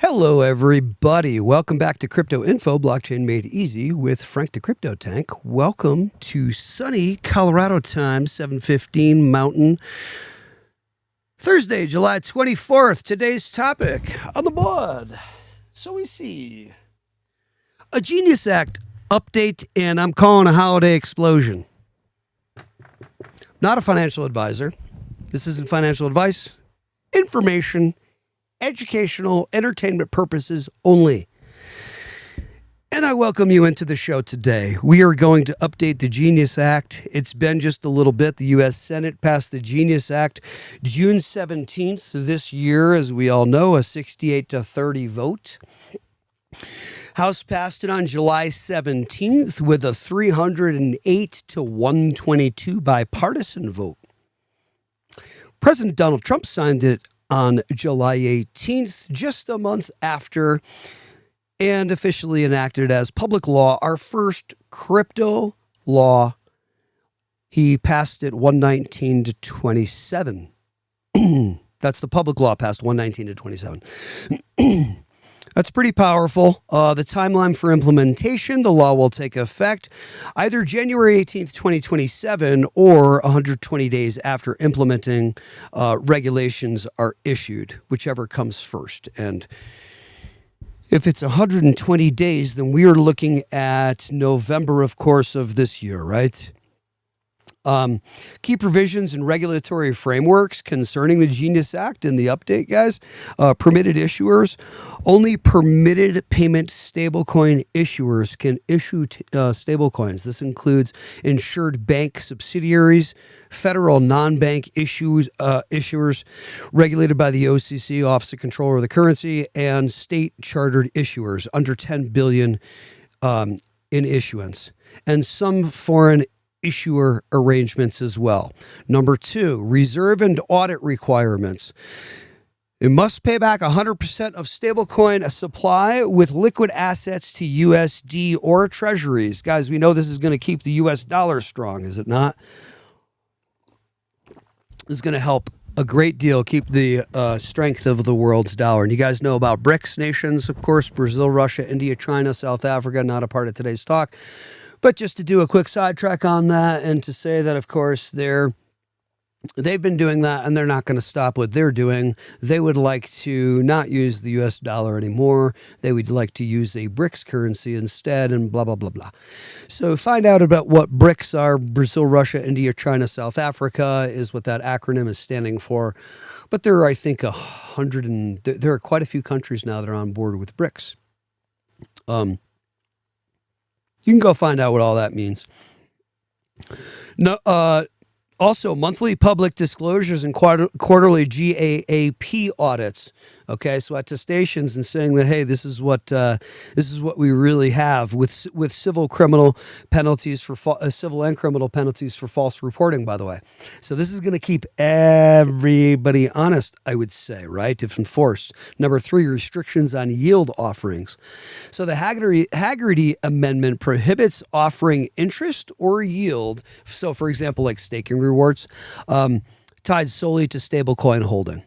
Hello, everybody. Welcome back to Crypto Info, Blockchain Made Easy with Frank the Crypto Tank. Welcome to sunny Colorado time, 7:15 Mountain. Thursday, July 24th. Today's topic on the board. So we see a Genius Act update, and I'm calling a holiday explosion. Not a financial advisor. This isn't financial advice. Information. Educational, entertainment purposes only. And I welcome you into the show today. We are going to update the Genius Act. It's been just a little bit. The U.S. Senate passed the Genius Act June 17th this year, as we all know, a 68-30 vote. House passed it on July 17th with a 308-122 bipartisan vote. President Donald Trump signed it on July 18th, just a month after, and officially enacted as public law, our first crypto law. He passed it 119-27. That's the public law passed 119-27. That's pretty powerful. The timeline for implementation, the law will take effect either January 18th, 2027 or 120 days after implementing regulations are issued, whichever comes first. And if it's 120 days, then we are looking at November, of course, of this year, right? Key provisions and regulatory frameworks concerning the Genius Act and the update, guys. Permitted issuers. Only permitted payment stablecoin issuers can issue stablecoins. This includes insured bank subsidiaries, federal non-bank issuers regulated by the OCC, Office of Controller of the Currency, and state-chartered issuers under $10 billion in issuance, and some foreign issuer arrangements as well. Number 2, reserve and audit requirements. It must pay back 100% of stablecoin supply with liquid assets to USD or treasuries. Guys, we know this is going to keep the US dollar strong, is it not? This is going to help a great deal keep the strength of the world's dollar. And you guys know about BRICS nations, of course, Brazil, Russia, India, China, South Africa, not a part of today's talk. But just to do a quick sidetrack on that and to say that, of course, they've been doing that and they're not going to stop what they're doing. They would like to not use the US dollar anymore. They would like to use a BRICS currency instead and blah, blah, blah, blah. So find out about what BRICS are. Brazil, Russia, India, China, South Africa is what that acronym is standing for. But there are, I think, there are quite a few countries now that are on board with BRICS. You can go find out what all that means. No, also, monthly public disclosures and quarterly GAAP audits. Okay, so attestations and saying that, hey, this is what we really have with civil criminal penalties for civil and criminal penalties for false reporting. By the way, so this is going to keep everybody honest, I would say, right? If enforced. Number 3, restrictions on yield offerings. So the Haggerty Amendment prohibits offering interest or yield. So, for example, like staking rewards, tied solely to stablecoin holding.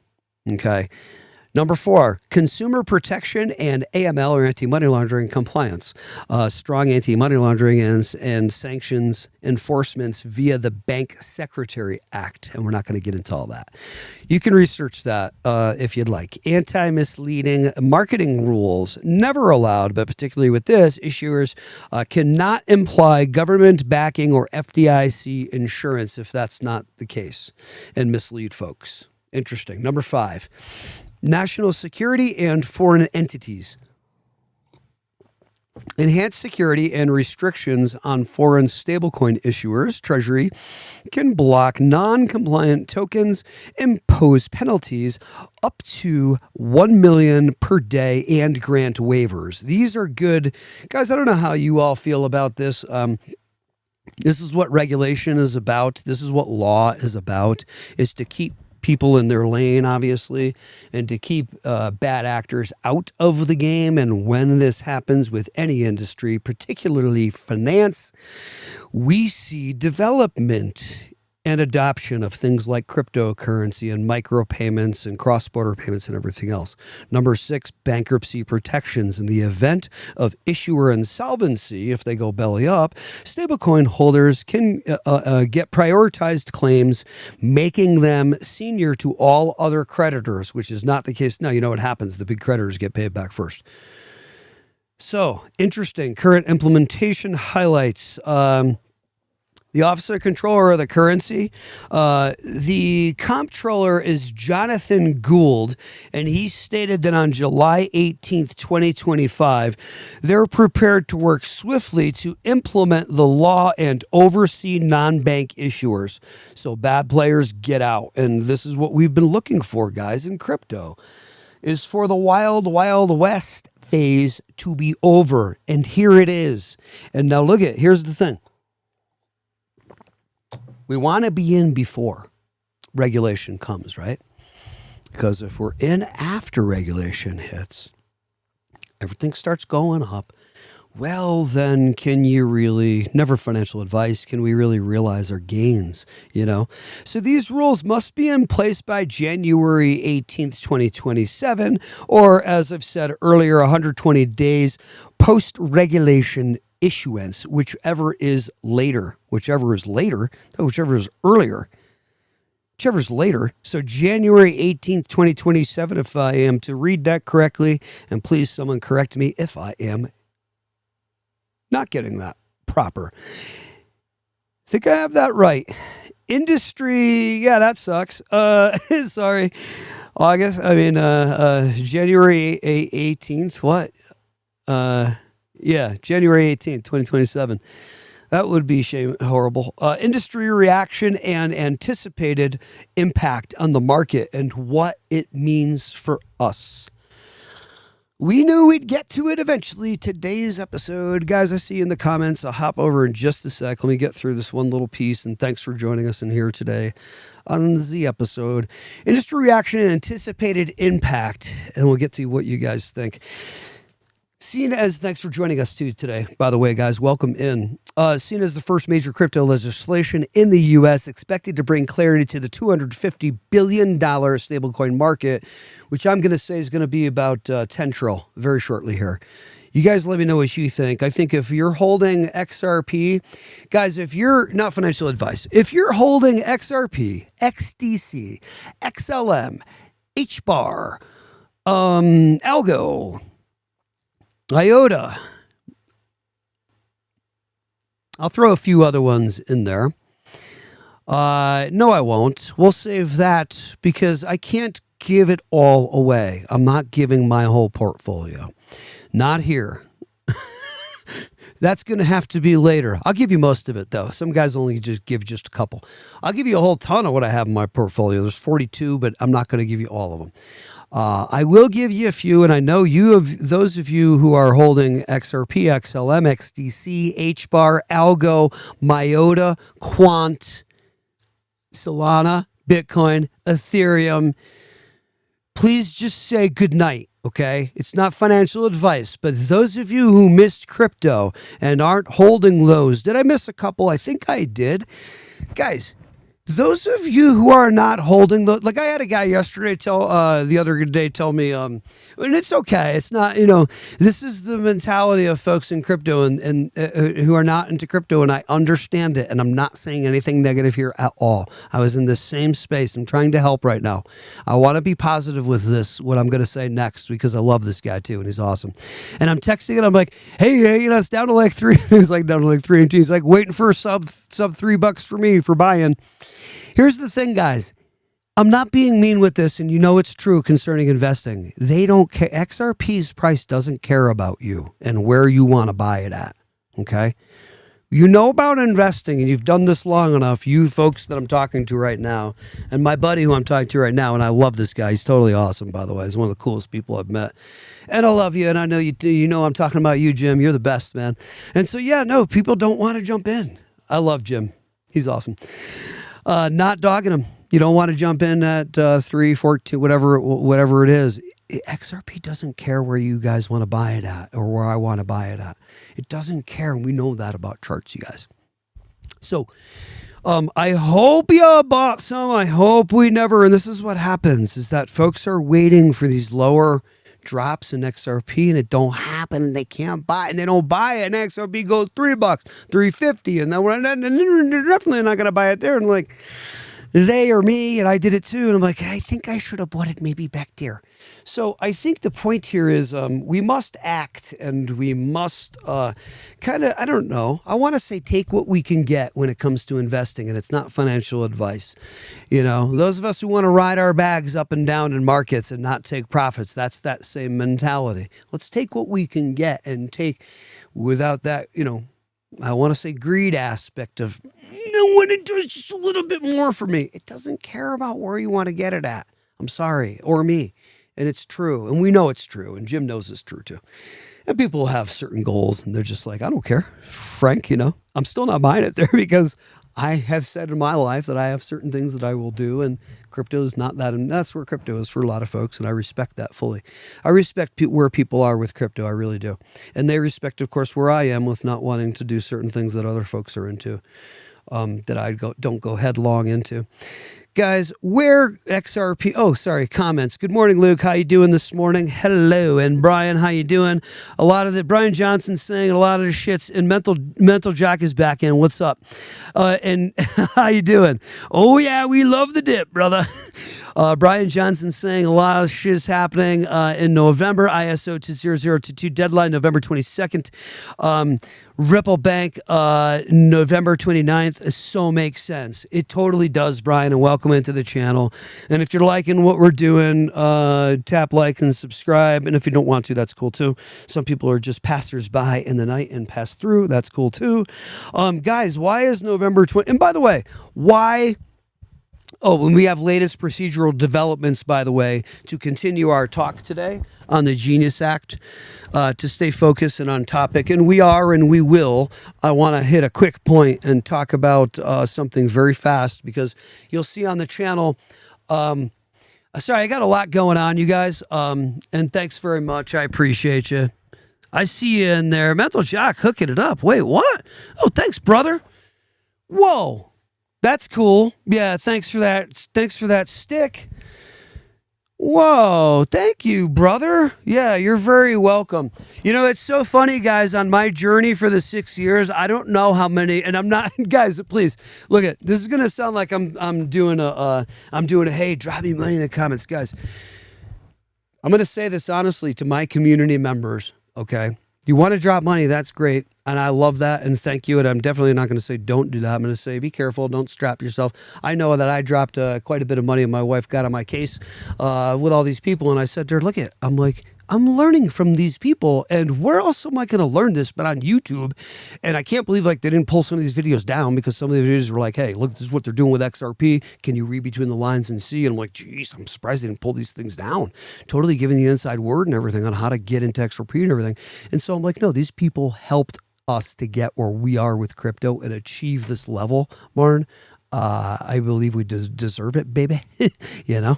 Okay. Number 4, consumer protection and AML, or anti-money laundering compliance. Strong anti-money laundering and sanctions enforcements via the Bank Secretary Act. And we're not going to get into all that. You can research that if you'd like. Anti-misleading marketing rules, never allowed, but particularly with this, issuers cannot imply government backing or FDIC insurance if that's not the case, and mislead folks. Interesting. Number 5. National security and foreign entities. Enhanced security and restrictions on foreign stablecoin issuers. Treasury can block non-compliant tokens, impose penalties up to $1 million per day, and grant waivers. These are good. Guys, I don't know how you all feel about this. This is what regulation is about. This is what law is about, is to keep people in their lane, obviously, and to keep bad actors out of the game. And when this happens with any industry, particularly finance, we see development and adoption of things like cryptocurrency and micropayments and cross-border payments and everything else. Number 6, bankruptcy protections. In the event of issuer insolvency, if they go belly up, stablecoin holders can get prioritized claims, making them senior to all other creditors, which is not the case now. You know what happens? The big creditors get paid back first. So, interesting. Current implementation highlights. The officer controller of the currency, the comptroller is Jonathan Gould, and he stated that on July 18th, 2025, they're prepared to work swiftly to implement the law and oversee non-bank issuers. So bad players get out. And this is what we've been looking for, guys, in crypto, is for the wild, wild west phase to be over. And here it is. And now look here's the thing. We want to be in before regulation comes, right? Because if we're in after regulation hits, everything starts going up. Well, then can you really, never financial advice, can we really realize our gains, you know? So these rules must be in place by January 18th, 2027, or as I've said earlier, 120 days post-regulation issuance, whichever is earlier, whichever is later. So January 18th, 2027, if I am to read that correctly, and please someone correct me if I am not getting that proper. I think I have that right. Industry, yeah, that sucks. Sorry. January 18th, what? January 18th, 2027. That would be horrible. Industry reaction and anticipated impact on the market and what it means for us. We knew we'd get to it eventually. Today's episode, guys, I see you in the comments. I'll hop over in just a sec. Let me get through this one little piece, and thanks for joining us in here today on the episode. Industry reaction and anticipated impact, and we'll get to what you guys think. Thanks for joining us too today. By the way, guys, welcome in. Seen as the first major crypto legislation in the U.S., expected to bring clarity to the $250 billion stablecoin market, which I'm going to say is going to be about 10 trill very shortly here. You guys let me know what you think. I think if you're holding XRP, guys, if you're not financial advice, if you're holding XRP, XDC, XLM, HBAR, Algo, IOTA. I'll throw a few other ones in there. No, I won't. We'll save that because I can't give it all away. I'm not giving my whole portfolio. Not here. That's going to have to be later. I'll give you most of it, though. Some guys only just give just a couple. I'll give you a whole ton of what I have in my portfolio. There's 42, but I'm not going to give you all of them. I will give you a few, and I know those of you who are holding XRP, XLM, XDC, HBAR, Algo, Myota, Quant, Solana, Bitcoin, Ethereum. Please just say good night, okay? It's not financial advice, but those of you who missed crypto and aren't holding those, did I miss a couple? I think I did. Guys, those of you who are not holding the, like I had a guy yesterday the other day tell me, and it's okay. It's not, this is the mentality of folks in crypto and who are not into crypto, and I understand it, and I'm not saying anything negative here at all. I was in the same space. I'm trying to help right now. I want to be positive with this, what I'm going to say next, because I love this guy too, and he's awesome. And I'm texting and I'm like, hey, it's down to like 3. He's like, down to like 3, and he's like, waiting for sub $3 for me for buying. Here's the thing, guys. I'm not being mean with this, and it's true concerning investing. They don't care. XRP's price doesn't care about you and where you want to buy it at, okay? You know about investing, and you've done this long enough, you folks that I'm talking to right now, and my buddy who I'm talking to right now, and I love this guy. He's totally awesome, by the way. He's one of the coolest people I've met. And I love you, and I know you know I'm talking about you, Jim. You're the best, man. And so, people don't want to jump in. I love Jim. He's awesome. Not dogging him. You don't want to jump in at 3, 4, 2, whatever it is. XRP doesn't care where you guys want to buy it at or where I want to buy it at. It doesn't care. And we know that about charts, you guys. So I hope you bought some. I hope we never. And this is what happens: is that folks are waiting for these lower drops in XRP, and it don't happen, and they can't buy, and they don't buy it. And XRP goes $3, $3.50, and then they're definitely not going to buy it there. And like, they or me, and I did it too. And I'm like, I think I should have bought it maybe back there. So I think the point here is we must act, and we must kind of, I don't know, I want to say take what we can get when it comes to investing, and it's not financial advice. You know, those of us who want to ride our bags up and down in markets and not take profits, that's that same mentality. Let's take what we can get and take without that, you know, I want to say greed aspect of, no, when it does just a little bit more for me. It doesn't care about where you want to get it at. I'm sorry, or me. And it's true. And we know it's true. And Jim knows it's true too. And people have certain goals and they're just like, I don't care. Frank, you know, I'm still not buying it there because I have said in my life that I have certain things that I will do, and crypto is not that. And that's where crypto is for a lot of folks. And I respect that fully. I respect where people are with crypto. I really do. And they respect, of course, where I am with not wanting to do certain things that other folks are into, that I don't go headlong into. Guys, where XRP, oh, sorry, comments. Good morning, Luke. How you doing this morning? Hello. And Brian, how you doing? A lot of the, Brian Johnson saying a lot of the shits, and Mental Jack is back in. What's up? And how you doing? Oh, yeah, we love the dip, brother. Brian Johnson saying a lot of shit is happening in November. ISO 20022 deadline November 22nd. Ripple Bank November 29th. So makes sense. It totally does, Brian, and welcome into the channel. And if you're liking what we're doing, tap like and subscribe. And if you don't want to, that's cool too. Some people are just passers-by in the night and pass through. That's cool too. Guys, why is November 20th? And by the way, why... Oh, and we have latest procedural developments, by the way, to continue our talk today on the Genius Act, to stay focused and on topic. And we are, and we will. I want to hit a quick point and talk about something very fast, because you'll see on the channel, sorry, I got a lot going on, you guys. And thanks very much. I appreciate you. I see you in there. Mental Jack hooking it up. Wait, what? Oh, thanks, brother. Whoa. That's cool. Yeah, thanks for that. Thanks for that stick. Whoa, thank you, brother. Yeah, you're very welcome. You know, it's so funny, guys, on my journey for the 6 years, I don't know how many, and I'm not, guys, please, look at, this is going to sound like I'm doing a, hey, drop me money in the comments, guys. I'm going to say this honestly to my community members, okay? You want to drop money, that's great. And I love that, and thank you. And I'm definitely not going to say don't do that. I'm going to say be careful, don't strap yourself. I know that I dropped quite a bit of money, and my wife got on my case with all these people. And I said to her, look at, I'm like, I'm learning from these people, and where else am I going to learn this but on YouTube? And I can't believe like they didn't pull some of these videos down, because some of the videos were like, hey, look, this is what they're doing with XRP. Can you read between the lines and see? And I'm like, geez, I'm surprised they didn't pull these things down. Totally giving the inside word and everything on how to get into XRP and everything. And so I'm like, no, these people helped us to get where we are with crypto and achieve this level, Martin. I believe we deserve it, baby. You know?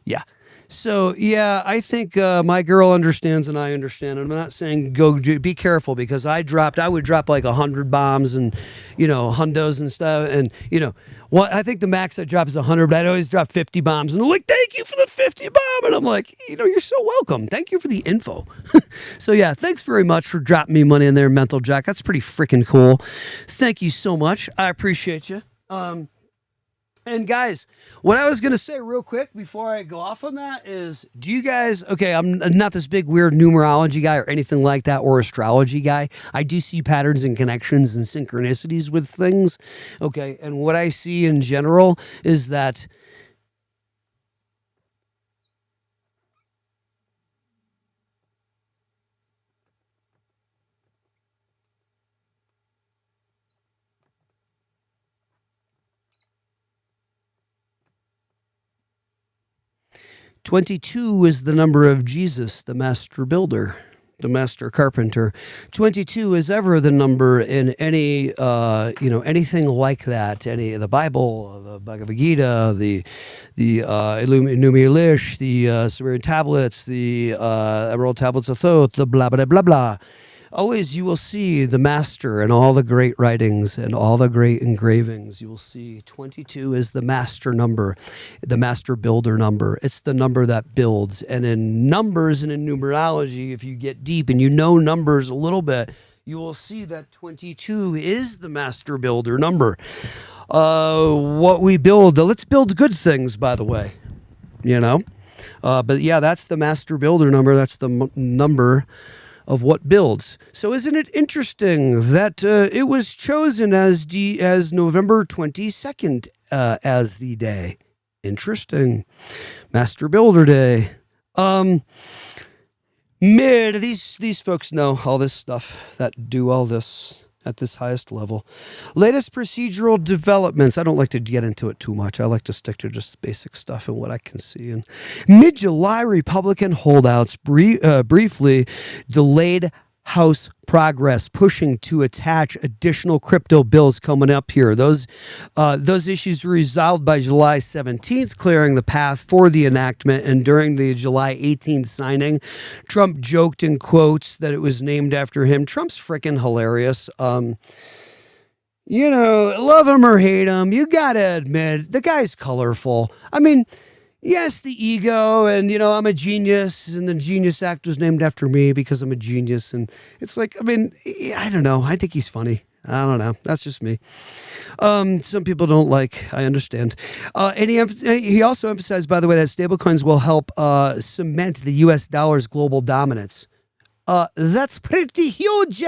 Yeah. So, yeah, I think my girl understands and I understand. And I'm not saying be careful, because I would drop like 100 bombs and, you know, hundos and stuff. And, you know, I think the max I drop is 100, but I'd always drop 50 bombs. And they're like, thank you for the 50 bomb. And I'm like, you know, you're so welcome. Thank you for the info. So, yeah, thanks very much for dropping me money in there, Mental Jack. That's pretty freaking cool. Thank you so much. I appreciate you. And guys, what I was going to say real quick before I go off on that is, do you guys, okay, I'm not this big weird numerology guy or anything like that, or astrology guy. I do see patterns and connections and synchronicities with things. Okay. And what I see in general is that $22 is the number of Jesus, the master builder, the master carpenter. 22 is ever the number in any, anything like that. The Bible, the Bhagavad Gita, the Illumi Elish, the Sumerian tablets, the Emerald tablets of Thoth, the blah, blah, blah, blah. Always you will see the master and all the great writings and all the great engravings. You will see 22 is the master number, the master builder number. It's the number that builds. And in numbers and in numerology, if you get deep and you know numbers a little bit, you will see that 22 is the master builder number. What we build, let's build good things, by the way, you know. But yeah, that's the master builder number. That's the number of what builds. So isn't it interesting that it was chosen as November 22nd as the day? Interesting. Master Builder Day. These folks know all this stuff that do all this at this highest level. Latest procedural developments. I don't like to get into it too much. I like to stick to just basic stuff and what I can see. And mid-July, Republican holdouts briefly delayed House progress, pushing to attach additional crypto bills coming up here. Those issues were resolved by July 17th, clearing the path for the enactment. And during the July 18th signing, Trump joked in quotes that it was named after him. Trump's freaking hilarious. You know, love him or hate him, you got to admit, the guy's colorful. I mean, yes, the ego, and, you know, I'm a genius, and the Genius Act was named after me because I'm a genius. And it's like, I mean, I don't know. I think he's funny. I don't know. That's just me. Some people don't like, I understand. And he also emphasized, by the way, that stablecoins will help cement the U.S. dollar's global dominance. That's pretty huge.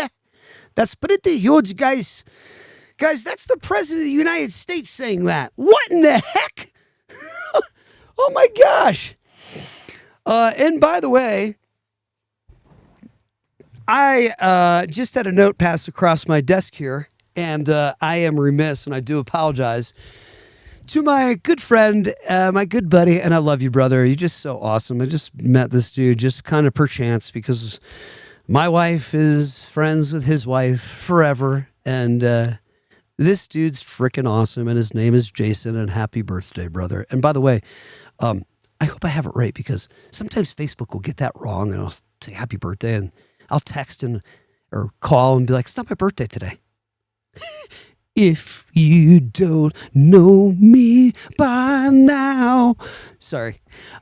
That's pretty huge, guys. Guys, that's the president of the United States saying that. What in the heck? Oh my gosh. And by the way, I just had a note pass across my desk here, and I am remiss, and I do apologize to my good friend, my good buddy, and I love you, brother. You're just so awesome. I just met this dude just kind of perchance because my wife is friends with his wife forever, and this dude's freaking awesome, and his name is Jason, and happy birthday, brother. And by the way, I hope I have it right, because sometimes Facebook will get that wrong, and I'll say happy birthday, and I'll text or call and be like, it's not my birthday today. If you don't know me by now. Sorry.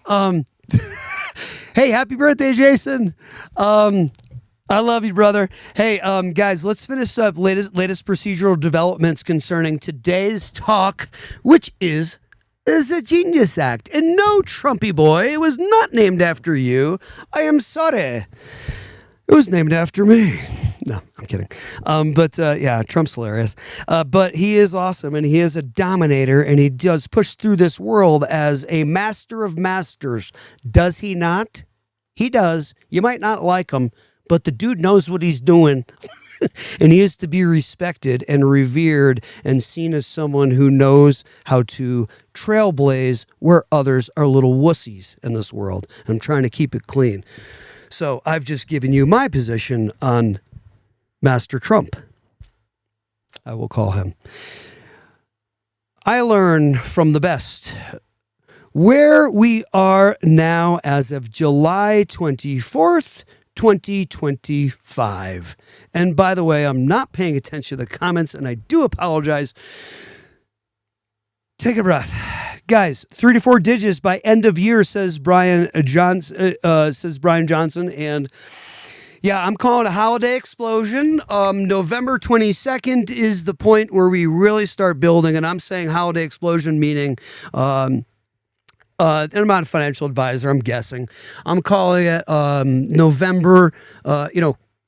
Hey, happy birthday, Jason. I love you, brother. Hey, guys, let's finish up latest procedural developments concerning today's talk, which is the Genius Act. And no, Trumpy boy, it was not named after you. I am sorry. It was named after me. No, I'm kidding. But yeah, Trump's hilarious. But he is awesome, and he is a dominator, and he does push through this world as a master of masters. Does he not? He does. You might not like him, but the dude knows what he's doing. And he is to be respected and revered and seen as someone who knows how to trailblaze where others are little wussies in this world. I'm trying to keep it clean. So I've just given you my position on Master Trump. I will call him. I learn from the best. Where we are now as of July 24th, 2025. And by the way, I'm not paying attention to the comments, and I do apologize. Take a breath. Guys, 3 to 4 digits by end of year, says Brian Johnson. And yeah, I'm calling a holiday explosion. November 22nd is the point where we really start building, and I'm saying holiday explosion, meaning and I'm not a financial advisor, I'm guessing. I'm calling it November,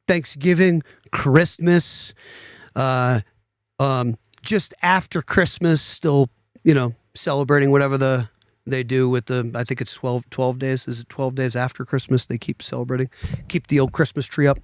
Thanksgiving, Christmas, just after Christmas, still, celebrating whatever they do with I think it's 12 days. Is it 12 days after Christmas? They keep celebrating, keep the old Christmas tree up.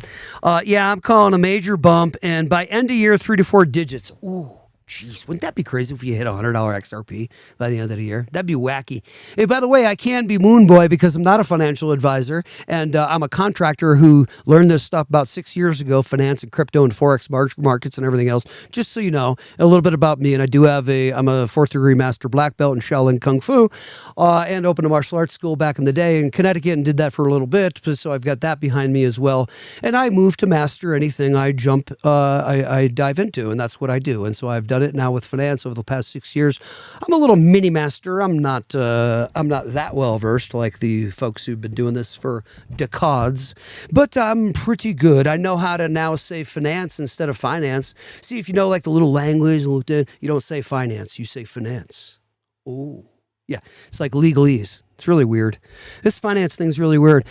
Yeah, I'm calling a major bump, and by end of year, 3 to 4 digits. Ooh, Jeez, wouldn't that be crazy if you hit $100 XRP by the end of the year? That'd be wacky. Hey, by the way, I can be Moon Boy because I'm not a financial advisor, and I'm a contractor who learned this stuff about 6 years ago, finance and crypto and forex markets and everything else. Just so you know, a little bit about me, and I'm a fourth degree master black belt in Shaolin Kung Fu, and opened a martial arts school back in the day in Connecticut and did that for a little bit. So I've got that behind me as well. And I move to master anything I dive into, and that's what I do. And so I've done it now with finance over the past 6 years. I'm a little mini master. I'm not that well versed like the folks who've been doing this for decades, but I'm pretty good. I know how to now say finance instead of finance. See, if you know like the little language, you don't say finance, you say finance. Oh, yeah, it's like legalese. It's really weird. This finance thing's really weird.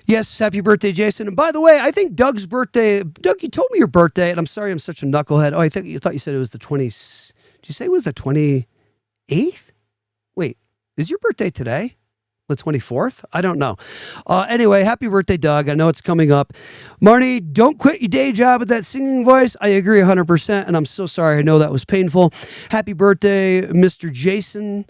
Yes, happy birthday, Jason. And by the way, I think Doug's birthday, Doug, you told me your birthday, and I'm sorry I'm such a knucklehead. Oh, I thought you said it was the 20th. Did you say it was the 28th? Wait, is your birthday today? The 24th? I don't know. Anyway, happy birthday, Doug. I know it's coming up. Marnie, don't quit your day job with that singing voice. I agree 100%, and I'm so sorry. I know that was painful. Happy birthday, Mr. Jason.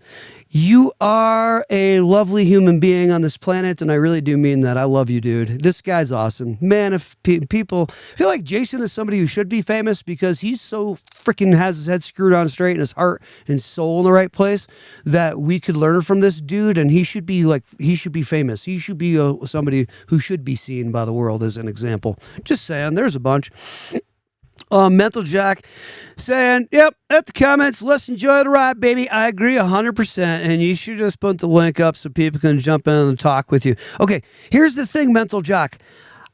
You are a lovely human being on this planet, and I really do mean that. I love you, dude. This guy's awesome. Man, if people feel like Jason is somebody who should be famous because he's so freaking has his head screwed on straight and his heart and soul in the right place that we could learn from this dude, and he should be famous. He should be somebody who should be seen by the world as an example. Just saying, there's a bunch. Mental Jack saying, yep, at the comments, let's enjoy the ride, baby. I agree 100%. And you should just put the link up so people can jump in and talk with you. Okay, here's the thing, Mental Jack.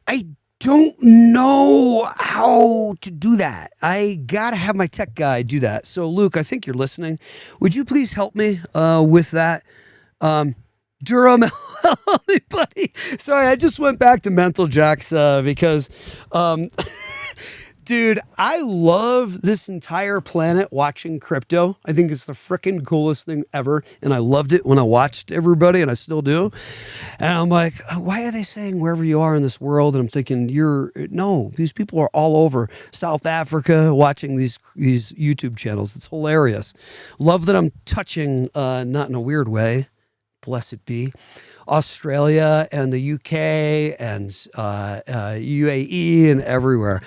I don't know how to do that. I got to have my tech guy do that. So, Luke, I think you're listening. Would you please help me with that? Durham, buddy. Sorry, I just went back to Mental Jack's because... Dude, I love this entire planet watching crypto. I think it's the freaking coolest thing ever. And I loved it when I watched everybody, and I still do. And I'm like, why are they saying wherever you are in this world? And I'm thinking, no, these people are all over South Africa watching these YouTube channels. It's hilarious. Love that I'm touching, not in a weird way, blessed be, Australia and the UK and UAE and everywhere.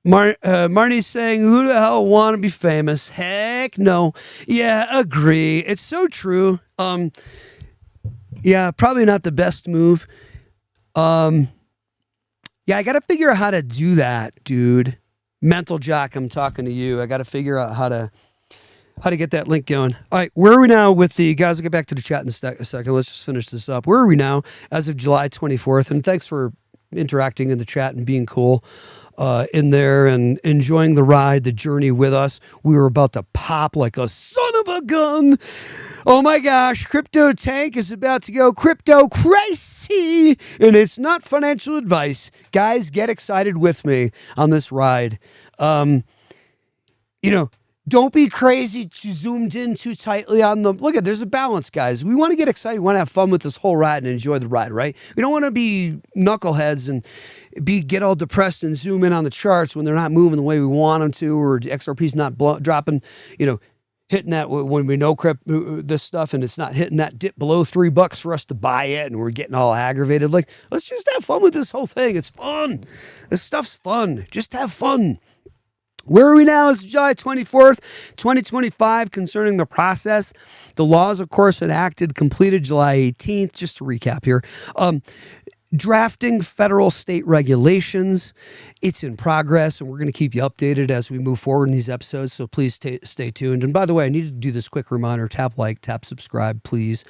Marnie's saying, who the hell want to be famous? Heck no. Yeah, agree. It's so true. Yeah, probably not the best move. Yeah, I got to figure out how to do that, dude. Mental Jack, I'm talking to you. I got to figure out how to get that link going. All right, where are we now with the guys? I'll get back to the chat in a second. Let's just finish this up. Where are we now as of July 24th? And thanks for interacting in the chat and being cool in there and enjoying the ride, the journey with us. We were about to pop like a son of a gun. Oh my gosh, Crypto Tank is about to go crypto crazy. And it's not financial advice. Guys, get excited with me on this ride. Don't be crazy zoomed in too tightly on them. Look there's a balance, guys. We want to get excited. We want to have fun with this whole ride and enjoy the ride, right? We don't want to be knuckleheads and get all depressed and zoom in on the charts when they're not moving the way we want them to, or XRP's not dropping, hitting that when we know this stuff and it's not hitting that dip below $3 for us to buy it and we're getting all aggravated. Like, let's just have fun with this whole thing. It's fun. This stuff's fun. Just have fun. Where are we now? It's July 24th, 2025, concerning the process. The laws, of course, completed July 18th. Just to recap here. Drafting federal state regulations. It's in progress, and we're going to keep you updated as we move forward in these episodes, so please stay tuned. And by the way, I need to do this quick reminder. Tap like, tap subscribe, please.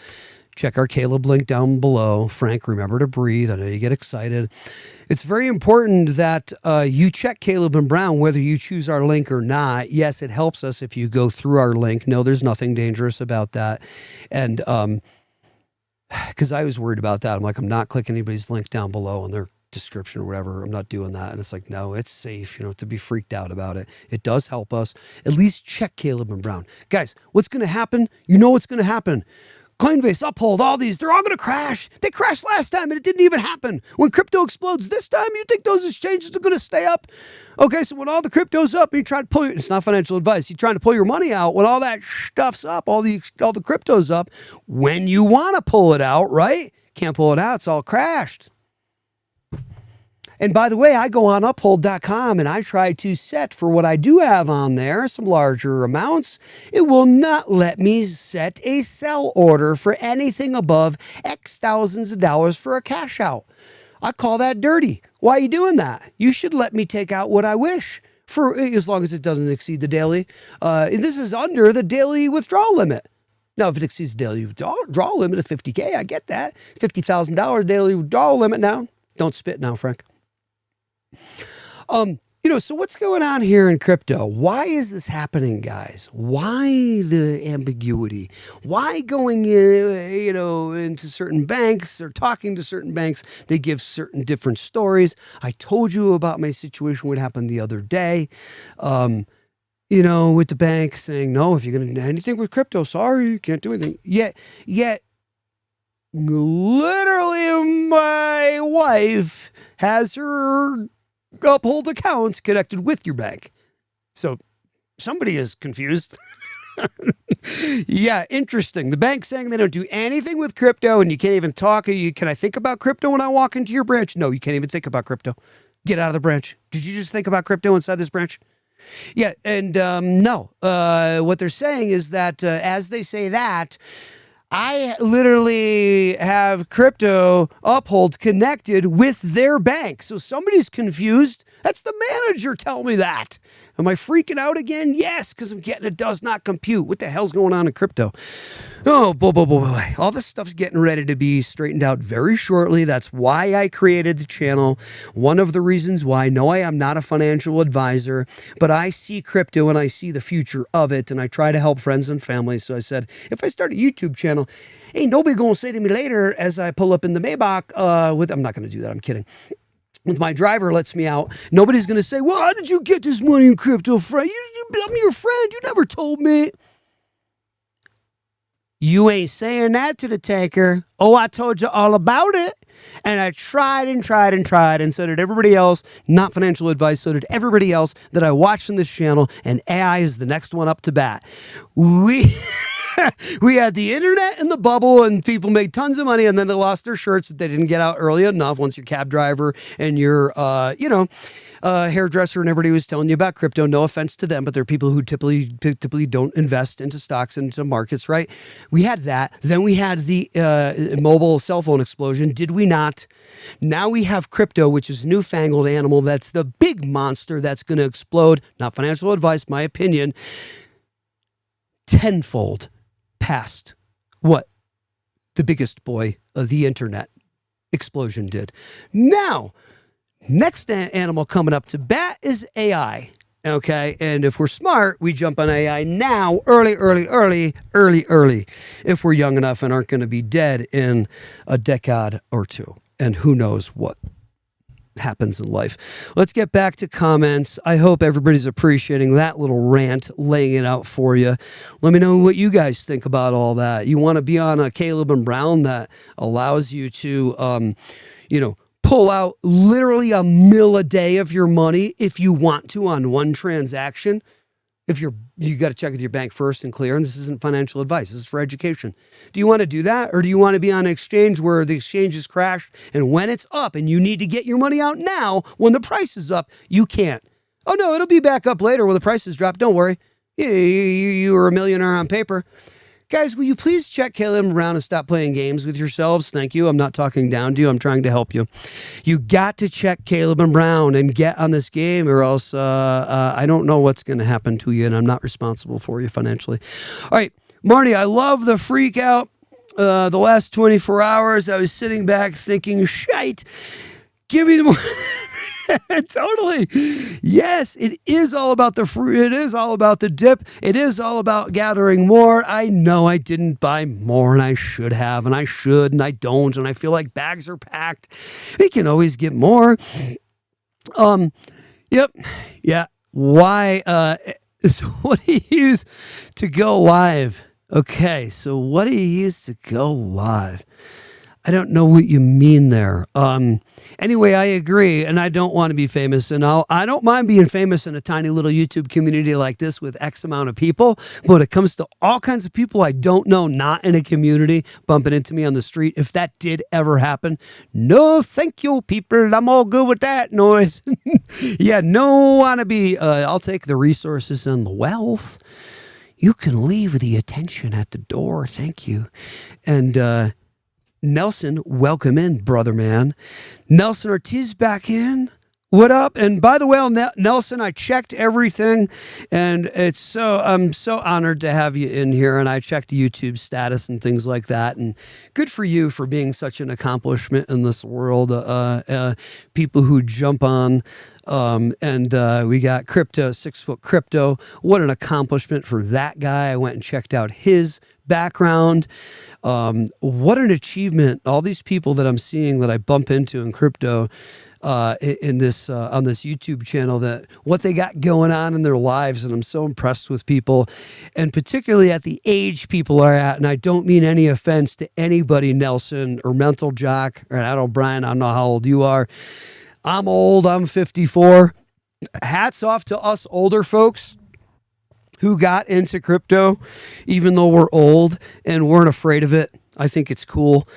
Check our Caleb link down below. Frank, remember to breathe. I know you get excited. It's very important that you check Caleb and Brown whether you choose our link or not. Yes, it helps us if you go through our link. No, there's nothing dangerous about that. And because I was worried about that. I'm like, I'm not clicking anybody's link down below in their description or whatever. I'm not doing that. And it's like, no, it's safe, to be freaked out about it. It does help us. At least check Caleb and Brown. Guys, what's going to happen? You know what's going to happen. Coinbase, Uphold, all these, they're all going to crash. They crashed last time and it didn't even happen. When crypto explodes this time, you think those exchanges are going to stay up? Okay, so when all the crypto's up and you try to pull it's not financial advice, you're trying to pull your money out, when all that stuff's up, all the crypto's up, when you want to pull it out, right? Can't pull it out, it's all crashed. And by the way, I go on uphold.com and I try to set for what I do have on there, some larger amounts. It will not let me set a sell order for anything above X thousands of dollars for a cash out. I call that dirty. Why are you doing that? You should let me take out what I wish, for as long as it doesn't exceed the daily. This is under the daily withdrawal limit. Now, if it exceeds the daily withdrawal limit of $50K, I get that. $50,000 daily withdrawal limit now. Don't spit now, Frank. So what's going on here in crypto? Why is this happening, guys? Why the ambiguity? Why going into certain banks or talking to certain banks? They give certain different stories. I told you about my situation, what happened the other day. With the bank saying, no, if you're going to do anything with crypto, sorry, you can't do anything. Yet, literally my wife has her Uphold accounts connected with your bank. So somebody is confused. Yeah, interesting. The bank's saying they don't do anything with crypto and you can't even talk. Can I think about crypto when I walk into your branch? No, you can't even think about crypto. Get out of the branch. Did you just think about crypto inside this branch? Yeah, and no. What they're saying is that as they say that, I literally have crypto Uphold connected with their bank. So somebody's confused. That's the manager telling me that. Am I freaking out again? Yes, because I'm getting it does not compute. What the hell's going on in crypto? Oh, boy. All this stuff's getting ready to be straightened out very shortly. That's why I created the channel. One of the reasons why. No, I am not a financial advisor, but I see crypto and I see the future of it, and I try to help friends and family. So I said, if I start a YouTube channel, ain't nobody going to say to me later as I pull up in the Maybach, I'm not going to do that. I'm kidding. With my driver lets me out, nobody's going to say, well, how did you get this money in crypto, Frank? I'm your friend. You never told me. You ain't saying that to the taker. Oh, I told you all about it. And I tried and so did everybody else. Not financial advice, so did everybody else that I watched on this channel. And AI is the next one up to bat. We had the internet and the bubble, and people made tons of money, and then they lost their shirts that they didn't get out early enough. Once your cab driver and your, hairdresser and everybody was telling you about crypto. No offense to them, but they're people who typically don't invest into stocks, into markets, right? We had that. Then we had the mobile cell phone explosion. Did we not? Now we have crypto, which is a newfangled animal. That's the big monster that's going to explode. Not financial advice, my opinion. Tenfold past what the biggest boy of the internet explosion did. Now, next animal coming up to bat is AI. Okay, and if we're smart, we jump on AI now, early, if we're young enough and aren't going to be dead in a decade or two. And who knows what happens in life. Let's get back to comments. I hope everybody's appreciating that little rant, laying it out for you. Let me know what you guys think about all that. You want to be on a Caleb and Brown that allows you to, pull out literally $1 million a day of your money if you want to on one transaction. If you got to check with your bank first and clear, and this isn't financial advice, this is for education. Do you want to do that, or do you want to be on an exchange where the exchange is crashed, and when it's up and you need to get your money out now, when the price is up, you can't? Oh no, it'll be back up later when the prices drop. Don't worry. You were a millionaire on paper. Guys, will you please check Caleb around and stop playing games with yourselves? Thank you. I'm not talking down to you. I'm trying to help you. You got to check Caleb and Brown and get on this game, or else I don't know what's going to happen to you, and I'm not responsible for you financially. All right, Marty, I love the freak out. The last 24 hours, I was sitting back thinking, shite, give me the more... Totally. Yes, it is all about the fruit. It is all about the dip. It is all about gathering more. I know I didn't buy more, and I should have, and I should, and I don't, and I feel like bags are packed. We can always get more. Yep. Yeah. Why? So what do you use to go live? Okay, so what do you use to go live? I don't know what you mean there. Anyway, I agree, and I don't want to be famous, and I don't mind being famous in a tiny little YouTube community like this with X amount of people. But when it comes to all kinds of people I don't know, not in a community, bumping into me on the street, if that did ever happen, no, thank you, people. I'm all good with that noise. Yeah, no want to be. I'll take the resources and the wealth. You can leave the attention at the door. Thank you, and. Nelson, welcome in, brother man. Nelson Ortiz back in. What up? And by the way, Nelson, I checked everything, and I'm so honored to have you in here. And I checked YouTube status and things like that. And good for you for being such an accomplishment in this world. People who jump on. And we got Crypto, 6 Foot Crypto. What an accomplishment for that guy. I went and checked out his background. What an achievement. All these people that I'm seeing that I bump into in crypto in this on this YouTube channel, that what they got going on in their lives, and I'm so impressed with people, and particularly at the age people are at. And I don't mean any offense to anybody, Nelson or Mental Jock or Adam O'Brien. I don't know how old you are. I'm old. I'm 54. Hats off to us older folks who got into crypto, even though we're old and weren't afraid of it. I think it's cool.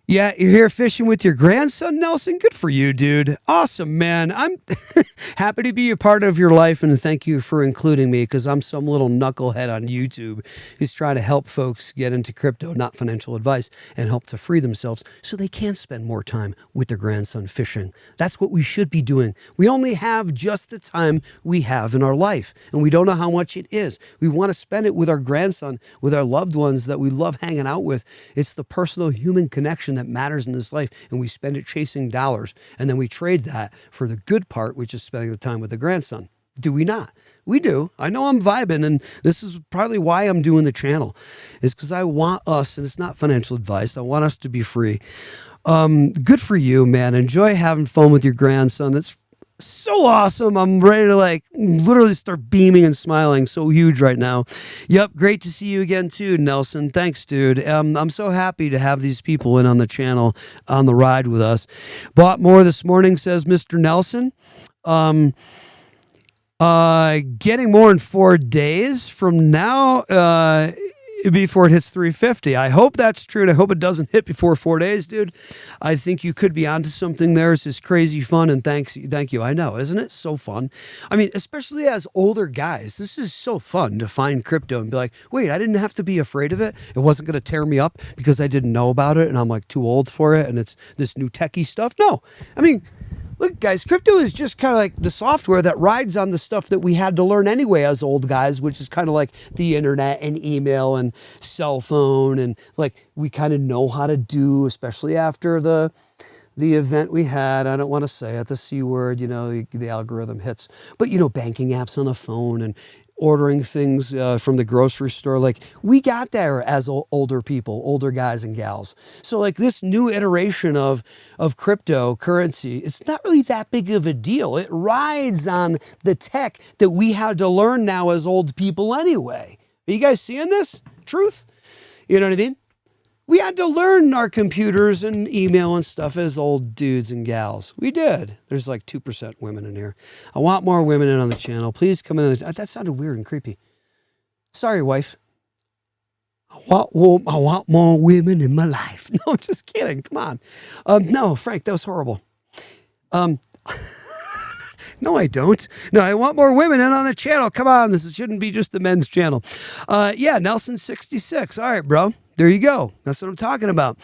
Yeah, you're here fishing with your grandson, Nelson. Good for you, dude. Awesome, man. I'm happy to be a part of your life, and thank you for including me, because I'm some little knucklehead on YouTube who's trying to help folks get into crypto, not financial advice, and help to free themselves so they can spend more time with their grandson fishing. That's what we should be doing. We only have just the time we have in our life, and we don't know how much it is. We want to spend it with our grandson, with our loved ones that we love hanging out with. It's the personal human connection that matters in this life, and we spend it chasing dollars, and then we trade that for the good part, which is spending the time with the grandson. Do we not? We do. I know I'm vibing, and this is probably why I'm doing the channel, is because I want us, and it's not financial advice, I want us to be free. Good for you, man. Enjoy having fun with your grandson. That's so awesome. I'm ready to literally start beaming and smiling. So huge right now. Yep. Great to see you again too, Nelson. Thanks, dude. I'm so happy to have these people in on the channel on the ride with us. Bought more this morning, says Mr. Nelson. Getting more in 4 days from now, before it hits 350. I hope that's true, and I hope it doesn't hit before 4 days, dude. I think you could be onto something there. It's just crazy fun, and thank you. I know, isn't it so fun? I mean, especially as older guys, this is so fun to find crypto and be like, wait, I didn't have to be afraid of it. It wasn't going to tear me up because I didn't know about it, and I'm too old for it, and it's this new techie stuff. No, I mean, look, guys, crypto is just kind of like the software that rides on the stuff that we had to learn anyway as old guys, which is kind of like the internet and email and cell phone, and we kind of know how to do, especially after the event we had. I don't want to say it, the C word, the algorithm hits, but banking apps on the phone and ordering things from the grocery store. We got there as older people, older guys and gals. So this new iteration of cryptocurrency, it's not really that big of a deal. It rides on the tech that we had to learn now as old people anyway. Are you guys seeing this? Truth? You know what I mean? We had to learn our computers and email and stuff as old dudes and gals. We did. There's 2% women in here. I want more women in on the channel. Please come in. That sounded weird and creepy. Sorry, wife. I want more women in my life. No, just kidding. Come on. No, Frank, that was horrible. No, I don't. No, I want more women in on the channel. Come on. This shouldn't be just the men's channel. Yeah, Nelson 66. All right, bro. There you go. That's what I'm talking about.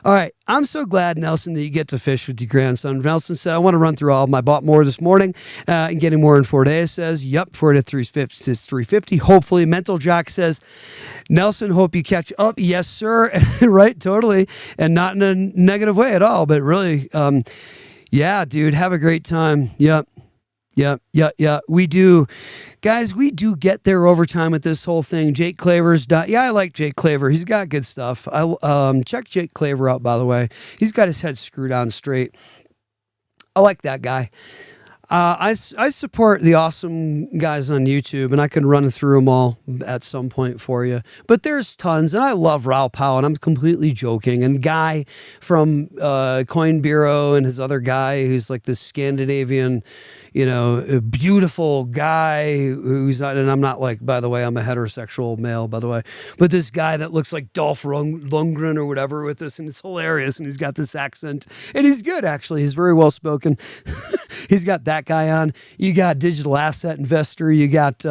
All right. I'm so glad, Nelson, that you get to fish with your grandson. Nelson said, I want to run through all of them. I bought more this morning and getting more in 4 days. Says, yep, 4 to 350. Hopefully. Mental Jock says, Nelson, hope you catch up. Yes, sir. Right. Totally. And not in a negative way at all, but really, yeah, dude, have a great time. Yep. Yeah. We do. Guys, we do get there over time with this whole thing. Jake Claver's yeah, I like Jake Claver. He's got good stuff. Check Jake Claver out, by the way. He's got his head screwed on straight. I like that guy. I support the awesome guys on YouTube, and I can run through them all at some point for you. But there's tons, and I love Raoul Pal, and I'm completely joking. And Guy from Coin Bureau and his other guy who's like this Scandinavian, a beautiful guy who's not, and I'm not like, by the way, I'm a heterosexual male, by the way, but this guy that looks like Dolph Lundgren or whatever with this, and it's hilarious, and he's got this accent, and he's good, actually. He's very well spoken. He's got that guy on. You got Digital Asset Investor. You got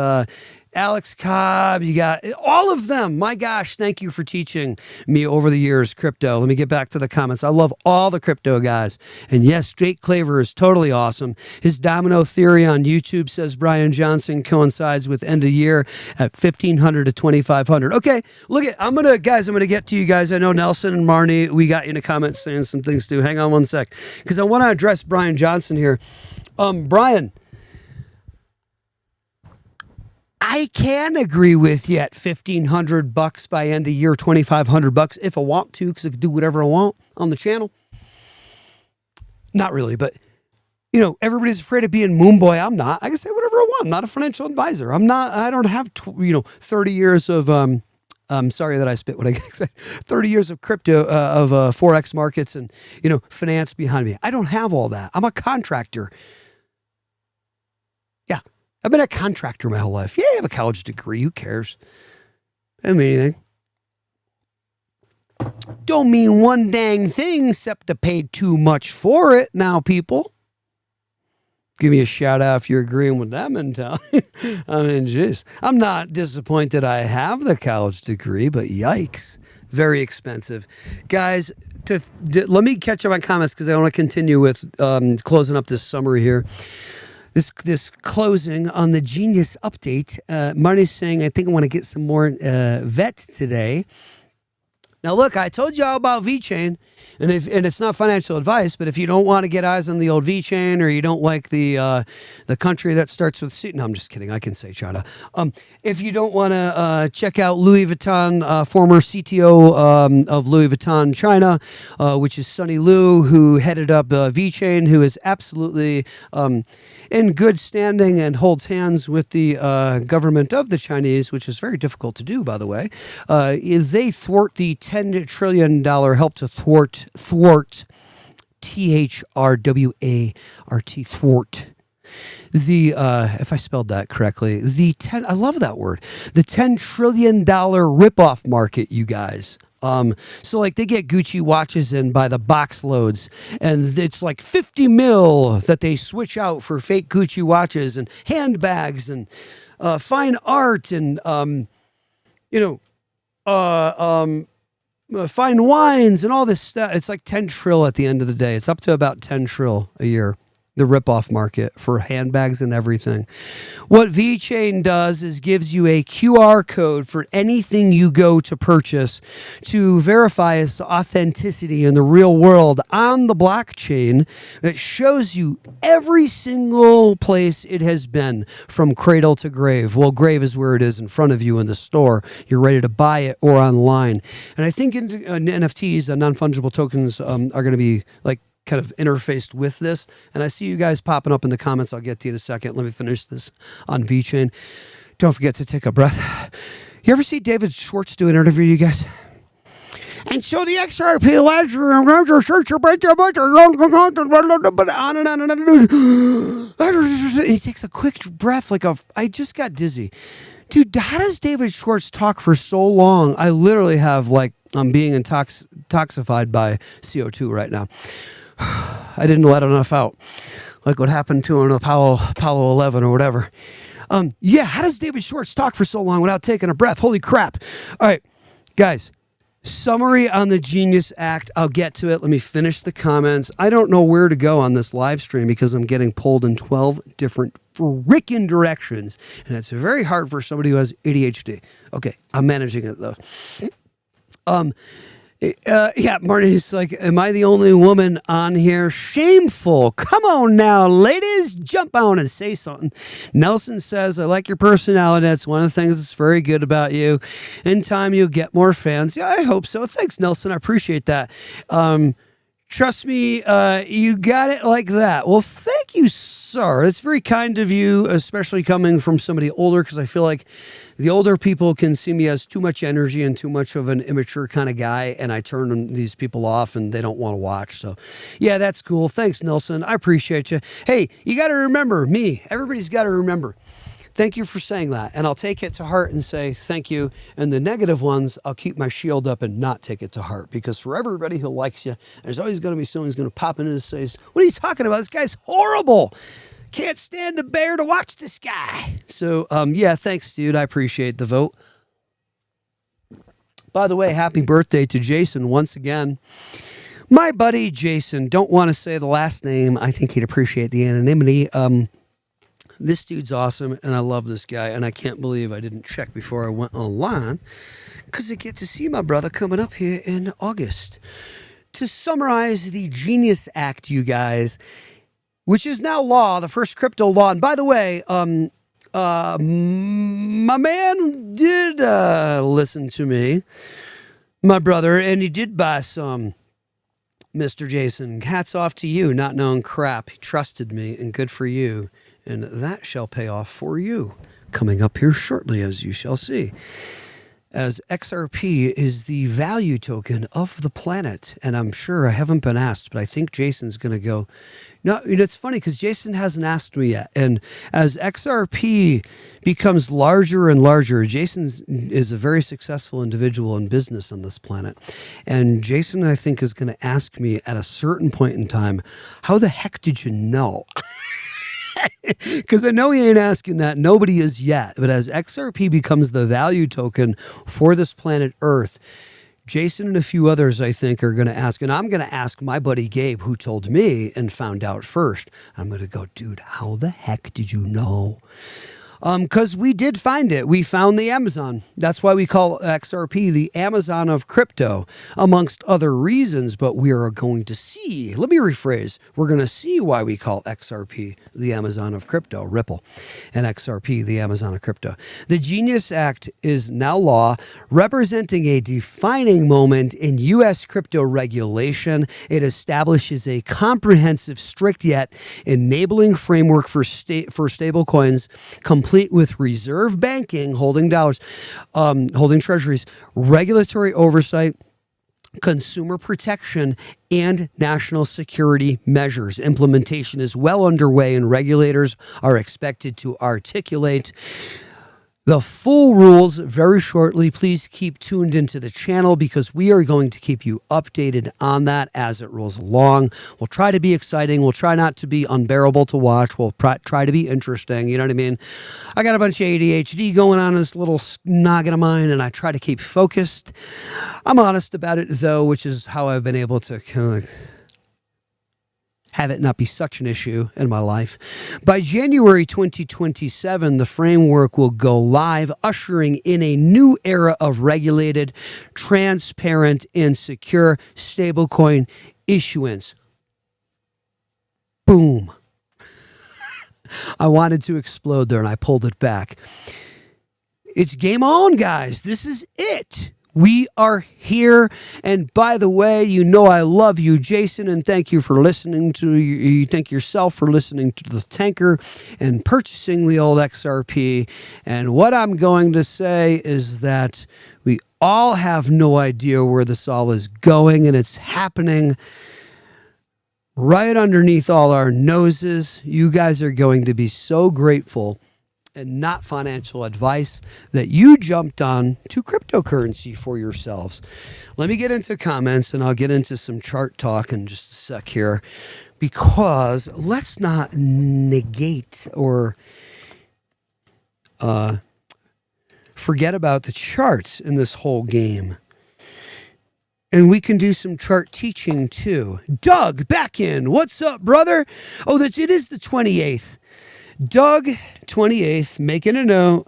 Alex Cobb. You got all of them. My gosh, thank you for teaching me over the years crypto. Let me get back to the comments. I love all the crypto guys. And yes, Jake Claver is totally awesome. His domino theory on YouTube, says Brian Johnson, coincides with end of year at 1,500 to 2,500. Okay, look at, I'm going to get to you guys. I know Nelson and Marnie, we got you in the comments saying some things too. Hang on one sec, because I want to address Brian Johnson here. Brian, I can agree with you at $1,500 by end of year, $2,500 if I want to, because I can do whatever I want on the channel. Not really, but everybody's afraid of being moon boy. I'm not. I can say whatever I want. I'm not a financial advisor. I'm not. I don't have 30 years of I'm sorry that I spit what I get excited. 30 years of crypto, of Forex markets and, finance behind me. I don't have all that. I'm a contractor. Yeah. I've been a contractor my whole life. Yeah, I have a college degree. Who cares? Doesn't mean anything. Don't mean one dang thing except to pay too much for it now, people. Give me a shout out if you're agreeing with that mentality. I mean, jeez. I'm not disappointed I have the college degree, but yikes. Very expensive. Guys, let me catch up on comments because I want to continue with closing up this summary here. This closing on the Genius update. Marnie's saying, I think I want to get some more vet today. Now, look, I told you all about VeChain, and it's not financial advice, but if you don't want to get eyes on the old VeChain, or you don't like the country that starts with C, no, I'm just kidding. I can say China. If you don't want to check out Louis Vuitton, former CTO of Louis Vuitton China, which is Sonny Liu, who headed up VeChain, who is absolutely in good standing and holds hands with the government of the Chinese, which is very difficult to do, by the way. They thwart the $10 trillion help to thwart THRWART thwart. The if I spelled that correctly, I love that word. The $10 trillion ripoff market, you guys. So like they get Gucci watches in by the box loads, and it's like 50 mil that they switch out for fake Gucci watches and handbags and fine art and fine wines and all this stuff. It's like 10 trill at the end of the day. It's up to about 10 trill a year. The ripoff market for handbags and everything. What VeChain does is gives you a QR code for anything you go to purchase to verify its authenticity in the real world on the blockchain that shows you every single place it has been from cradle to grave. Well, grave is where it is in front of you in the store. You're ready to buy it or online. And I think NFTs, non-fungible tokens, are going to be like kind of interfaced with this. And I see you guys popping up in the comments. I'll get to you in a second. Let me finish this on VeChain. Don't forget to take a breath. You ever see David Schwartz do an interview, you guys? And so the XRP ledger, but on and on and on. He takes a quick breath I just got dizzy. Dude, how does David Schwartz talk for so long? I literally have I'm being intoxified by CO2 right now. I didn't let enough out, like what happened to him in Apollo 11 or whatever. Yeah, how does David Schwartz talk for so long without taking a breath? Holy crap. All right, guys, summary on the Genius Act. I'll get to it. Let me finish the comments. I don't know where to go on this live stream because I'm getting pulled in 12 different freaking directions, and it's very hard for somebody who has ADHD. Okay, I'm managing it, though. Yeah, Marty's like, am I the only woman on here? Shameful. Come on now, ladies. Jump on and say something. Nelson says, I like your personality. That's one of the things that's very good about you. In time, you'll get more fans. Yeah, I hope so. Thanks, Nelson. I appreciate that. Trust me, you got it like that. Well, thank you so sir. It's very kind of you, especially coming from somebody older, because I feel like the older people can see me as too much energy and too much of an immature kind of guy, and I turn these people off and they don't want to watch. So, yeah, that's cool. Thanks, Nelson. I appreciate you. Hey, you got to remember me. Everybody's got to remember. Thank you for saying that. And I'll take it to heart and say thank you. And the negative ones, I'll keep my shield up and not take it to heart. Because for everybody who likes you, there's always going to be someone who's going to pop in and say, what are you talking about? This guy's horrible. Can't stand to bear to watch this guy. So, yeah, thanks, dude. I appreciate the vote. By the way, happy birthday to Jason once again. My buddy Jason, don't want to say the last name. I think he'd appreciate the anonymity. This dude's awesome, and I love this guy, and I can't believe I didn't check before I went online, because I get to see my brother coming up here in August. To summarize the Genius Act, you guys, which is now law, the first crypto law. And by the way, my man did listen to me, my brother, and he did buy some. Mr. Jason, hats off to you, not knowing crap. He trusted me, and good for you. And that shall pay off for you, coming up here shortly, as you shall see. As XRP is the value token of the planet, and I'm sure I haven't been asked, but I think Jason's going to go. No, it's funny because Jason hasn't asked me yet. And as XRP becomes larger and larger, Jason is a very successful individual in business on this planet. And Jason, I think, is going to ask me at a certain point in time, how the heck did you know? Because I know he ain't asking that. Nobody is yet. But as XRP becomes the value token for this planet Earth, Jason and a few others, I think, are going to ask. And I'm going to ask my buddy Gabe, who told me and found out first. I'm going to go, dude, how the heck did you know? Because we did find it. We found the Amazon. That's why we call XRP the Amazon of crypto, amongst other reasons. But we are going to see, let me rephrase, we're going to see why we call XRP the Amazon of crypto, Ripple, and XRP the Amazon of crypto. The Genius Act is now law, representing a defining moment in U.S. crypto regulation. It establishes a comprehensive, strict yet enabling framework for stablecoins, complete with reserve banking, holding dollars, holding treasuries, regulatory oversight, consumer protection, and national security measures. Implementation is well underway, and regulators are expected to articulate the full rules very shortly. Please keep tuned into the channel because we are going to keep you updated on that as it rolls along. We'll try to be exciting. We'll try not to be unbearable to watch. We'll try to be interesting. You know what I mean? I got a bunch of ADHD going on in this little noggin of mine, and I try to keep focused. I'm honest about it, though, which is how I've been able to kind of like have it not be such an issue in my life. By January 2027, the framework will go live, ushering in a new era of regulated, transparent, and secure stablecoin issuance. Boom. I wanted to explode there, and I pulled it back. It's game on, guys. This is it. We are here. And by the way, you know I love you, Jason, and thank you for listening to you. Thank yourself for listening to the tanker and purchasing the old XRP. And what I'm going to say is that we all have no idea where this all is going, and it's happening right underneath all our noses. You guys are going to be so grateful, and not financial advice, that you jumped on to cryptocurrency for yourselves. Let me get into comments, and I'll get into some chart talk in just a sec here, because let's not negate or forget about the charts in this whole game. And we can do some chart teaching too. Doug, back in. What's up, brother? Oh, it is the 28th. Doug, 28th, making a note.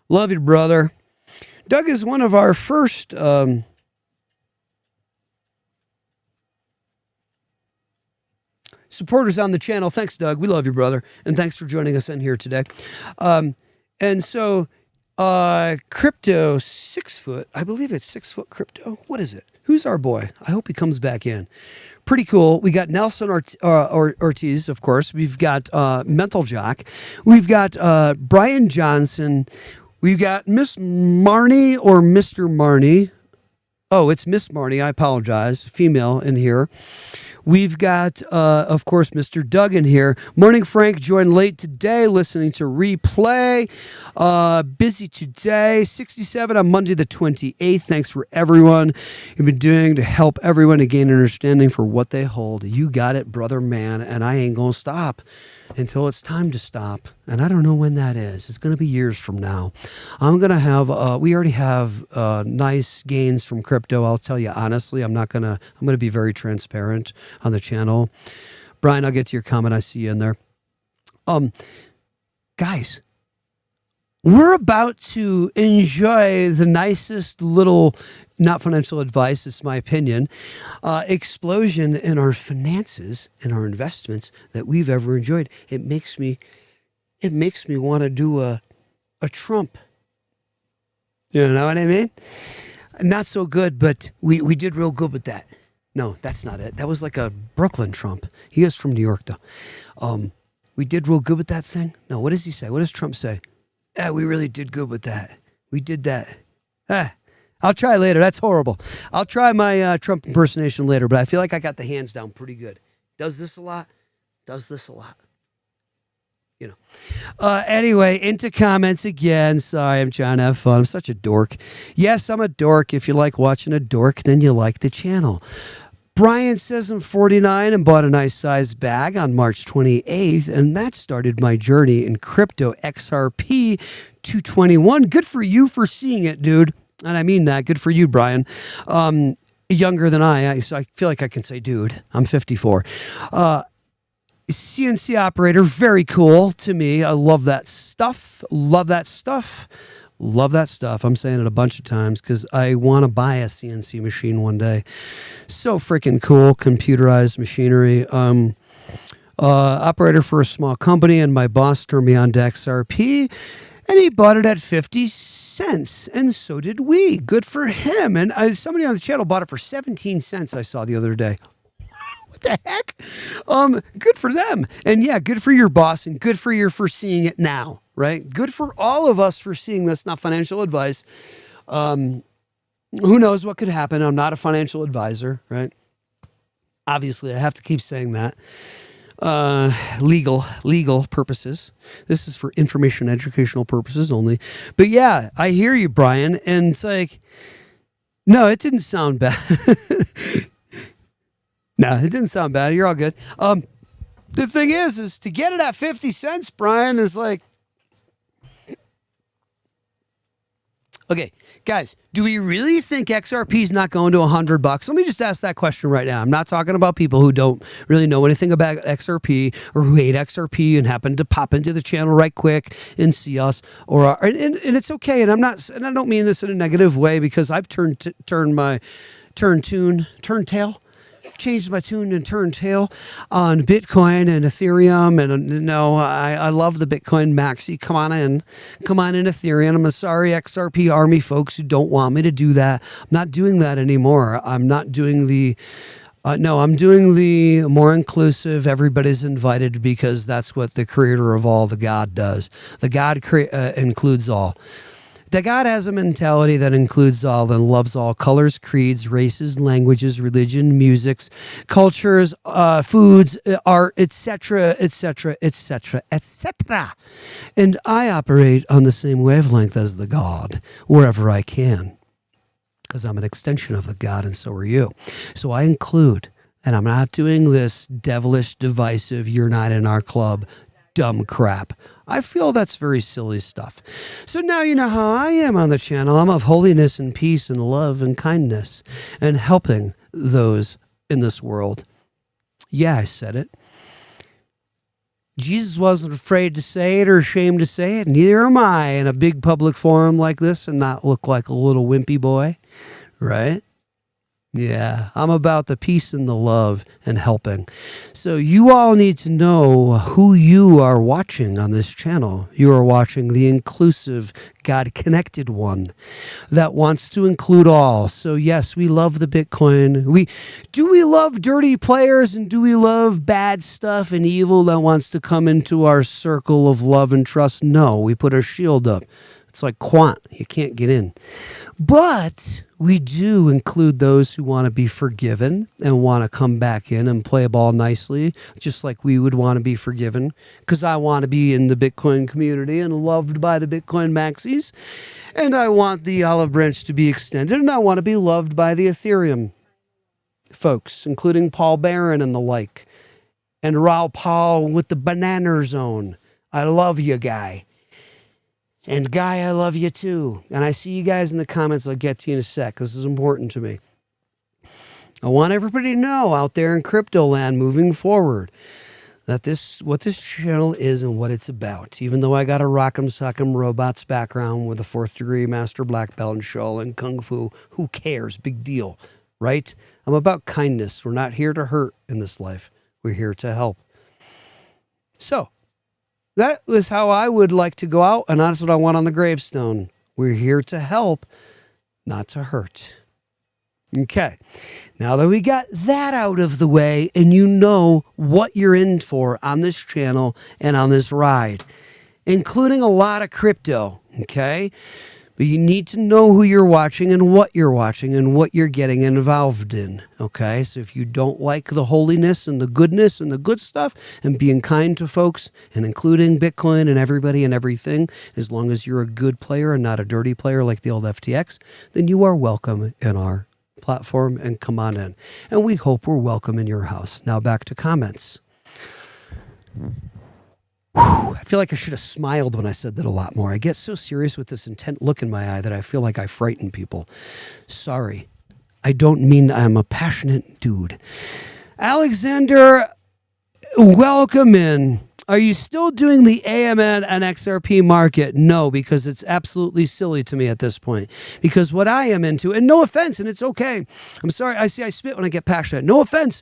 Love you, brother. Doug is one of our first supporters on the channel. Thanks, Doug. We love you, brother. And thanks for joining us in here today. And so Crypto 6 foot. I believe it's 6 foot crypto. What is it? Who's our boy? I hope he comes back in. Pretty cool. We got Nelson Ortiz, of course. We've got Mental Jock. We've got Brian Johnson. We've got Miss Marnie or Mr. Marnie. Oh, it's Miss Marnie. I apologize. Female in here. We've got, of course, Mr. Doug in here. Morning, Frank. Joined late today, listening to replay. Busy today. 67 on Monday the 28th. Thanks for everyone you've been doing to help everyone to gain understanding for what they hold. You got it, brother, man. And I ain't going to stop until it's time to stop. And I don't know when that is. It's going to be years from now. I'm going to have, we already have nice gains from crypto. I'll tell you honestly, I'm going to be very transparent on the channel. Brian, I'll get to your comment. I see you in there. Guys, we're about to enjoy the nicest little, not financial advice, it's my opinion, explosion in our finances and our investments that we've ever enjoyed. It makes me want to do a Trump. You know what I mean? Not so good, but we did real good with that. No, that's not it. That was like a Brooklyn Trump. He is from New York, though. We did real good with that thing. No, what does he say? What does Trump say? Yeah, we really did good with that. We did that. I'll try later. That's horrible. I'll try my Trump impersonation later, but I feel like I got the hands down pretty good. Does this a lot. You know. Anyway, into comments again. Sorry, I'm trying to have fun. I'm such a dork. Yes, I'm a dork. If you like watching a dork, then you like the channel. Brian says I'm 49 and bought a nice sized bag on March 28th, and that started my journey in crypto XRP 221. Good for you for seeing it, dude. And I mean that. Good for you, Brian. Younger than I, so I feel like I can say dude. I'm 54. CNC operator, very cool to me. I love that stuff. Love that stuff. I'm saying it a bunch of times because I want to buy a CNC machine one day. So freaking cool. Computerized machinery. Operator for a small company, and my boss turned me on to XRP, and he bought it at 50 cents, and so did we. Good for him. And somebody on the channel bought it for 17 cents I saw the other day. What the heck? Good for them. And yeah, good for your boss, and good for you for seeing it now, right? Good for all of us for seeing this. Not financial advice. Who knows what could happen? I'm not a financial advisor, right? Obviously, I have to keep saying that. Legal purposes. This is for information, educational purposes only. But yeah, I hear you, Brian. And it's like, no, it didn't sound bad. No, it didn't sound bad. You're all good. The thing is to get it at 50 cents, Brian, is like, okay, guys, do we really think XRP is not going to $100? Let me just ask that question right now. I'm not talking about people who don't really know anything about XRP or who hate XRP and happen to pop into the channel right quick and see us, and it's okay. And I don't mean this in a negative way, because I've changed my tune and turned tail on Bitcoin and Ethereum. And no, I love the Bitcoin maxi. Come on in Ethereum. I'm sorry, XRP army folks who don't want me to do that. I'm not doing that anymore. I'm not doing the, I'm doing the more inclusive, everybody's invited, because that's what the creator of all, the God, does. The God includes all. That God has a mentality that includes all and loves all colors, creeds, races, languages, religion, musics, cultures, foods, art, etc., etc., etc., etc. And I operate on the same wavelength as the God wherever I can, because I'm an extension of the God, and so are you. So I include, and I'm not doing this devilish, divisive, you're not in our club, dumb crap. I feel that's very silly stuff. So now you know how I am on the channel. I'm of holiness and peace and love and kindness and helping those in this world. Yeah, I said it. Jesus wasn't afraid to say it or ashamed to say it. Neither am I in a big public forum like this and not look like a little wimpy boy, right? Yeah, I'm about the peace and the love and helping. So you all need to know who you are watching on this channel. You are watching the inclusive, God-connected one that wants to include all. So yes, we love the Bitcoin. We love dirty players, and do we love bad stuff and evil that wants to come into our circle of love and trust? No, we put a shield up. It's like Quant. You can't get in. But we do include those who want to be forgiven and want to come back in and play ball nicely, just like we would want to be forgiven, because I want to be in the Bitcoin community and loved by the Bitcoin maxis, and I want the olive branch to be extended, and I want to be loved by the Ethereum folks, including Paul Barron and the like, and Raul Paul with the banana zone. I love you, guy. And Guy, I love you too. And I see you guys in the comments. I'll get to you in a sec. This is important to me. I want everybody to know out there in crypto land moving forward that what this channel is and what it's about. Even though I got a Rock'em Sock'em Robots background with a 4th degree master black belt in Shaolin and Kung Fu, who cares? Big deal, right? I'm about kindness. We're not here to hurt in this life. We're here to help. So, that was how I would like to go out, and that's what I want on the gravestone. We're here to help, not to hurt. Okay, now that we got that out of the way, and you know what you're in for on this channel and on this ride, including a lot of crypto, okay? But you need to know who you're watching and what you're getting involved in, okay? So if you don't like the holiness and the goodness and the good stuff and being kind to folks and including Bitcoin and everybody and everything, as long as you're a good player and not a dirty player like the old FTX, then you are welcome in our platform and come on in. And we hope we're welcome in your house. Now back to comments. I feel like I should have smiled when I said that a lot more. I get so serious with this intent look in my eye that I feel like I frighten people. Sorry. I don't mean I'm a passionate dude. Alexander, welcome in. Are you still doing the AMN and XRP market? No, because it's absolutely silly to me at this point. Because what I am into, and no offense, and it's okay. I'm sorry, I spit when I get passionate. No offense.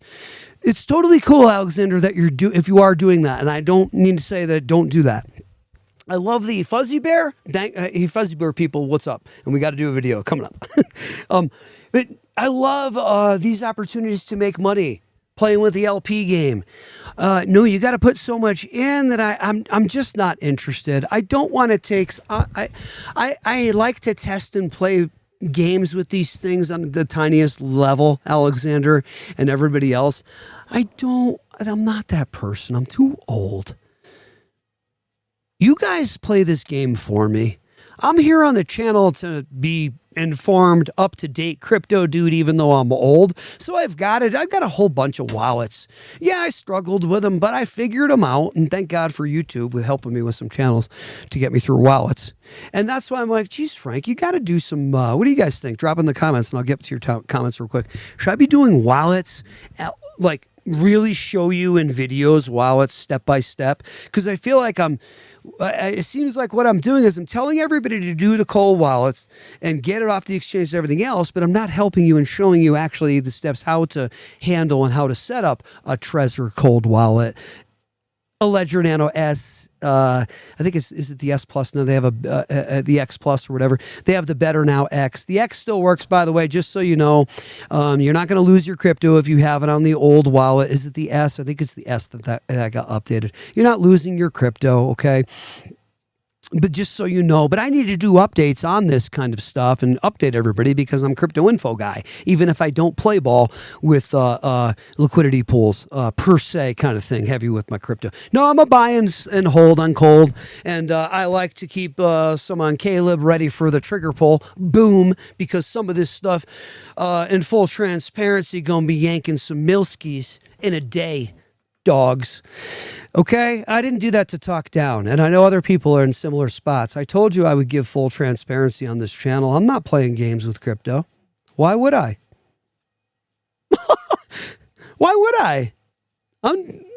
It's totally cool, Alexander, that if you are doing that, and I don't mean to say that don't do that. I love the Fuzzy Bear. Fuzzy Bear people, what's up? And we got to do a video coming up. But I love these opportunities to make money playing with the LP game. No, you got to put so much in that I'm just not interested. I don't want to take. I like to test and play games with these things on the tiniest level, Alexander and everybody else. I'm not that person. I'm too old. You guys play this game for me. I'm here on the channel to be informed, up-to-date crypto dude, even though I'm old. So I've got a whole bunch of wallets. Yeah, I struggled with them, but I figured them out. And thank God for YouTube with helping me with some channels to get me through wallets. And that's why I'm like, geez, Frank, you got to do some, what do you guys think? Drop in the comments and I'll get to your comments real quick. Should I be doing wallets? Like, really show you in videos wallets step by step? Because I feel like it seems like what I'm doing is I'm telling everybody to do the cold wallets and get it off the exchange and everything else, but I'm not helping you and showing you actually the steps how to handle and how to set up a Trezor cold wallet, a Ledger Nano S. I think is it the S Plus? No, they have the X Plus or whatever. They have the better now X. The X still works, by the way, just so you know. You're not going to lose your crypto if you have it on the old wallet. Is it the S? I think it's the S that got updated. You're not losing your crypto, okay? But just so you know, but I need to do updates on this kind of stuff and update everybody because I'm crypto info guy, even if I don't play ball with liquidity pools per se kind of thing, heavy with my crypto. No, I'm a buy and hold on cold, and I like to keep some on Caleb ready for the trigger pull, boom, because some of this stuff in full transparency gonna be yanking some milskis in a day. Dogs. Okay, I didn't do that to talk down, and I know other people are in similar spots. I told you I would give full transparency on this channel. I'm not playing games with crypto. Why would I? Why would I?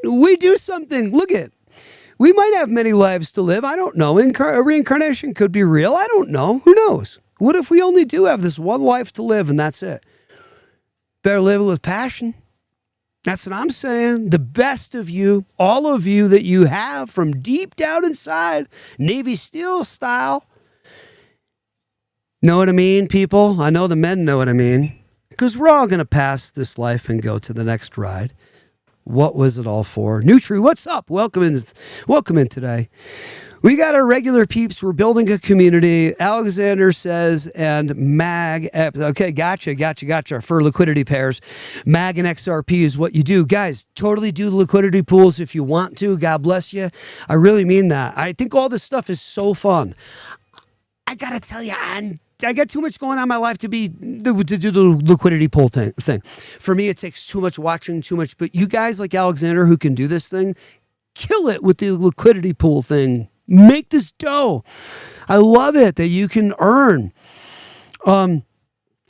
We do something. Look at. We might have many lives to live. I don't know. Reincarnation could be real. I don't know. Who knows? What if we only do have this one life to live and that's it? Better live it with passion. That's what I'm saying. The best of you, all of you that you have from deep down inside, Navy SEAL style. Know what I mean, people? I know the men know what I mean. Because we're all going to pass this life and go to the next ride. What was it all for? Nutri, what's up? Welcome in today. We got our regular peeps. We're building a community. Alexander says, and MAG. Okay, gotcha. For liquidity pairs, MAG and XRP is what you do. Guys, totally do liquidity pools if you want to. God bless you. I really mean that. I think all this stuff is so fun. I got to tell you, I got too much going on in my life to do the liquidity pool thing. For me, it takes too much watching, too much. But you guys like Alexander who can do this thing, kill it with the liquidity pool thing. Make this dough. I love it that you can earn. And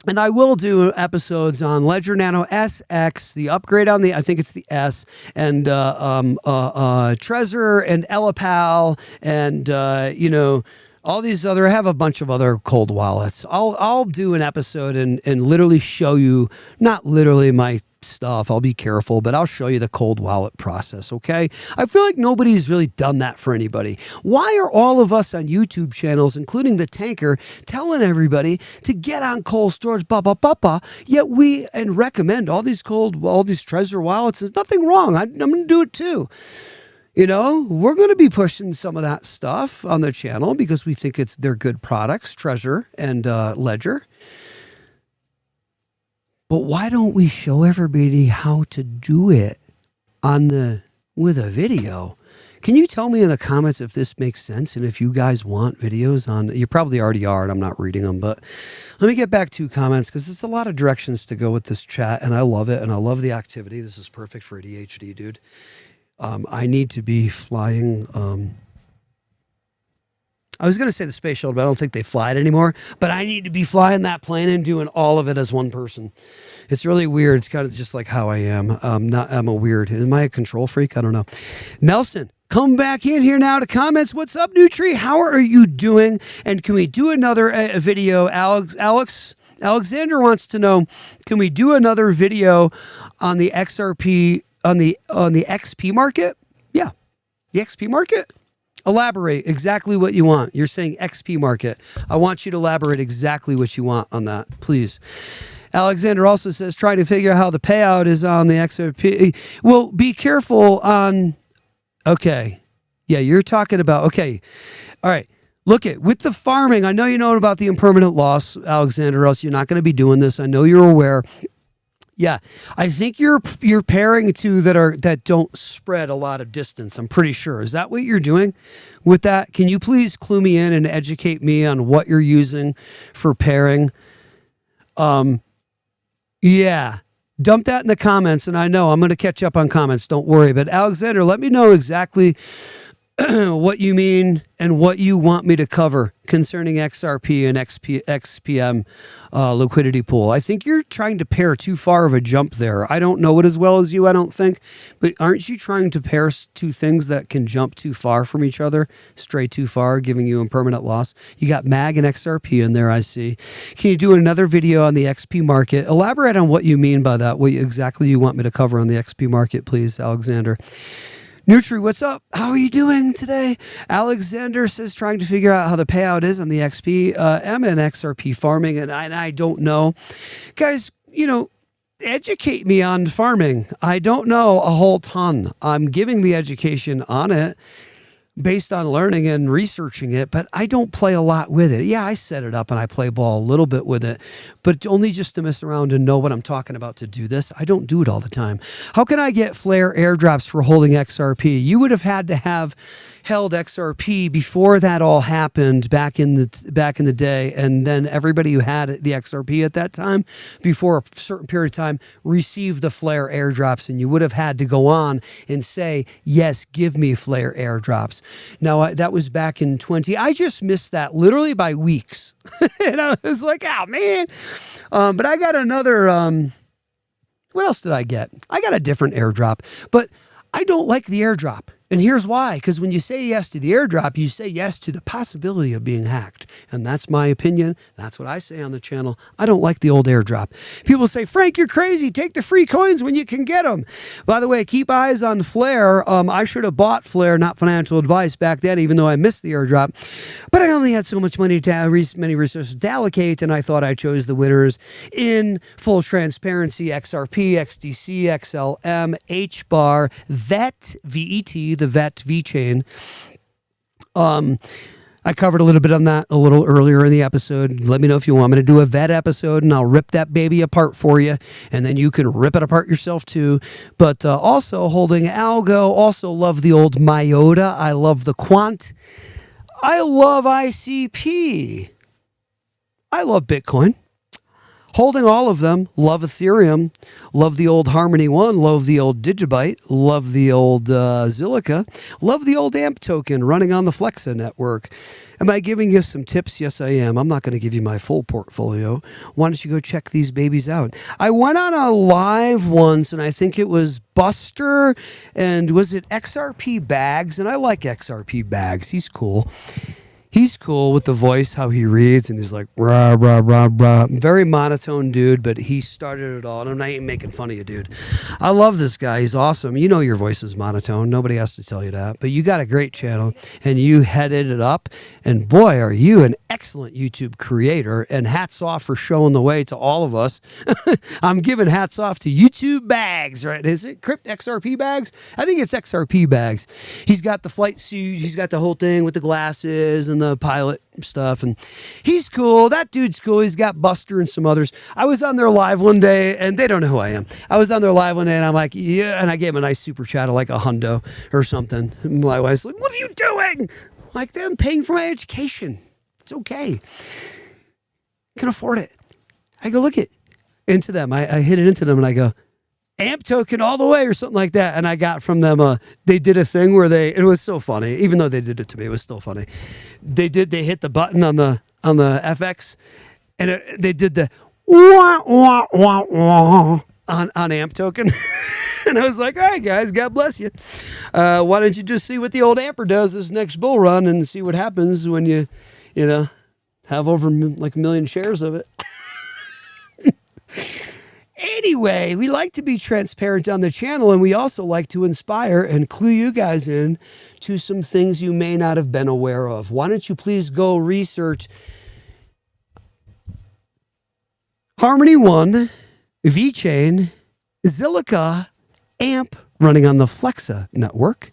I will do episodes on Ledger Nano SX, the upgrade on I think it's the S, and Trezor and Elapal, and all these I have a bunch of other cold wallets. I'll do an episode and literally show you, not literally my stuff, I'll be careful, but I'll show you the cold wallet process, okay? I feel like nobody's really done that for anybody. Why are all of us on YouTube channels, including the Tanker, telling everybody to get on cold storage, yet we recommend all these Trezor wallets? There's nothing wrong. I'm going to do it too. We're going to be pushing some of that stuff on the channel because we think they're good products, Trezor and Ledger. But why don't we show everybody how to do it with a video? Can you tell me in the comments if this makes sense and if you guys want videos on? You probably already are, and I'm not reading them. But let me get back to comments because there's a lot of directions to go with this chat, and I love it, and I love the activity. This is perfect for ADHD, dude. I need to be flying. I was going to say the space shuttle, but I don't think they fly it anymore. But I need to be flying that plane and doing all of it as one person. It's really weird. It's kind of just like how I am. I'm a weird. Am I a control freak? I don't know. Nelson, come back in here now to comments. What's up, Nutri? How are you doing? And can we do another video? Alexander wants to know, can we do another video on the XRP, on the XP market? Yeah. The XP market? Elaborate exactly what you want. You're saying XP market. I want you to elaborate exactly what you want on that, please. Alexander also says, trying to figure out how the payout is on the XRP. Well, be careful on, okay. Yeah, you're talking about, okay. All right. Look with the farming, I know you know about the impermanent loss, Alexander, or else you're not going to be doing this. I know you're aware. Yeah, I think you're pairing two that don't spread a lot of distance. I'm pretty sure. Is that what you're doing with that? Can you please clue me in and educate me on what you're using for pairing? Yeah, dump that in the comments, and I know I'm going to catch up on comments. Don't worry. But Alexander, let me know exactly what you mean and what you want me to cover concerning XRP and XPM liquidity pool. I think you're trying to pair too far of a jump there. I don't know it as well as you, I don't think, but aren't you trying to pair two things that can jump too far from each other, stray too far, giving you impermanent loss? You got MAG and XRP in there, I see. Can you do another video on the XP market? Elaborate on what you mean by that, what exactly you want me to cover on the XP market, please, Alexander. Nutri, what's up? How are you doing today? Alexander says trying to figure out how the payout is on the XP, M and XRP farming, and I don't know. Guys, educate me on farming. I don't know a whole ton. I'm giving the education on it based on learning and researching it, but I don't play a lot with it. Yeah, I set it up and I play ball a little bit with it, but only just to mess around and know what I'm talking about to do this. I don't do it all the time. How can I get flare airdrops for holding XRP? You would have had to have held XRP before that all happened back in the day, and then everybody who had the XRP at that time, before a certain period of time, received the flare airdrops, and you would have had to go on and say, yes, give me flare airdrops. Now, that was back in 20. I just missed that literally by weeks. And I was like, oh, man. But I got another, what else did I get? I got a different airdrop, but I don't like the airdrop. And here's why. Because when you say yes to the airdrop, you say yes to the possibility of being hacked. And that's my opinion. That's what I say on the channel. I don't like the old airdrop. People say, Frank, you're crazy. Take the free coins when you can get them. By the way, keep eyes on Flare. I should have bought Flare, not financial advice, back then, even though I missed the airdrop. But I only had so much money many resources to allocate, and I thought I chose the winners in full transparency: XRP, XDC, XLM, HBAR, VET, VET, the VET VeChain. I covered a little bit on that a little earlier in the episode. Let me know if you want me to do a VET episode, and I'll rip that baby apart for you, and then you can rip it apart yourself too. But also holding Algo, also love the old Myota. I love the Quant. I love ICP. I love Bitcoin. Holding all of them, love Ethereum, love the old Harmony One, love the old Digibyte, love the old Zilliqa, love the old AMP token running on the Flexa network. Am I giving you some tips? Yes, I am. I'm not going to give you my full portfolio. Why don't you go check these babies out? I went on a live once, and I think it was Buster, and was it XRP Bags? And I like XRP Bags. He's cool. He's cool with the voice, how he reads, and he's like, rah, rah, rah, rah. Very monotone dude, but he started it all, and I'm not even making fun of you, dude. I love this guy. He's awesome. You know your voice is monotone. Nobody has to tell you that, but you got a great channel, and you headed it up, and boy, are you an excellent YouTube creator, and hats off for showing the way to all of us. I'm giving hats off to YouTube Bags, right? Is it XRP Bags? I think it's XRP Bags. He's got the flight suit. He's got the whole thing with the glasses and the pilot stuff, and he's cool. That dude's cool. He's got Buster and some others. I was on their live one day, and they don't know who I am. I was on their live one day, and I'm like, yeah, and I gave him a nice super chat of like a hundo or something. My wife's like, what are you doing? Like, they're paying for my education. It's okay. Can afford it. I go look it into them. I hit it into them, and I go, AMP token all the way or something like that. And I got from them, they did a thing where it was so funny, even though they did it to me, it was still funny. They hit the button on the FX, and they did the wah, wah, wah, wah on AMP token. And I was like, all right, guys, God bless you. Why don't you just see what the old Amper does this next bull run and see what happens when you have over like 1 million shares of it. Anyway, we like to be transparent on the channel, and we also like to inspire and clue you guys in to some things you may not have been aware of. Why don't you please go research Harmony One, VeChain, Zilliqa, AMP running on the Flexa network.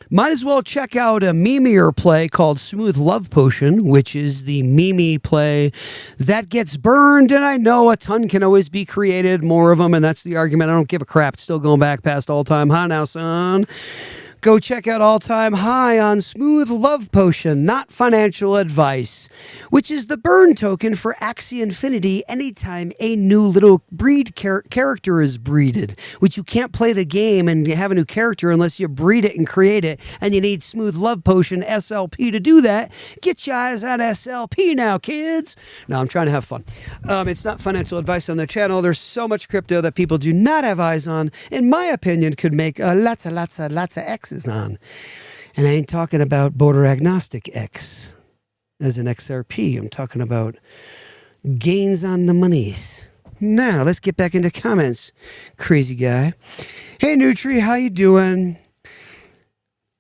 Might as well check out a memeier play called Smooth Love Potion, which is the meme play that gets burned. And I know a ton can always be created, more of them. And that's the argument. I don't give a crap. It's still going back past all time high now, son. Go check out All Time High on Smooth Love Potion, not financial advice, which is the burn token for Axie Infinity anytime a new little breed character is breeded, which you can't play the game and have a new character unless you breed it and create it, and you need Smooth Love Potion SLP to do that. Get your eyes on SLP now, kids. No, I'm trying to have fun. It's not financial advice on the channel. There's so much crypto that people do not have eyes on, in my opinion, could make lots of X's on. And I ain't talking about border agnostic X as an XRP. I'm talking about gains on the monies. Now, let's get back into comments. Crazy guy. Hey, Nutri, how you doing?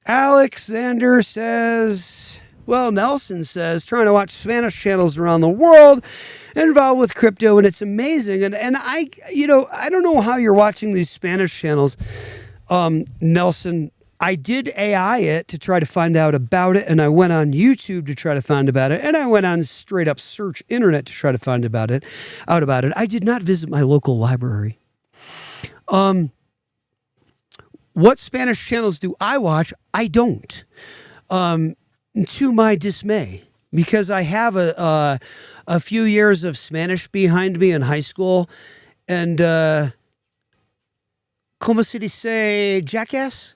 Alexander says, well, Nelson says, trying to watch Spanish channels around the world involved with crypto, and it's amazing. And I don't know how you're watching these Spanish channels, Nelson. I did AI it to try to find out about it, and I went on YouTube to try to find about it, and I went on straight up search internet to try to find out about it. I did not visit my local library. What Spanish channels do I watch? I don't. To my dismay, because I have a few years of Spanish behind me in high school, and ¿cómo se dice jackass?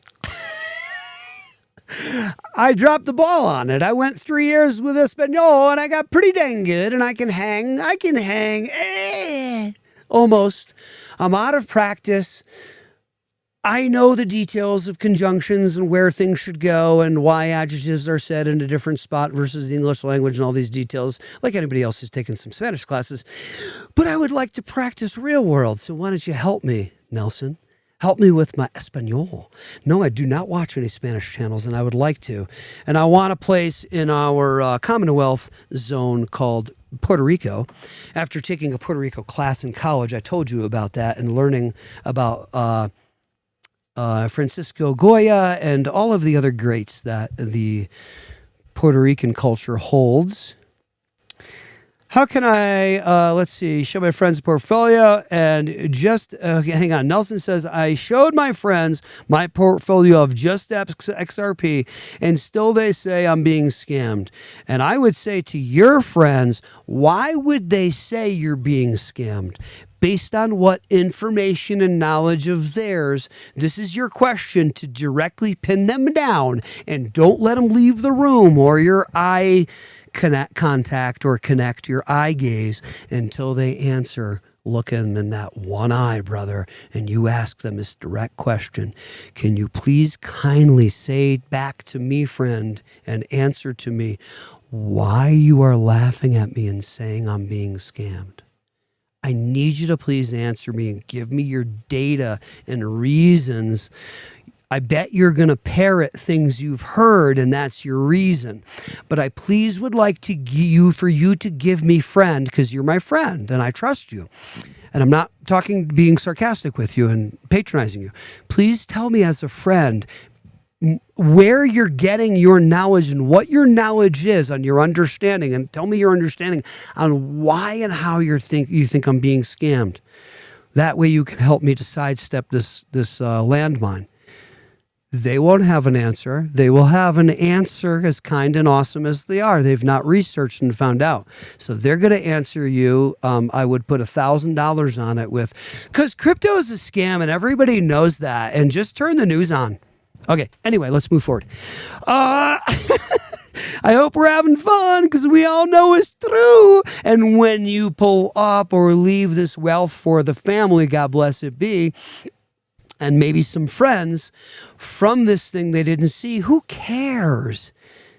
I dropped the ball on it. I went 3 years with Espanol, and I got pretty dang good, and I can hang, almost. I'm out of practice. I know the details of conjunctions and where things should go and why adjectives are said in a different spot versus the English language and all these details, like anybody else who's taken some Spanish classes. But I would like to practice real world. So why don't you help me, Nelson? Help me with my Espanol. No, I do not watch any Spanish channels, and I would like to. And I want a place in our Commonwealth zone called Puerto Rico. After taking a Puerto Rico class in college, I told you about that, and learning about Francisco Goya and all of the other greats that the Puerto Rican culture holds. How can I, let's see, show my friends a portfolio and just, hang on. Nelson says, I showed my friends my portfolio of just XRP and still they say I'm being scammed. And I would say to your friends, why would they say you're being scammed? Based on what information and knowledge of theirs, this is your question to directly pin them down and don't let them leave the room or your eye contact or connect your eye gaze until they answer. Look them in that one eye, brother, and you ask them this direct question. Can you please kindly say back to me, friend, and answer to me why you are laughing at me and saying I'm being scammed? I need you to please answer me and give me your data and reasons. I bet you're going to parrot things you've heard, and that's your reason. But I please would like for you to give me, friend, because you're my friend, and I trust you. And I'm not being sarcastic with you and patronizing you. Please tell me as a friend where you're getting your knowledge and what your knowledge is on your understanding, and tell me your understanding on why and how you think I'm being scammed. That way you can help me to sidestep this landmine. They won't have an answer. They will have an answer as kind and awesome as they are. They've not researched and found out. So they're going to answer you. I would put $1,000 on it because crypto is a scam and everybody knows that. And just turn the news on. Okay. Anyway, let's move forward. I hope we're having fun because we all know it's true. And when you pull up or leave this wealth for the family, God bless it be, and maybe some friends from this thing they didn't see, who cares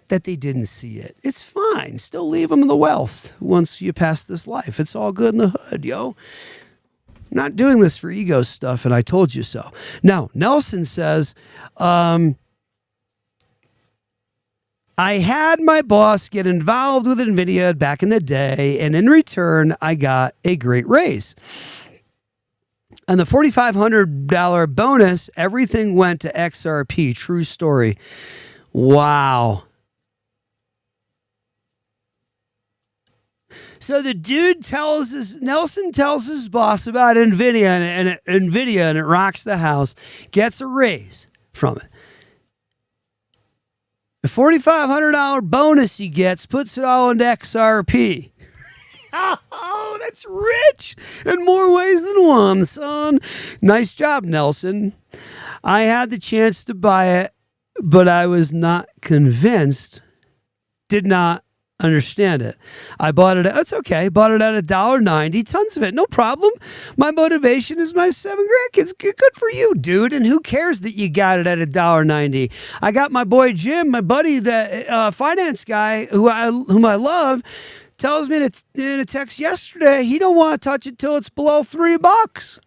that they didn't see it? It's fine. Still leave them the wealth once you pass this life. It's all good in the hood, yo. I'm not doing this for ego stuff, and I told you so. Now, Nelson says, I had my boss get involved with NVIDIA back in the day, and in return, I got a great raise. And the $4,500 bonus, everything went to XRP. True story. Wow. So the dude Nelson tells his boss about NVIDIA and it rocks the house, gets a raise from it. The $4,500 bonus he gets puts it all into XRP. Oh, that's rich in more ways than one, son. Nice job, Nelson. I had the chance to buy it, but I was not convinced. Did not understand it. I bought it. It's okay. Bought it at $1.90. Tons of it. No problem. My motivation is my 7 grandkids. Good for you, dude. And who cares that you got it at $1.90? I got my boy Jim, my buddy, the finance guy whom I love, tells me in a text yesterday he don't want to touch it till it's below $3.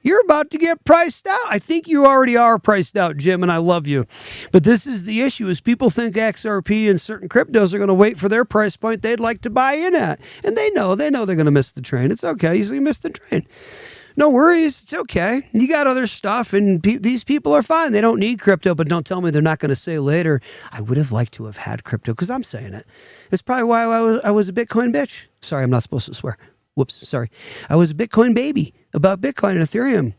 You're about to get priced out. I think you already are priced out, Jim, and I love you. But this is the issue, is people think XRP and certain cryptos are going to wait for their price point they'd like to buy in at. And they know they're going to miss the train. It's okay. You missed the train. No worries. It's okay. You got other stuff, and these people are fine. They don't need crypto, but don't tell me they're not going to say later, I would have liked to have had crypto, because I'm saying it. It's probably why I was a Bitcoin bitch. Sorry, I'm not supposed to swear. Whoops, sorry. I was a Bitcoin baby about Bitcoin and Ethereum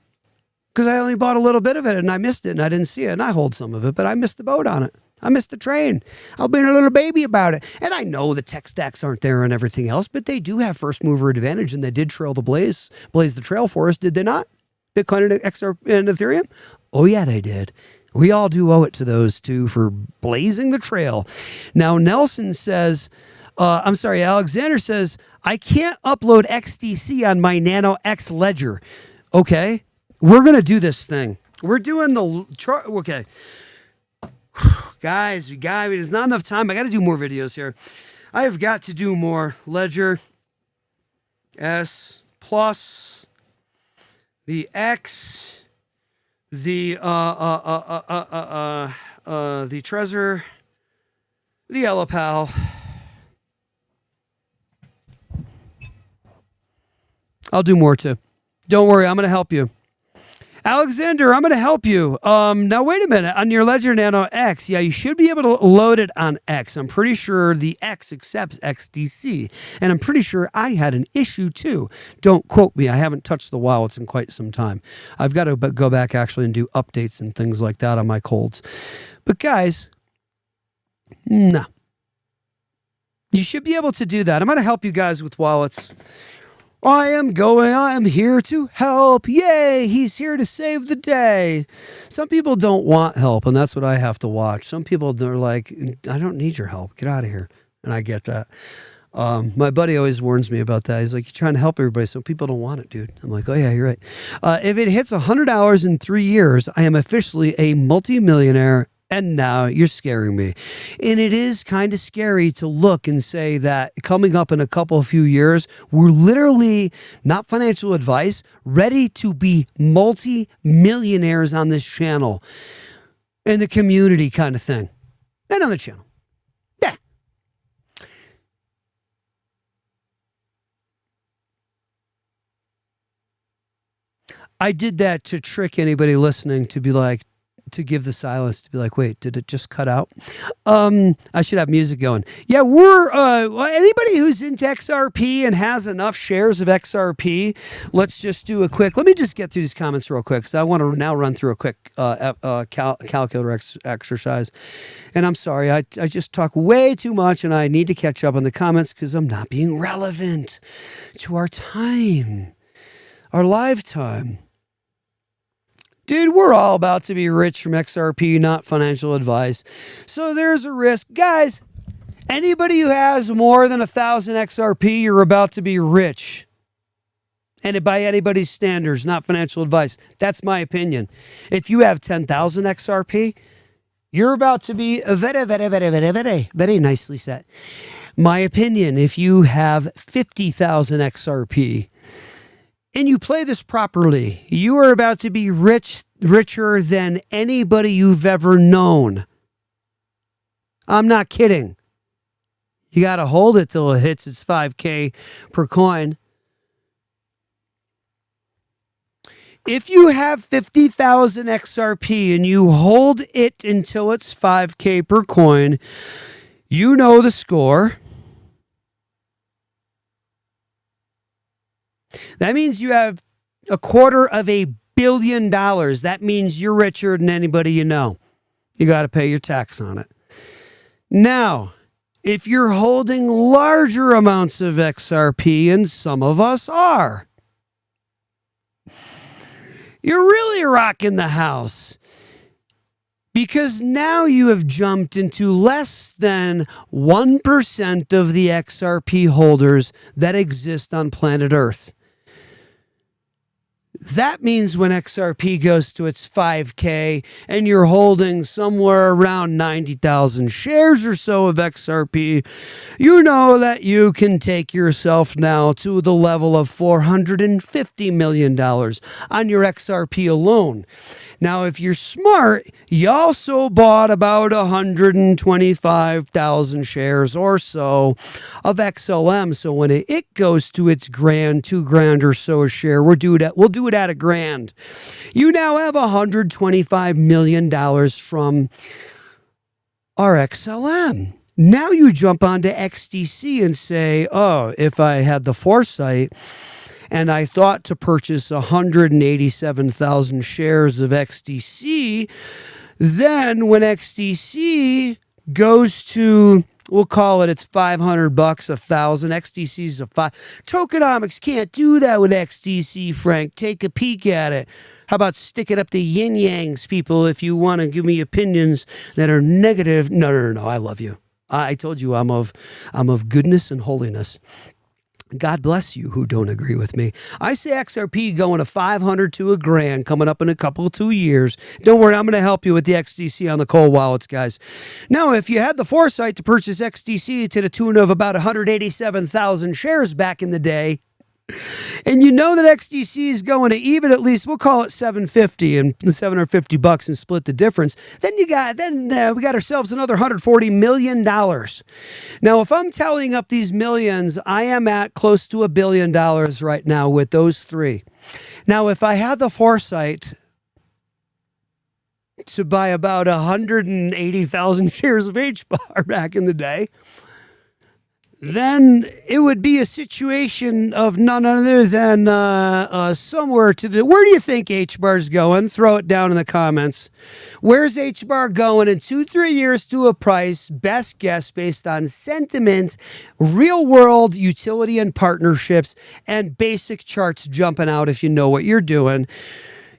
because I only bought a little bit of it and I missed it and I didn't see it, and I hold some of it, but I missed the boat on it. I missed the train. I'll be a little baby about it. And I know the tech stacks aren't there and everything else, but they do have first mover advantage, and they did trail the blaze the trail for us, did they not? Bitcoin and XRP and Ethereum? Oh yeah, they did. We all do owe it to those two for blazing the trail. Now, Nelson says, Alexander says, I can't upload XDC on my Nano X ledger. Okay, we're going to do this thing. We're doing okay. Guys, there's not enough time. I got to do more videos here. I have got to do more. Ledger, S plus, the X, the Trezor, the Elapal. I'll do more too. Don't worry, I'm going to help you. Alexander, I'm going to help you. Now, wait a minute. On your Ledger Nano X, yeah, you should be able to load it on X. I'm pretty sure the X accepts XDC. And I'm pretty sure I had an issue too. Don't quote me. I haven't touched the wallets in quite some time. I've got to go back actually and do updates and things like that on my colds. But guys, no. You should be able to do that. I'm going to help you guys with wallets. I am here to help. Yay, he's here to save the day. Some people don't want help, and that's what I have to watch. Some people, they're like, I don't need your help. Get out of here. And I get that. My buddy always warns me about that. He's like, you're trying to help everybody. Some people don't want it, dude. I'm like, oh, yeah, you're right. If it hits $100 in 3 years, I am officially a multimillionaire. And now you're scaring me. And it is kind of scary to look and say that coming up in a couple of few years, we're literally, not financial advice, ready to be multi-millionaires on this channel. In the community kind of thing. And on the channel. Yeah. I did that to trick anybody listening to be like, to give the silence, to be like, wait, did it just cut out? I should have music going. Yeah, we're anybody who's into XRP and has enough shares of XRP, let's just do a quick, let me just get through these comments real quick, because I want to now run through a quick calculator exercise. And I'm sorry, I just talk way too much, and I need to catch up on the comments because I'm not being relevant to our time, our lifetime. Dude, we're all about to be rich from XRP, not financial advice. So there's a risk. Guys, anybody who has more than 1,000 XRP, you're about to be rich. And by anybody's standards, not financial advice. That's my opinion. If you have 10,000 XRP, you're about to be very, very, very, very, very, very nicely set. My opinion, if you have 50,000 XRP, and you play this properly, you are about to be richer than anybody you've ever known. I'm not kidding. You got to hold it till it hits its 5K per coin. If you have 50,000 XRP and you hold it until it's 5K per coin, you know the score. That means you have $250 million. That means you're richer than anybody you know. You got to pay your tax on it. Now, if you're holding larger amounts of XRP, and some of us are, you're really rocking the house. Because now you have jumped into less than 1% of the XRP holders that exist on planet Earth. That means when XRP goes to its 5K and you're holding somewhere around 90,000 shares or so of XRP, you know that you can take yourself now to the level of $450 million on your XRP alone. Now, if you're smart, you also bought about 125,000 shares or so of XLM. So when it goes to its grand, $2,000 or so a share, we'll do it at $1,000. You now have $125 million from our XLM. Now you jump onto XDC and say, oh, if I had the foresight and I thought to purchase 187,000 shares of XDC, then when XDC goes to, we'll call it, it's $500, 1,000. XDC's a five. Tokenomics can't do that with XDC, Frank. Take a peek at it. How about stick it up to yin yangs, people, if you want to give me opinions that are negative. No, I love you. I told you I'm of goodness and holiness. God bless you who don't agree with me. I say XRP going to 500 to $1,000 coming up in a couple of 2 years. Don't worry, I'm going to help you with the XDC on the cold wallets, guys. Now, if you had the foresight to purchase XDC to the tune of about 187,000 shares back in the day, and you know that XDC is going to even at least, we'll call it 750 and $750 and split the difference. Then we got ourselves another $140 million. Now, if I'm tallying up these millions, I am at close to $1 billion right now with those three. Now, if I had the foresight to buy about 180,000 shares of HBAR back in the day, then it would be a situation of none other than somewhere to the... Where do you think HBAR's going? Throw it down in the comments. Where's HBAR going in 2-3 years to a price? Best guess based on sentiment, real world utility and partnerships, and basic charts jumping out if you know what you're doing.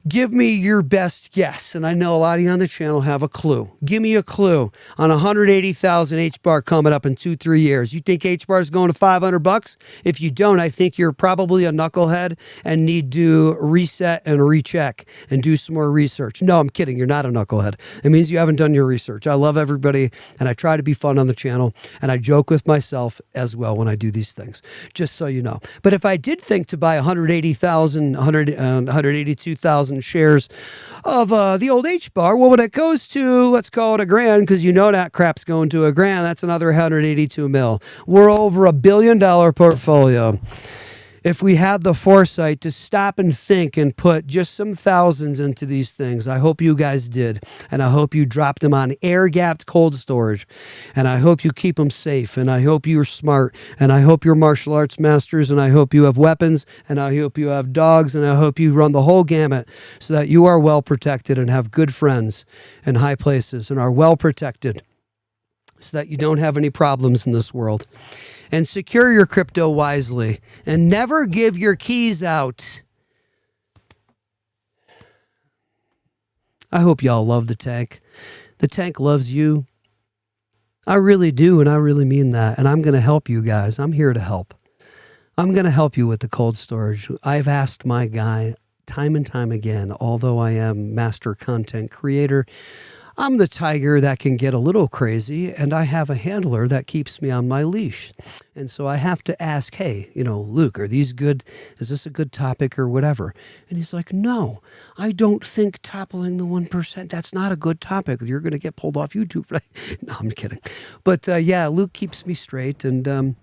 Give me your best guess. And I know a lot of you on the channel have a clue. Give me a clue on 180,000 HBAR coming up in 2-3 years. You think HBAR is going to $500? If you don't, I think you're probably a knucklehead and need to reset and recheck and do some more research. No, I'm kidding. You're not a knucklehead. It means you haven't done your research. I love everybody and I try to be fun on the channel and I joke with myself as well when I do these things, just so you know. But if I did think to buy 182,000 shares of the old HBAR, well, when it goes to, let's call it $1,000, because you know that crap's going to $1,000, that's another 182 mil. We're over $1 billion portfolio. If we had the foresight to stop and think and put just some thousands into these things, I hope you guys did. And I hope you dropped them on air-gapped cold storage. And I hope you keep them safe. And I hope you're smart. And I hope you're martial arts masters. And I hope you have weapons. And I hope you have dogs. And I hope you run the whole gamut so that you are well protected and have good friends in high places and are well protected so that you don't have any problems in this world. And secure your crypto wisely. And never give your keys out. I hope y'all love the tank. The tank loves you. I really do, and I really mean that. And I'm going to help you guys. I'm here to help. I'm going to help you with the cold storage. I've asked my guy time and time again, although I am master content creator, I'm the tiger that can get a little crazy, and I have a handler that keeps me on my leash. And so I have to ask, hey, Luke, are these good? Is this a good topic or whatever? And he's like, no, I don't think toppling the 1%, that's not a good topic. You're going to get pulled off YouTube. No, I'm kidding. But yeah, Luke keeps me straight, and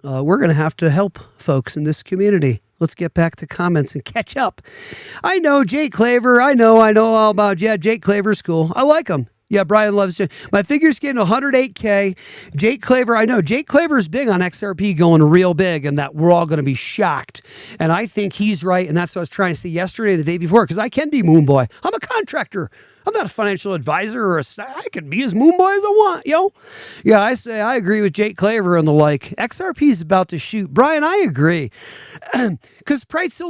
we're going to have to help folks in this community. Let's get back to comments and catch up. I know Jake Claver. I know all about, Jake Claver's cool. I like him. Yeah, Brian loves it. My figure's getting 108K. Jake Claver, I know. Jake Claver's big on XRP going real big, and that we're all going to be shocked. And I think he's right, and that's what I was trying to say yesterday, the day before, because I can be moon boy. I'm a contractor. I'm not a financial advisor or I can be as moon boy as I want, yo. Yeah, I agree with Jake Claver and the like. XRP is about to shoot. Brian, I agree. Because price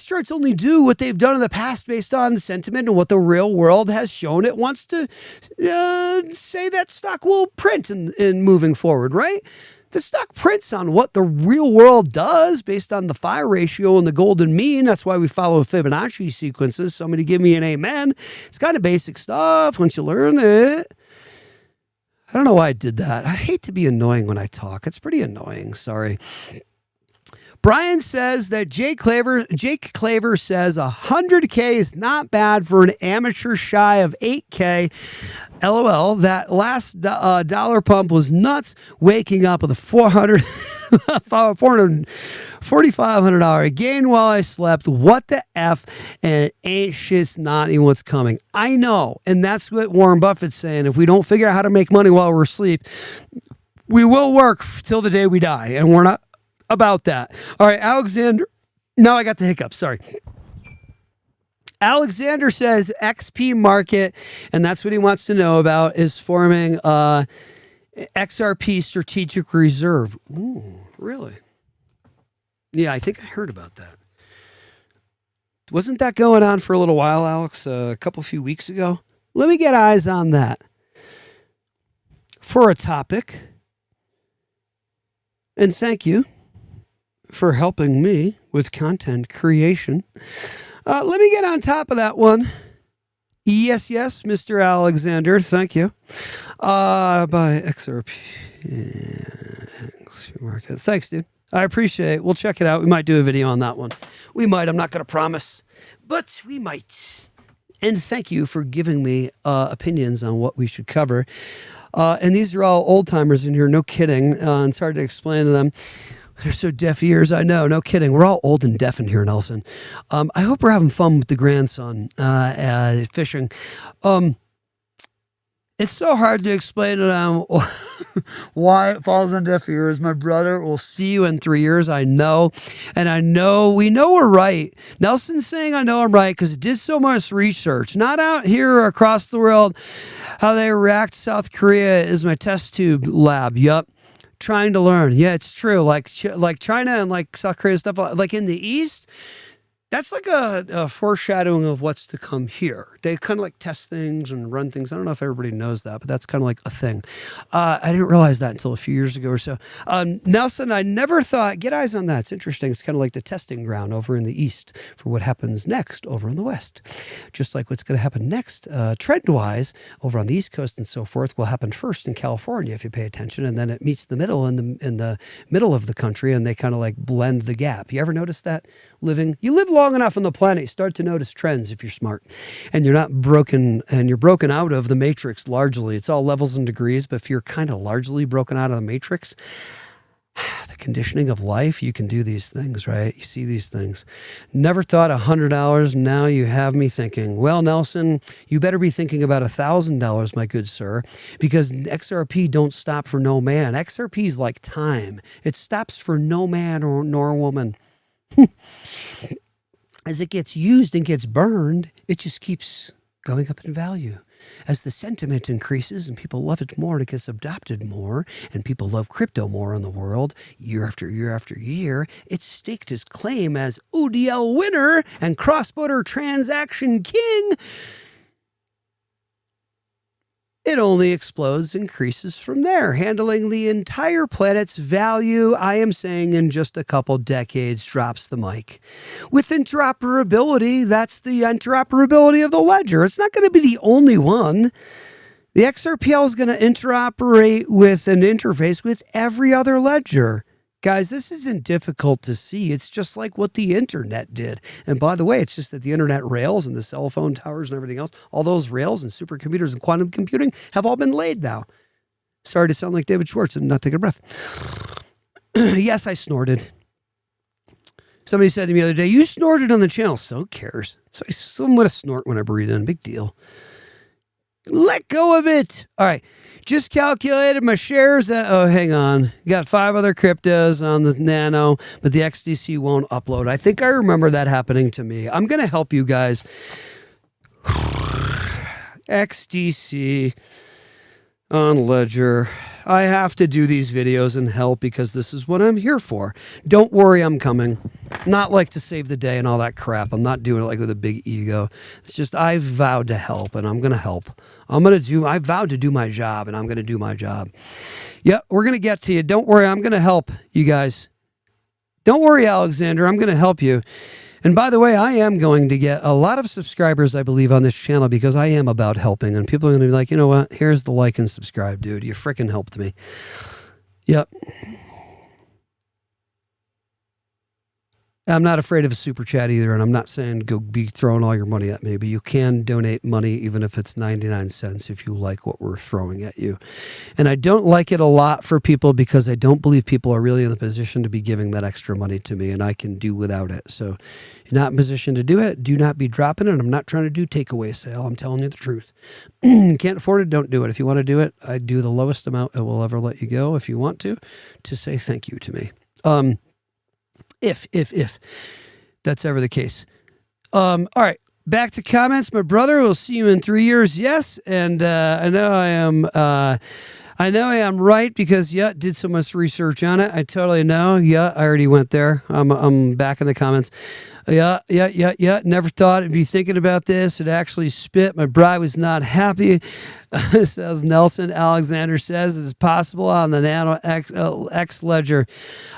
charts only do what they've done in the past based on sentiment and what the real world has shown it wants to say that stock will print in moving forward, right? The stock prints on what the real world does based on the phi ratio and the golden mean. That's why we follow Fibonacci sequences. Somebody give me an amen. It's kind of basic stuff once you learn it. I don't know why I did that. I hate to be annoying when I talk. It's pretty annoying. Sorry. Brian says that Jake Claver says 100K is not bad for an amateur shy of 8K. LOL, that last dollar pump was nuts. Waking up with a $4,500 gain while I slept. What the F? And ain't shit's not even what's coming. I know. And that's what Warren Buffett's saying. If we don't figure out how to make money while we're asleep, we will work till the day we die. And we're not about that. All right, Alexander. Now I got the hiccup. Sorry. Alexander says XP market, and that's what he wants to know about, is forming XRP strategic reserve. Ooh, really? Yeah, I think I heard about that. Wasn't that going on for a little while, Alex? A few weeks ago? Let me get eyes on that. For a topic. And thank you. for helping me with content creation. Let me get on top of that one. Yes, Mr. Alexander. Thank you. By XRP. Thanks, dude. I appreciate it. We'll check it out. We might do a video on that one. We might. I'm not going to promise, but we might. And thank you for giving me opinions on what we should cover. And these are all old timers in here. No kidding. And it's hard to explain to them. They're so deaf ears. I know. No kidding. We're all old and deaf in here, Nelson. I hope we're having fun with the grandson fishing. It's so hard to explain to them why it falls on deaf ears. My brother will see you in 3 years. I know. And I know, we know we're right. Nelson's saying I know I'm right because it did so much research. Not out here or across the world. How they react to South Korea is my test tube lab. Yup. Trying to learn. Yeah, it's true. Like China and like South Korea stuff, like in the East, that's like a foreshadowing of what's to come here. They kind of like test things and run things. I don't know if everybody knows that, but that's kind of like a thing. I didn't realize that until a few years ago or so. Nelson, I never thought, get eyes on that. It's interesting. It's kind of like the testing ground over in the East for what happens next over in the West. Just like what's going to happen next, trend-wise, over on the East Coast and so forth, will happen first in California if you pay attention, and then it meets the middle in the middle of the country, and they kind of like blend the gap. You ever notice that? You live long enough on the planet, you start to notice trends if you're smart, and you're not broken, and you're broken out of the matrix largely. It's all levels and degrees, but if you're kind of largely broken out of the matrix, the conditioning of life, you can do these things, right? You see these things. Never thought $100. Now you have me thinking, well, Nelson, you better be thinking about $1,000, my good sir, because XRP don't stop for no man. XRP is like time. It stops for no man nor woman. As it gets used and gets burned, it just keeps going up in value. As the sentiment increases and people love it more, and it gets adopted more, and people love crypto more in the world, year after year after year, it's staked its claim as ODL winner and cross-border transaction king. It only explodes, increases from there, handling the entire planet's value, I am saying, in just a couple decades, drops the mic. With interoperability, that's the interoperability of the ledger. It's not going to be the only one. The XRPL is going to interoperate with an interface with every other ledger. Guys, this isn't difficult to see. It's just like what the internet did. And by the way, it's just that the internet rails and the cell phone towers and everything else, all those rails and supercomputers and quantum computing have all been laid now. Sorry to sound like David Schwartz and not take a breath. Yes, I snorted. Somebody said to me the other day, you snorted on the channel. So who cares? So I somewhat snort when I breathe in. Big deal. Let go of it. All right. Just calculated my shares at, oh, hang on. Got 5 other cryptos on the Nano, but the XDC won't upload. I think I remember that happening to me. I'm going to help you guys. XDC on Ledger. I have to do these videos and help because this is what I'm here for. Don't worry, I'm coming. Not like to save the day and all that crap. I'm not doing it like with a big ego. It's just I vowed to help, and I'm going to help. I vowed to do my job, and I'm going to do my job. Yeah, we're going to get to you. Don't worry, I'm going to help you guys. Don't worry, Alexander, I'm going to help you. And by the way, I am going to get a lot of subscribers, I believe, on this channel because I am about helping. And people are going to be like, you know what? Here's the like and subscribe, dude. You freaking helped me. Yep. I'm not afraid of a super chat either, and I'm not saying go be throwing all your money at me, but you can donate money even if it's 99 cents if you like what we're throwing at you. And I don't like it a lot for people because I don't believe people are really in the position to be giving that extra money to me, and I can do without it. So if you're not in position to do it, do not be dropping it. I'm not trying to do takeaway sale. I'm telling you the truth. Can't afford it, don't do it. If you want to do it, I'd do the lowest amount I will ever let you go if you want to say thank you to me. If that's ever the case. All right, back to comments. My brother will see you in 3 years. Yes, and I know I am. I know I am right because did so much research on it. I totally know. I already went there. I'm back in the comments. Yeah. Never thought I'd be thinking about this. It actually spit. My bride was not happy. Says Nelson. Alexander says it's possible on the Nano X Ledger.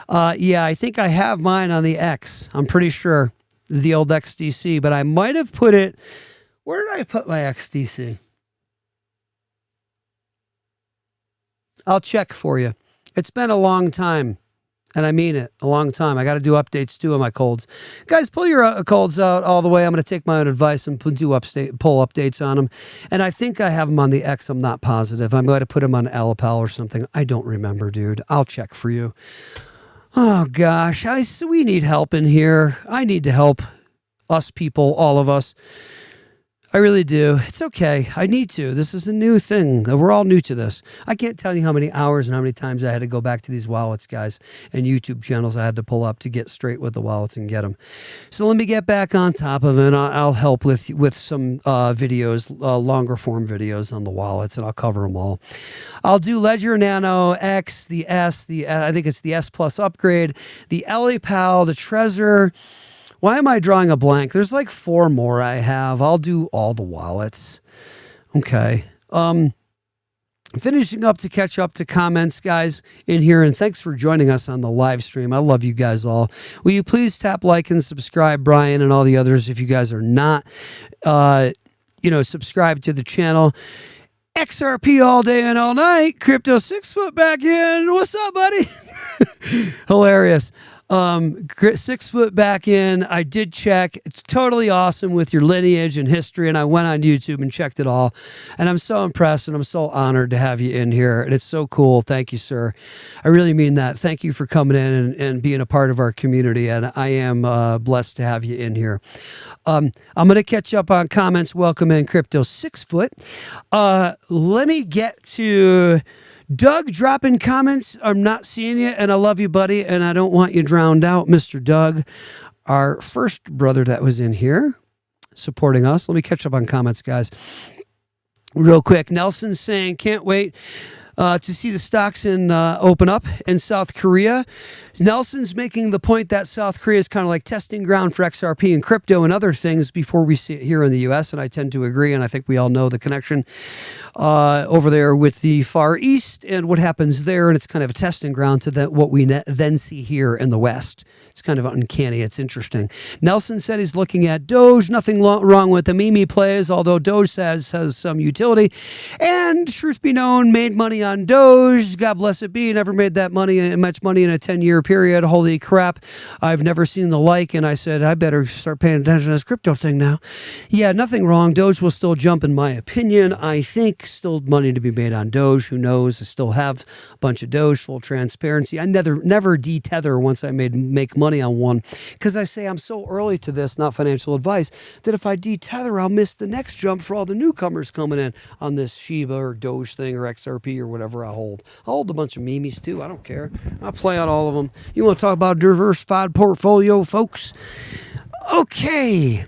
I think I have mine on the X. I'm pretty sure the old XDC, but I might have put it. Where did I put my XDC? I'll check for you. It's been a long time, and I mean it, a long time. I got to do updates too on my colds. Guys, pull your colds out all the way. I'm going to take my own advice and pull updates on them. And I think I have them on the X. I'm not positive. I might have put them on Alapal or something. I don't remember, dude. I'll check for you. Oh, gosh. We need help in here. I need to help us people, all of us. I really do. It's okay. I need to. This is a new thing. We're all new to this. I can't tell you how many hours and how many times I had to go back to these wallets, guys, and YouTube channels I had to pull up to get straight with the wallets and get them. So let me get back on top of it. I'll help with some videos, longer form videos on the wallets, and I'll cover them all. I'll do Ledger Nano X, the S, I think it's the S Plus upgrade, the LAPAL, the Trezor. Why am I drawing a blank? There's like 4 more I have. I'll do all the wallets. Okay. Finishing up to catch up to comments, guys, in here. And thanks for joining us on the live stream. I love you guys all. Will you please tap like and subscribe, Brian, and all the others, if you guys are not, subscribed to the channel. XRP all day and all night. Crypto 6 foot back in. What's up, buddy? Hilarious. 6 foot back in. I did check. It's totally awesome with your lineage and history. And I went on YouTube and checked it all. And I'm so impressed and I'm so honored to have you in here. And it's so cool. Thank you, sir. I really mean that. Thank you for coming in and being a part of our community. And I am blessed to have you in here. I'm going to catch up on comments. Welcome in Crypto 6 foot. Let me get to Doug dropping comments. I'm not seeing you, and I love you, buddy, and I don't want you drowned out, Mr. Doug, our first brother that was in here supporting us. Let me catch up on comments, guys, real quick. Nelson's saying, can't wait to see the stocks open up in South Korea. Nelson's making the point that South Korea is kind of like testing ground for XRP and crypto and other things before we see it here in the U.S., and I tend to agree, and I think we all know the connection over there with the Far East and what happens there, and it's kind of a testing ground to what we then see here in the West. It's kind of uncanny. It's interesting. Nelson said he's looking at Doge. Nothing wrong with the Mimi plays, although Doge has some utility. And truth be known, made money on Doge. God bless it be. Never made that much money in a 10-year period. Holy crap. I've never seen the like. And I said, I better start paying attention to this crypto thing now. Yeah, nothing wrong. Doge will still jump in my opinion. I think still money to be made on Doge. Who knows? I still have a bunch of Doge, full transparency. I never detether once I make money on one, because I say I'm so early to this, not financial advice, that if I detether, I'll miss the next jump for all the newcomers coming in on this Shiba or Doge thing or XRP or whatever I hold. I'll hold a bunch of memes too. I don't care. I'll play on all of them. You want to talk about a diversified portfolio, folks? Okay.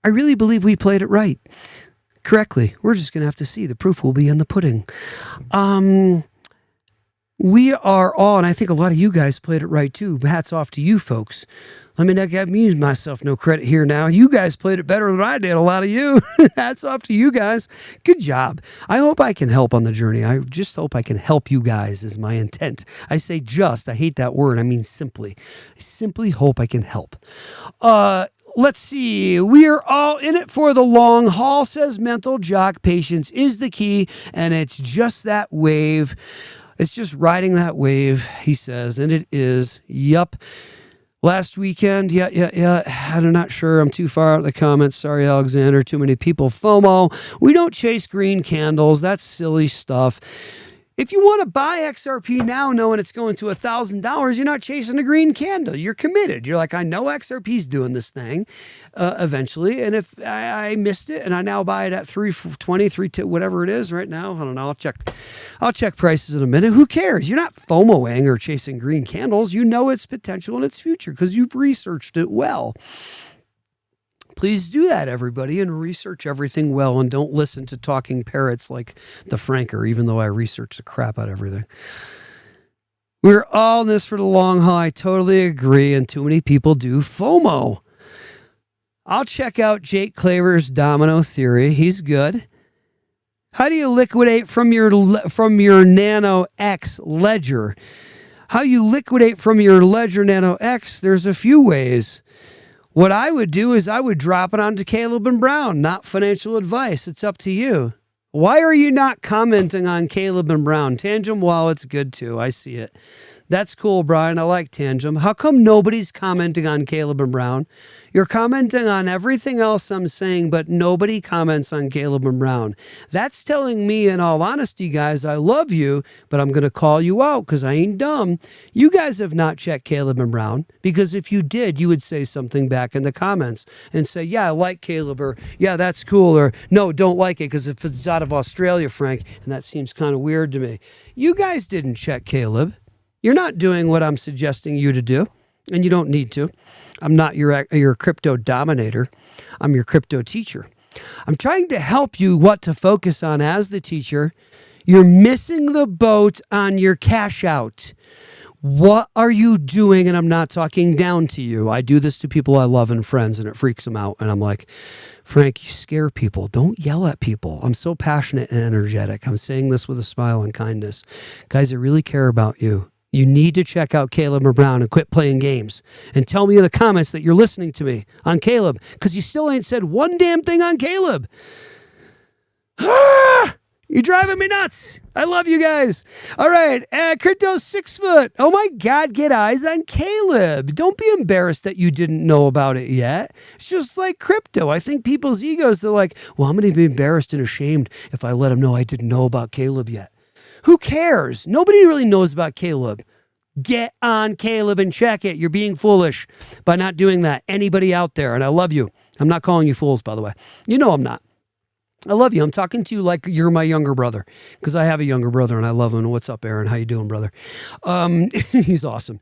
I really believe we played it right. Correctly. We're just going to have to see. The proof will be in the pudding. We are all, and I think a lot of you guys played it right too. Hats off to you folks. Let me not give myself no credit here now. You guys played it better than I did, a lot of you. Hats off to you guys. Good job. I hope I can help on the journey. I just hope I can help you guys is my intent. I say just. I hate that word. I mean simply. I simply hope I can help. Let's see. We are all in it for the long haul, says Mental Jock. Patience is the key, and it's just that wave. It's just riding that wave, he says, and it is. Yup. Last weekend, yeah. I'm not sure. I'm too far out of the comments. Sorry, Alexander. Too many people. FOMO. We don't chase green candles. That's silly stuff. If you want to buy XRP now knowing it's going to $1,000, you're not chasing a green candle. You're committed. You're like, I know XRP's doing this thing eventually. And if I missed it and I now buy it at 320, 320, whatever it is right now, I don't know. I'll check prices in a minute. Who cares? You're not FOMOing or chasing green candles. You know its potential and its future because you've researched it well. Please do that, everybody, and research everything well, and don't listen to talking parrots like the Franker, even though I research the crap out of everything. We're all in this for the long haul. I totally agree, and too many people do FOMO. I'll check out Jake Claver's domino theory. He's good. How do you liquidate from your Nano X ledger? How you liquidate from your Ledger Nano X, there's a few ways. What I would do is I would drop it onto Caleb and Brown, not financial advice. It's up to you. Why are you not commenting on Caleb and Brown? Tangem Wallet's good too. I see it. That's cool, Brian. I like Tangem. How come nobody's commenting on Caleb and Brown? You're commenting on everything else I'm saying, but nobody comments on Caleb and Brown. That's telling me, in all honesty, guys, I love you, but I'm going to call you out because I ain't dumb. You guys have not checked Caleb and Brown, because if you did, you would say something back in the comments and say, yeah, I like Caleb, or yeah, that's cool, or no, don't like it because if it's out of Australia, Frank, and that seems kind of weird to me. You guys didn't check Caleb. You're not doing what I'm suggesting you to do, and you don't need to. I'm not your crypto dominator. I'm your crypto teacher. I'm trying to help you what to focus on as the teacher. You're missing the boat on your cash out. What are you doing? And I'm not talking down to you. I do this to people I love and friends, and it freaks them out. And I'm like, Frank, you scare people. Don't yell at people. I'm so passionate and energetic. I'm saying this with a smile and kindness. Guys, I really care about you. You need to check out Caleb and Brown and quit playing games. And tell me in the comments that you're listening to me on Caleb, because you still ain't said one damn thing on Caleb. You're driving me nuts. I love you guys. All right, Crypto 6 foot. Oh my God, get eyes on Caleb. Don't be embarrassed that you didn't know about it yet. It's just like crypto. I think people's egos, they're like, well, I'm going to be embarrassed and ashamed if I let them know I didn't know about Caleb yet. Who cares? Nobody really knows about Caleb. Get on Caleb and check it. You're being foolish by not doing that. Anybody out there, and I love you. I'm not calling you fools, by the way. You know I'm not. I love you. I'm talking to you like you're my younger brother, because I have a younger brother and I love him. What's up, Aaron? How you doing, brother? He's awesome.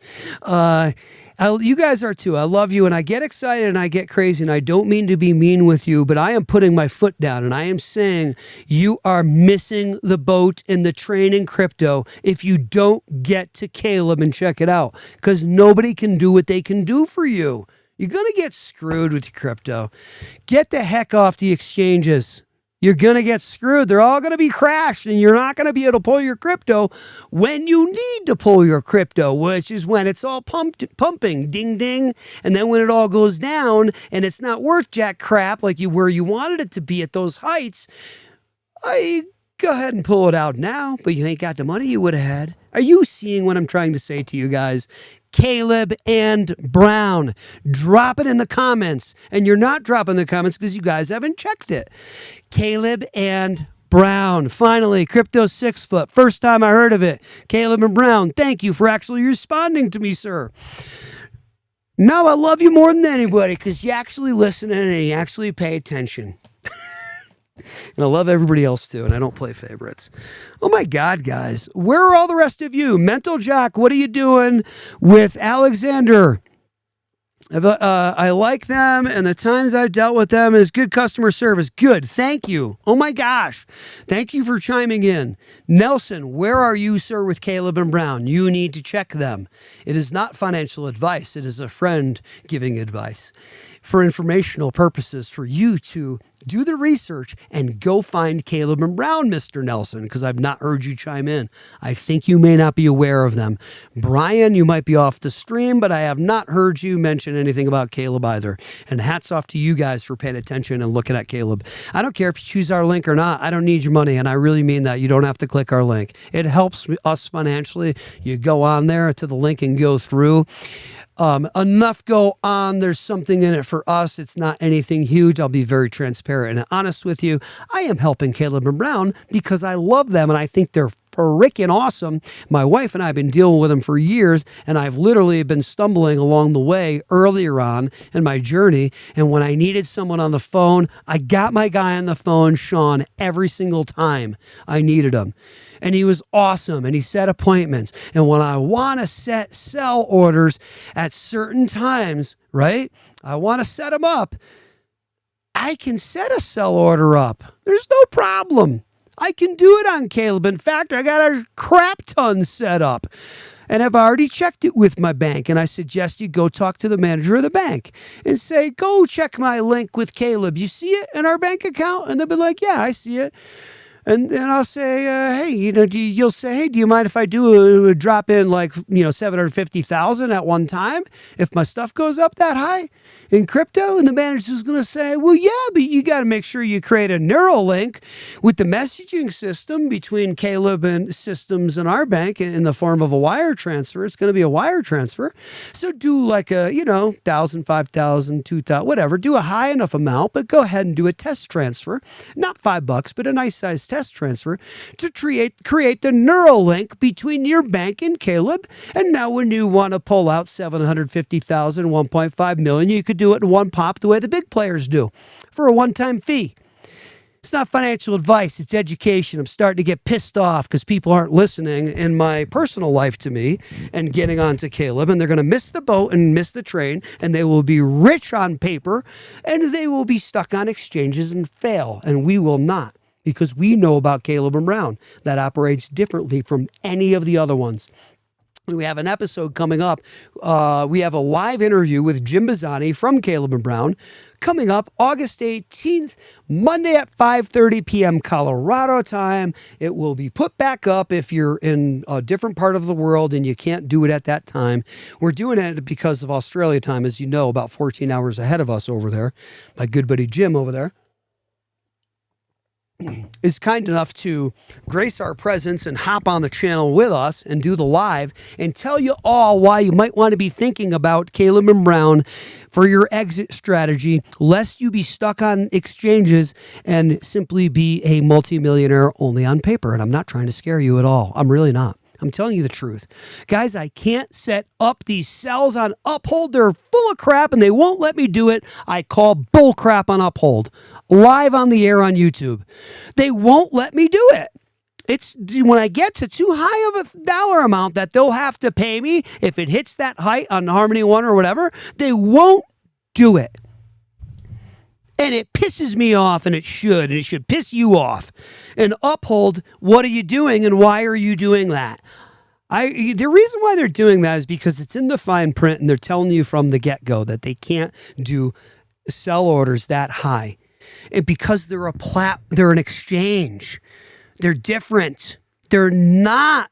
You guys are too. I love you, and I get excited and I get crazy, and I don't mean to be mean with you, but I am putting my foot down and I am saying you are missing the boat in the train in crypto if you don't get to Caleb and check it out, because nobody can do what they can do for you. You're going to get screwed with your crypto. Get the heck off the exchanges. You're going to get screwed. They're all going to be crashed, and you're not going to be able to pull your crypto when you need to pull your crypto, which is when it's all pumping, ding, ding. And then when it all goes down and it's not worth jack crap like where you wanted it to be at those heights, I go ahead and pull it out now, but you ain't got the money you would have had. Are you seeing what I'm trying to say to you guys? Caleb and Brown. Drop it in the comments. And you're not dropping the comments because you guys haven't checked it. Caleb and Brown. Finally, Crypto 6 foot. First time I heard of it. Caleb and Brown. Thank you for actually responding to me, sir. No, I love you more than anybody because you actually listen and you actually pay attention. And I love everybody else too, and I don't play favorites. Oh my God, guys. Where are all the rest of you? Mental Jack, what are you doing with Alexander? I like them, and the times I've dealt with them is good customer service. Good. Thank you. Oh my gosh. Thank you for chiming in. Nelson, where are you, sir, with Caleb and Brown? You need to check them. It is not financial advice. It is a friend giving advice for informational purposes for you to do the research and go find Caleb and Brown, Mr. Nelson, because I've not heard you chime in. I think you may not be aware of them. Brian, you might be off the stream, but I have not heard you mention anything about Caleb either. And hats off to you guys for paying attention and looking at Caleb. I don't care if you choose our link or not. I don't need your money, and I really mean that. You don't have to click our link. It helps us financially. You go on there to the link and go through. Enough go on. There's something in it for us. It's not anything huge. I'll be very transparent and honest with you. I am helping Caleb and Brown because I love them and I think they're freaking awesome. My wife and I have been dealing with them for years, and I've literally been stumbling along the way earlier on in my journey. And when I needed someone on the phone, I got my guy on the phone, Sean, every single time I needed him. And he was awesome, and he set appointments. And when I want to set sell orders at certain times, right, I want to set them up. I can set a sell order up. There's no problem. I can do it on Caleb. In fact, I got a crap ton set up. And I've already checked it with my bank. And I suggest you go talk to the manager of the bank and say, go check my link with Caleb. You see it in our bank account? And they'll be like, yeah, I see it. And then I'll say, hey, you'll say, hey, do you mind if I do a drop in like, 750,000 at one time if my stuff goes up that high in crypto? And the manager's going to say, well, yeah, but you got to make sure you create a neural link with the messaging system between Caleb and systems in our bank in the form of a wire transfer. It's going to be a wire transfer. So do like a, 1,000, 5,000, 2,000, whatever. Do a high enough amount, but go ahead and do a test transfer. Not $5, but a nice size test transfer to create the neural link between your bank and Caleb. And now when you want to pull out 750,000, 1.5 million, you could do it in one pop the way the big players do for a one-time fee. It's not financial advice, it's education. I'm starting to get pissed off because people aren't listening in my personal life to me and getting on to Caleb, and they're going to miss the boat and miss the train, and they will be rich on paper, and they will be stuck on exchanges and fail, and we will not. Because we know about Caleb and Brown that operates differently from any of the other ones. We have an episode coming up. We have a live interview with Jim Bazzani from Caleb and Brown coming up August 18th, Monday at 5:30 p.m. Colorado time. It will be put back up if you're in a different part of the world and you can't do it at that time. We're doing it because of Australia time, as you know, about 14 hours ahead of us over there. My good buddy Jim over there is kind enough to grace our presence and hop on the channel with us and do the live and tell you all why you might want to be thinking about Caleb and Brown for your exit strategy, lest you be stuck on exchanges and simply be a multimillionaire only on paper. And I'm not trying to scare you at all. I'm really not. I'm telling you the truth. Guys, I can't set up these cells on Uphold. They're full of crap and they won't let me do it. I call bull crap on Uphold. Live on the air on YouTube. They won't let me do it. It's when I get to too high of a dollar amount that they'll have to pay me if it hits that height on Harmony One or whatever, they won't do it. And it pisses me off, and it should piss you off. And Uphold, what are you doing, and why are you doing that? The reason why they're doing that is because it's in the fine print, and they're telling you from the get-go that they can't do sell orders that high. And because they're an exchange. They're different. They're not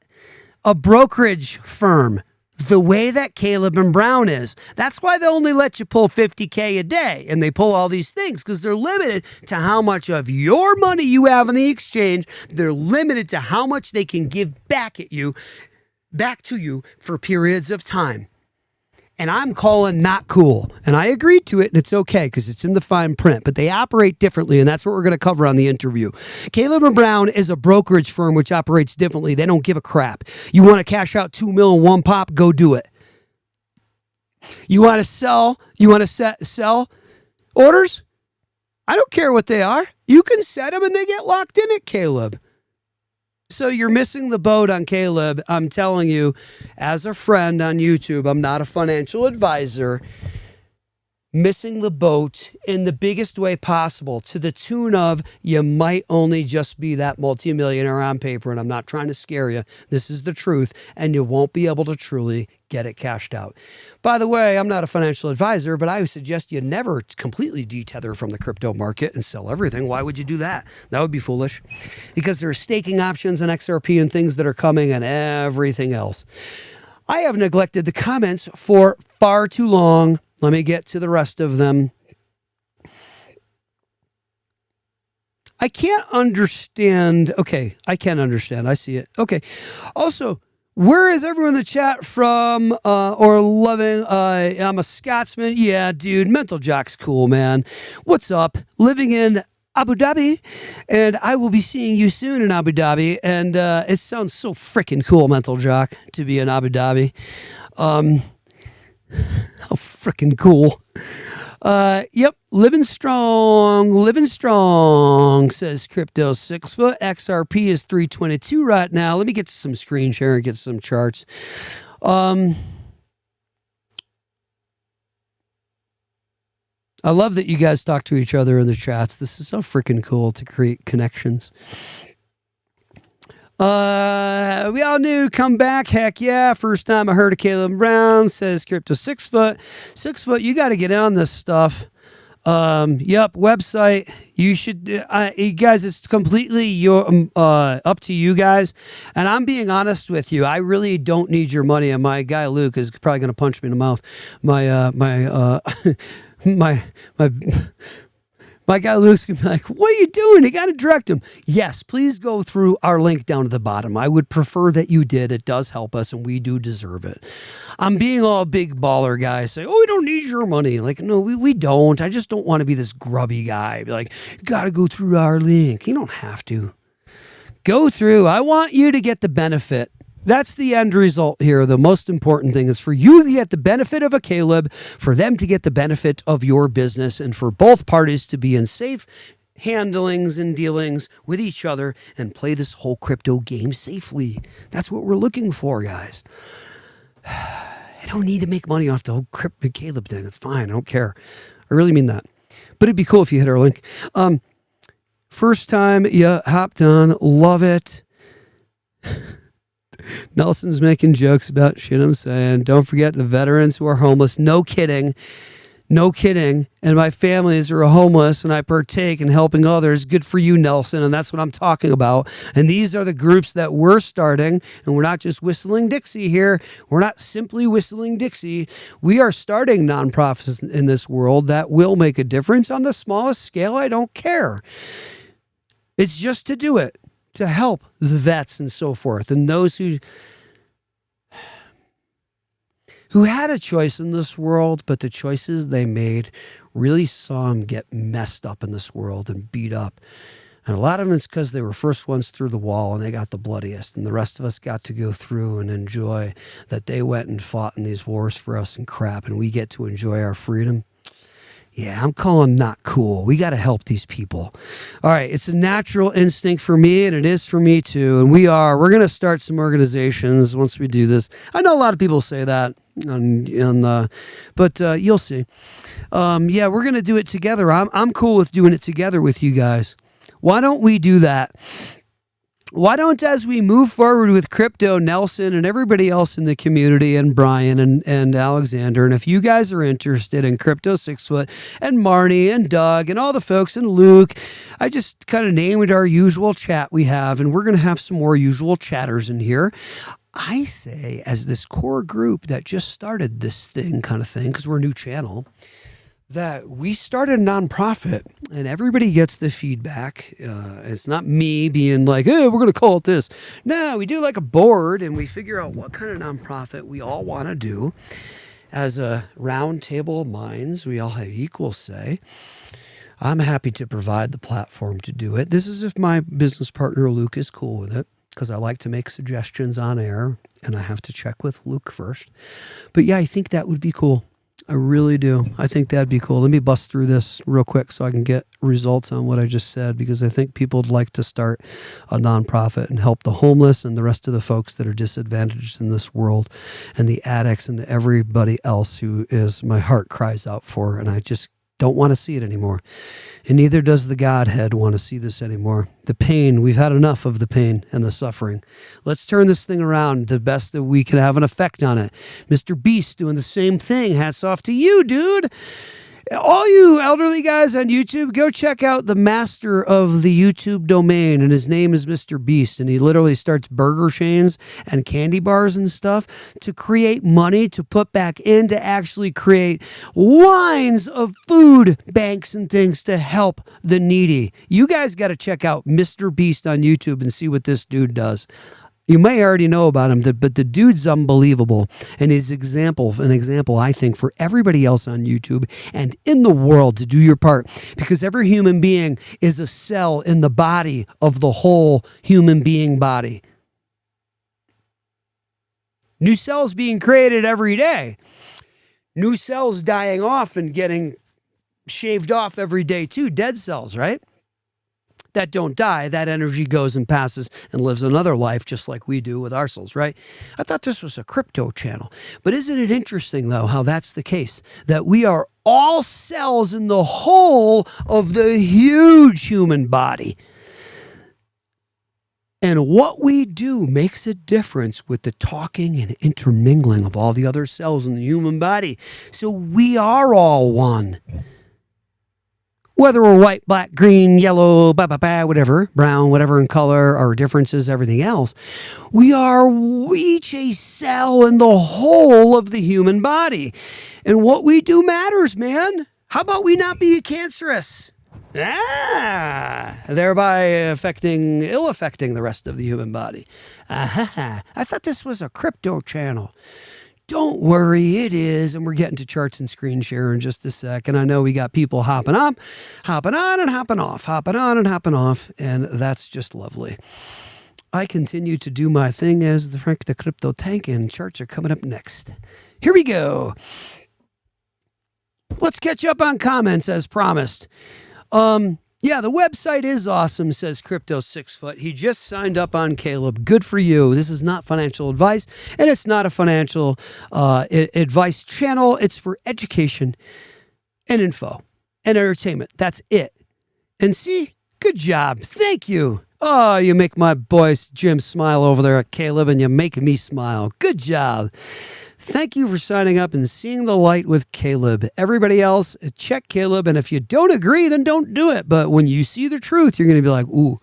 a brokerage firm the way that Caleb and Brown is. That's why they only let you pull $50K a day, and they pull all these things because they're limited to how much of your money you have in the exchange. They're limited to how much they can give back to you for periods of time. And I'm calling not cool. And I agreed to it, and it's okay because it's in the fine print. But they operate differently, and that's what we're going to cover on the interview. Caleb and Brown is a brokerage firm which operates differently. They don't give a crap. You want to cash out $2 million in one pop? Go do it. You want to sell? You want to sell orders? I don't care what they are. You can set them, and they get locked in at Caleb. So you're missing the boat on Caleb. I'm telling you, as a friend on YouTube, I'm not a financial advisor, missing the boat in the biggest way possible to the tune of you might only just be that multimillionaire on paper. And I'm not trying to scare you. This is the truth. And you won't be able to truly get it cashed out. By the way, I'm not a financial advisor, but I would suggest you never completely detether from the crypto market and sell everything. Why would you do that? That would be foolish because there are staking options and XRP and things that are coming and everything else. I have neglected the comments for far too long. Let me get to the rest of them. I can't understand. Okay, I can understand. I see it. Okay. Also, where is everyone in the chat from or loving? I'm a Scotsman. Yeah, dude. Mental Jock's cool, man. What's up? Living in Abu Dhabi, and I will be seeing you soon in Abu Dhabi. And it sounds so freaking cool, Mental Jock, to be in Abu Dhabi. How freaking cool. Yep. Living strong, says Crypto 6 foot. XRP is 322 right now. Let me get some screen share and get some charts. I love that you guys talk to each other in the chats. This is so freaking cool to create connections. We all knew come back. Heck yeah. First time I heard of Caleb Brown, says crypto 6 foot. 6 foot, you got to get on this stuff. Yep, website. You should, you guys, it's completely up to you guys. And I'm being honest with you. I really don't need your money. And my guy Luke is probably going to punch me in the mouth. My guy Luke's gonna be like, what are you doing? You got to direct him. Yes, please go through our link down to the bottom. I would prefer that you did. It does help us, and we do deserve it. I'm being all big baller guy, say, oh, we don't need your money. Like, no, we don't. I just don't want to be this grubby guy. Be like, you got to go through our link. You don't have to. Go through. I want you to get the benefit. That's the end result here. The most important thing is for you to get the benefit of a Caleb, for them to get the benefit of your business, and for both parties to be in safe handlings and dealings with each other and play this whole crypto game safely. That's what we're looking for, guys. I don't need to make money off the whole crypto Caleb thing. It's fine. I don't care. I really mean that. But it'd be cool if you hit our link. First time you hopped on. Love it. Nelson's making jokes about shit I'm saying. Don't forget the veterans who are homeless. No kidding. No kidding. And my families are homeless, and I partake in helping others. Good for you, Nelson. And that's what I'm talking about. And these are the groups that we're starting. And we're not just whistling Dixie here. We're not simply whistling Dixie. We are starting nonprofits in this world that will make a difference on the smallest scale. I don't care. It's just to do it, to help the vets and so forth, and those who had a choice in this world, but the choices they made really saw them get messed up in this world and beat up. And a lot of them it's because they were first ones through the wall and they got the bloodiest, and the rest of us got to go through and enjoy that they went and fought in these wars for us and crap, and we get to enjoy our freedom. Yeah, I'm calling not cool. We got to help these people. All right, it's a natural instinct for me, and it is for me too. And we're going to start some organizations once we do this. I know a lot of people say that, but you'll see. Yeah, we're going to do it together. I'm cool with doing it together with you guys. Why don't we do that? Why don't, as we move forward with crypto, Nelson and everybody else in the community, and Brian and Alexander, and if you guys are interested in crypto 6 foot, and Marnie and Doug and all the folks and Luke, I just kind of named our usual chat we have, and we're going to have some more usual chatters in here. I say, as this core group that just started this thing kind of thing, because we're a new channel, that we started a nonprofit, and everybody gets the feedback. It's not me being like, hey, we're going to call it this. No, we do like a board, and we figure out what kind of nonprofit we all want to do. As a round table of minds, we all have equal say. I'm happy to provide the platform to do it. This is if my business partner, Luke, is cool with it, because I like to make suggestions on air, and I have to check with Luke first. But yeah, I think that would be cool. I really do. I think that'd be cool. Let me bust through this real quick so I can get results on what I just said, because I think people would like to start a nonprofit and help the homeless and the rest of the folks that are disadvantaged in this world, and the addicts and everybody else who is my heart cries out for, and I just don't want to see it anymore. And neither does the Godhead want to see this anymore. The pain, we've had enough of the pain and the suffering. Let's turn this thing around the best that we can have an effect on it. Mr. Beast doing the same thing. Hats off to you, dude. All you elderly guys on YouTube, go check out the master of the YouTube domain, and his name is Mr. Beast, and he literally starts burger chains and candy bars and stuff to create money to put back in to actually create lines of food banks and things to help the needy. You guys got to check out Mr. Beast on YouTube and see what this dude does. You may already know about him, but the dude's unbelievable. And his example, I think, for everybody else on YouTube and in the world to do your part. Because every human being is a cell in the body of the whole human being body. New cells being created every day. New cells dying off and getting shaved off every day too. Dead cells, right? that don't die. That energy goes and passes and lives another life just like we do with our souls, right? I thought this was a crypto channel. But isn't it interesting, though, how that's the case? That we are all cells in the whole of the huge human body. And what we do makes a difference with the talking and intermingling of all the other cells in the human body. So we are all one. Whether we're white, black, green, yellow, whatever, brown, whatever in color, our differences, everything else, we are each a cell in the whole of the human body. And what we do matters, man. How about we not be cancerous? Thereby ill affecting the rest of the human body. I thought this was a crypto channel. Don't worry, it is. And we're getting to charts and screen share in just a sec. And I know we got people hopping on and hopping off, hopping on and hopping off. And that's just lovely. I continue to do my thing as the Frank the Crypto Tank, and charts are coming up next. Here we go. Let's catch up on comments as promised. Yeah, the website is awesome, says Crypto 6 Foot. He just signed up on Caleb. Good for you. This is not financial advice, and it's not a financial advice channel. It's for education and info and entertainment. That's it. And see, good job. Thank you. Oh, you make my boy Jim smile over there at Caleb, and you make me smile. Good job. Thank you for signing up and seeing the light with Caleb. Everybody else, check Caleb, and if you don't agree, then don't do it. But when you see the truth, you're going to be like, ooh,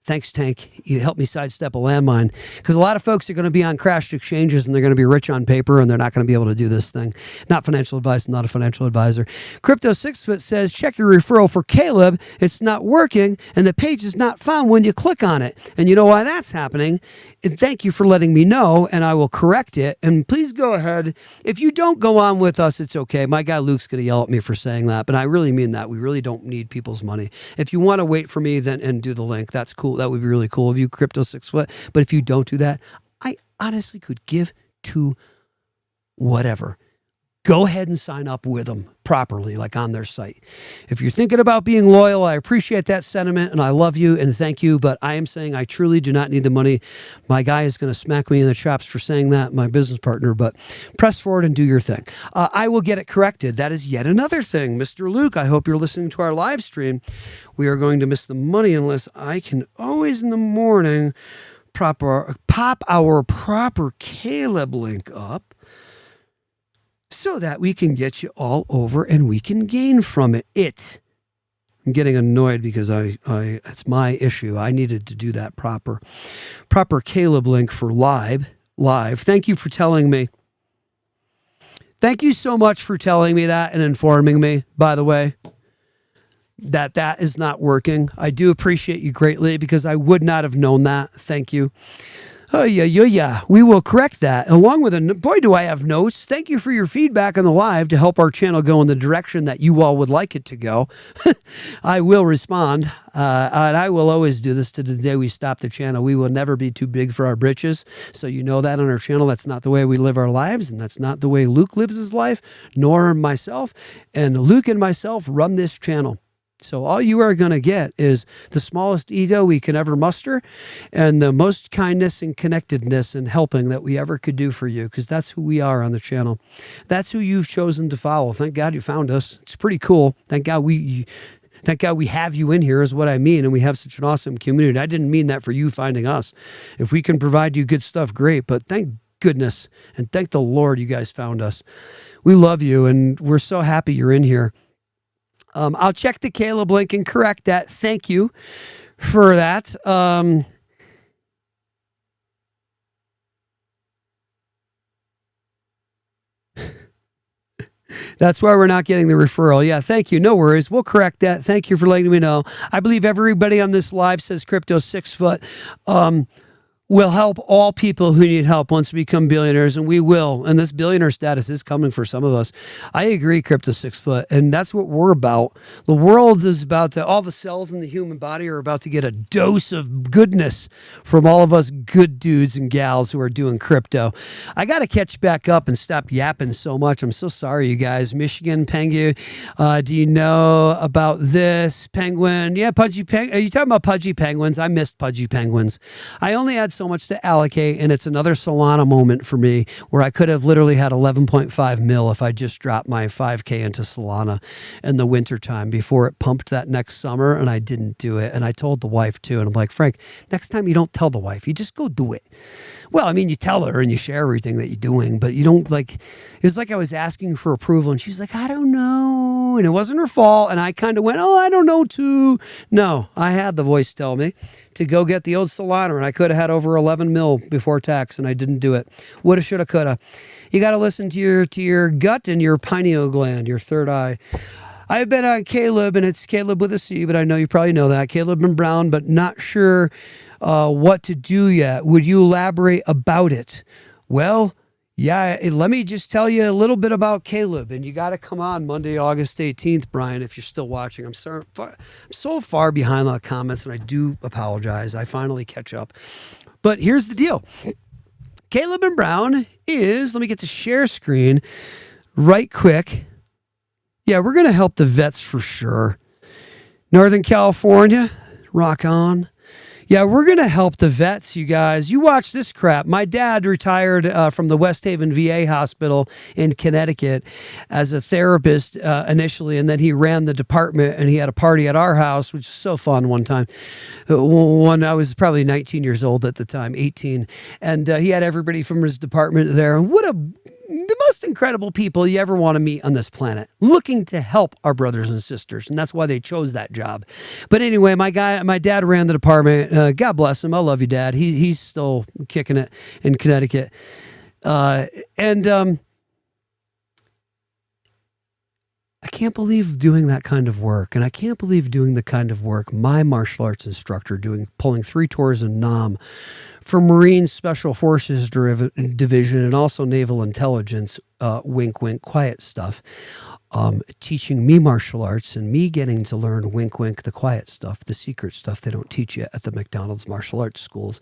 thanks, Tank. You helped me sidestep a landmine. Because a lot of folks are going to be on crashed exchanges, and they're going to be rich on paper, and they're not going to be able to do this thing. Not financial advice. I'm not a financial advisor. Crypto 6 Foot says, check your referral for Caleb. It's not working, and the page is not found when you click on it. And you know why that's happening? And thank you for letting me know, and I will correct it. And please go ahead. If you don't go on with us, it's okay. My guy Luke's going to yell at me for saying that, but I really mean that. We really don't need people's money. If you want to wait for me then and do the link, that's cool. That would be really cool of you, Crypto 6 Foot. But if you don't do that, I honestly could give to whatever. Go ahead and sign up with them properly, like on their site. If you're thinking about being loyal, I appreciate that sentiment, and I love you and thank you, but I am saying I truly do not need the money. My guy is going to smack me in the chops for saying that, my business partner, but press forward and do your thing. I will get it corrected. That is yet another thing. Mr. Luke, I hope you're listening to our live stream. We are going to miss the money unless I can always in the morning pop our proper Caleb link up, so that we can get you all over and we can gain from it. I'm getting annoyed because it's my issue. I needed to do that proper Caleb link for live. Thank you for telling me. Thank you so much for telling me that and informing me, by the way, that is not working. I do appreciate you greatly because I would not have known that. Thank you. Oh, yeah. We will correct that. Along with boy, do I have notes. Thank you for your feedback on the live to help our channel go in the direction that you all would like it to go. I will respond. And I will always do this to the day we stop the channel. We will never be too big for our britches. So you know that on our channel. That's not the way we live our lives. And that's not the way Luke lives his life, nor myself. And Luke and myself run this channel. So all you are going to get is the smallest ego we can ever muster and the most kindness and connectedness and helping that we ever could do for you, because that's who we are on the channel. That's who you've chosen to follow. Thank God you found us. It's pretty cool. Thank God we have you in here is what I mean, and we have such an awesome community. I didn't mean that for you finding us. If we can provide you good stuff, great, but thank goodness and thank the Lord you guys found us. We love you, and we're so happy you're in here. I'll check the Caleb link and correct that. Thank you for that. That's why we're not getting the referral. Yeah, thank you. No worries. We'll correct that. Thank you for letting me know. I believe everybody on this live says Crypto 6 Foot. We'll help all people who need help once we become billionaires, and we will. And this billionaire status is coming for some of us. I agree, Crypto 6 Foot, and that's what we're about. The world is about to, all the cells in the human body are about to get a dose of goodness from all of us good dudes and gals who are doing crypto. I got to catch back up and stop yapping so much. I'm so sorry, you guys. Michigan, Pengu, do you know about this? Penguin, yeah, Pudgy Penguin. Are you talking about Pudgy Penguins? I missed Pudgy Penguins. I only had so much to allocate, and it's another Solana moment for me where I could have literally had 11.5 mil if I just dropped my 5K into Solana in the wintertime before it pumped that next summer, and I didn't do it. And I told the wife too, and I'm like, Frank, next time you don't tell the wife, you just go do it. Well, I mean, you tell her and you share everything that you're doing, but you don't it's like I was asking for approval and she's like, I don't know. And it wasn't her fault. And I kind of went, oh, I don't know too. No, I had the voice tell me to go get the old Solana, and I could have had over 11 mil before tax, and I didn't do it. Woulda, shoulda, coulda. You got to listen to your gut and your pineal gland, your third eye. I've been on Caleb, and it's Caleb with a C, but I know you probably know that. Caleb and Brown, but not sure what to do yet. Would you elaborate about it? Well, yeah, let me just tell you a little bit about Caleb, and you got to come on Monday, August 18th, Brian, if you're still watching. I'm sorry, I'm so far behind on the comments, and I do apologize. I finally catch up. But here's the deal. Caleb and Brown is, let me get to share screen right quick. Yeah, we're going to help the vets for sure. Northern California, rock on. Yeah, we're going to help the vets, you guys. You watch this crap. My dad retired from the West Haven VA hospital in Connecticut as a therapist initially, and then he ran the department, and he had a party at our house, which was so fun one time. When I was probably 19 years old at the time, 18, and he had everybody from his department there. And what the most incredible people you ever want to meet on this planet, looking to help our brothers and sisters, and that's why they chose that job. But anyway, my dad ran the department. God bless him. I love you, Dad. He's still kicking it in Connecticut, and I can't believe doing that kind of work, and I can't believe doing the kind of work my martial arts instructor pulling 3 tours in Nam for Marine Special Forces Division and also Naval Intelligence, wink, wink, quiet stuff, teaching me martial arts and me getting to learn, wink, wink, the quiet stuff, the secret stuff they don't teach you at the McDonald's martial arts schools.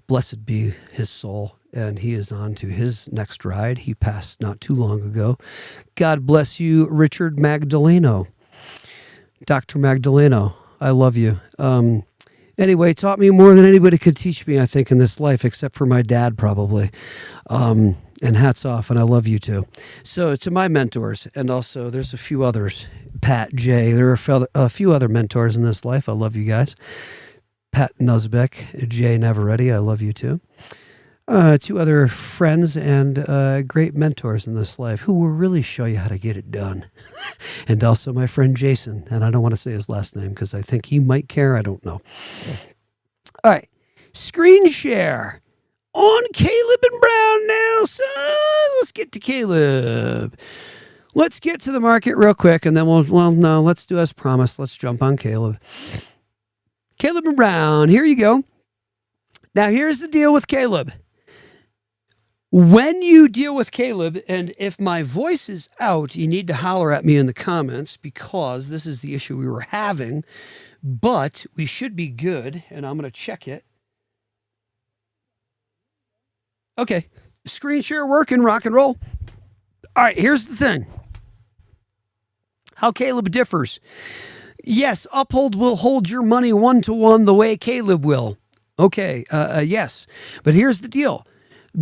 Blessed be his soul, and he is on to his next ride. He passed not too long ago. God bless you, Richard Magdaleno. Dr. Magdaleno, I love you. Anyway, taught me more than anybody could teach me, I think, in this life, except for my dad, probably. And hats off, and I love you too. So to my mentors, and also there's a few others, Pat, Jay, there are a few other mentors in this life. I love you guys. Pat Nuzbeck, Jay Navarrete, I love you too. 2 other friends and great mentors in this life who will really show you how to get it done. And also my friend Jason, and I don't want to say his last name because I think he might care. I don't know. All right, screen share on Caleb and Brown now. So let's get to Caleb. Let's get to the market real quick, and then let's do as promised. Let's jump on Caleb. Caleb and Brown, here you go. Now, here's the deal with Caleb. When you deal with Caleb, and if my voice is out, you need to holler at me in the comments because this is the issue we were having, but we should be good, and I'm going to check it. Okay, screen share working, rock and roll. All right, here's the thing. How Caleb differs. Yes, Uphold will hold your money 1-to-1 the way Caleb will. Okay, yes, but here's the deal.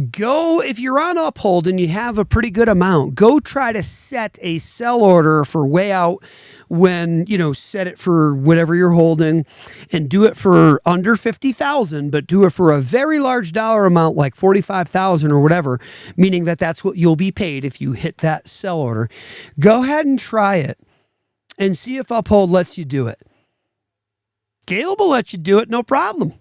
Go, if you're on Uphold and you have a pretty good amount, go try to set a sell order for way out when, set it for whatever you're holding and do it for under 50,000, but do it for a very large dollar amount like 45,000 or whatever, meaning that that's what you'll be paid if you hit that sell order. Go ahead and try it and see if Uphold lets you do it. Caleb will let you do it, no problem.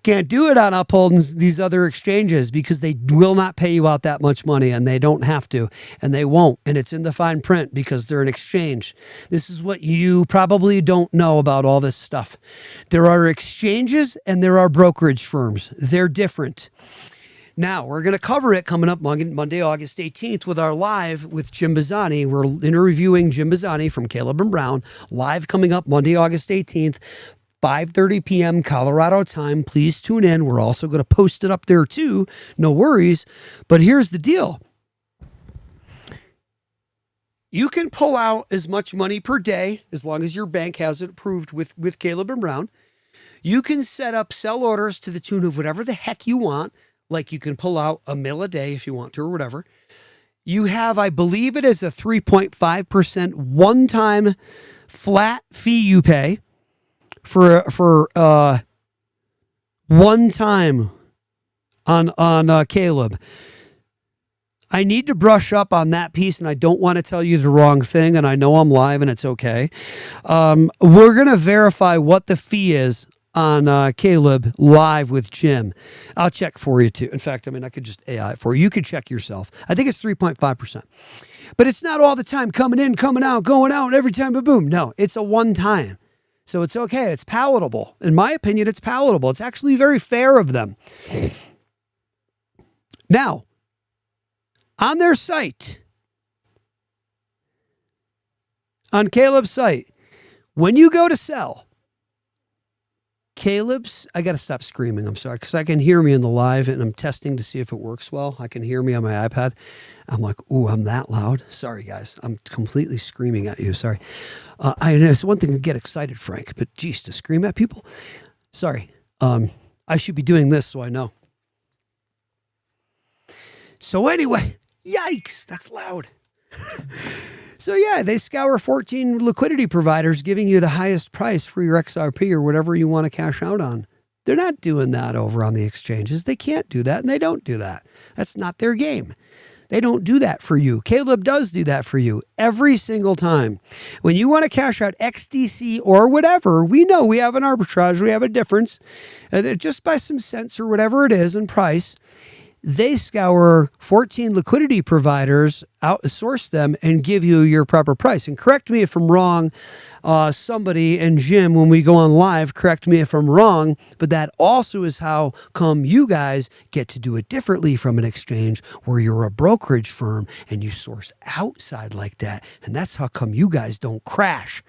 Can't do it on Uphold and these other exchanges because they will not pay you out that much money, and they don't have to, and they won't. And it's in the fine print because they're an exchange. This is what you probably don't know about all this stuff. There are exchanges and there are brokerage firms. They're different. Now, we're going to cover it coming up Monday, August 18th with our live with Jim Bazzani. We're interviewing Jim Bazzani from Caleb and Brown. Live coming up Monday, August 18th, 5:30 p.m. Colorado time. Please tune in. We're also going to post it up there too. No worries. But here's the deal. You can pull out as much money per day as long as your bank has it approved with Caleb and Brown. You can set up sell orders to the tune of whatever the heck you want. Like you can pull out $1 million a day if you want to or whatever. You have, I believe it is a 3.5% one-time flat fee you pay for one time on Caleb. I need to brush up on that piece, and I don't want to tell you the wrong thing, and I know I'm live, and it's okay. We're going to verify what the fee is on Caleb live with Jim. I'll check for you too. In fact, I could just AI it for you. You could check yourself. I think it's 3.5%. But it's not all the time coming in, coming out, going out every time, boom. No, it's a one time. So it's okay. It's palatable. In my opinion, it's palatable. It's actually very fair of them. Now, on their site, on Caleb's site, when you go to sell, Caleb's, I got to stop screaming. I'm sorry, because I can hear me in the live and I'm testing to see if it works well. I can hear me on my iPad. I'm like, ooh, I'm that loud. Sorry, guys. I'm completely screaming at you. Sorry. It's one thing to get excited, Frank, but geez, to scream at people. Sorry. I should be doing this so I know. So anyway, yikes, that's loud. So yeah, they scour 14 liquidity providers, giving you the highest price for your XRP or whatever you want to cash out on. They're not doing that over on the exchanges. They can't do that, and they don't do that. That's not their game. They don't do that for you. Caleb does do that for you every single time. When you want to cash out XDC or whatever, we know we have an arbitrage, we have a difference, just by some cents or whatever it is in price. They scour 14 liquidity providers, outsource them, and give you your proper price. And correct me if I'm wrong, somebody, and Jim, when we go on live, correct me if I'm wrong, but that also is how come you guys get to do it differently from an exchange where you're a brokerage firm and you source outside like that. And that's how come you guys don't crash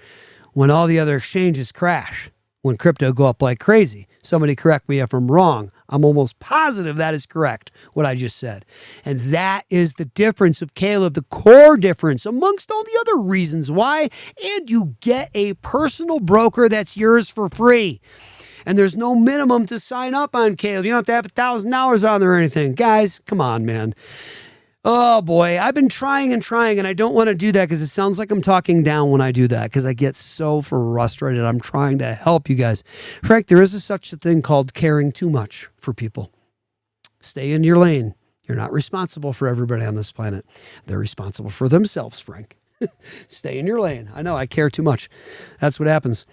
when all the other exchanges crash, when crypto go up like crazy. Somebody correct me if I'm wrong. I'm almost positive that is correct, what I just said. And that is the difference of Caleb, the core difference amongst all the other reasons why. And you get a personal broker that's yours for free. And there's no minimum to sign up on Caleb. You don't have to have $1,000 on there or anything. Guys, come on, man. Oh boy, I've been trying, and I don't want to do that because it sounds like I'm talking down when I do that because I get so frustrated. I'm trying to help you guys. Frank, there is such a thing called caring too much for people. Stay in your lane. You're not responsible for everybody on this planet. They're responsible for themselves, Frank. Stay in your lane. I know, I care too much. That's what happens.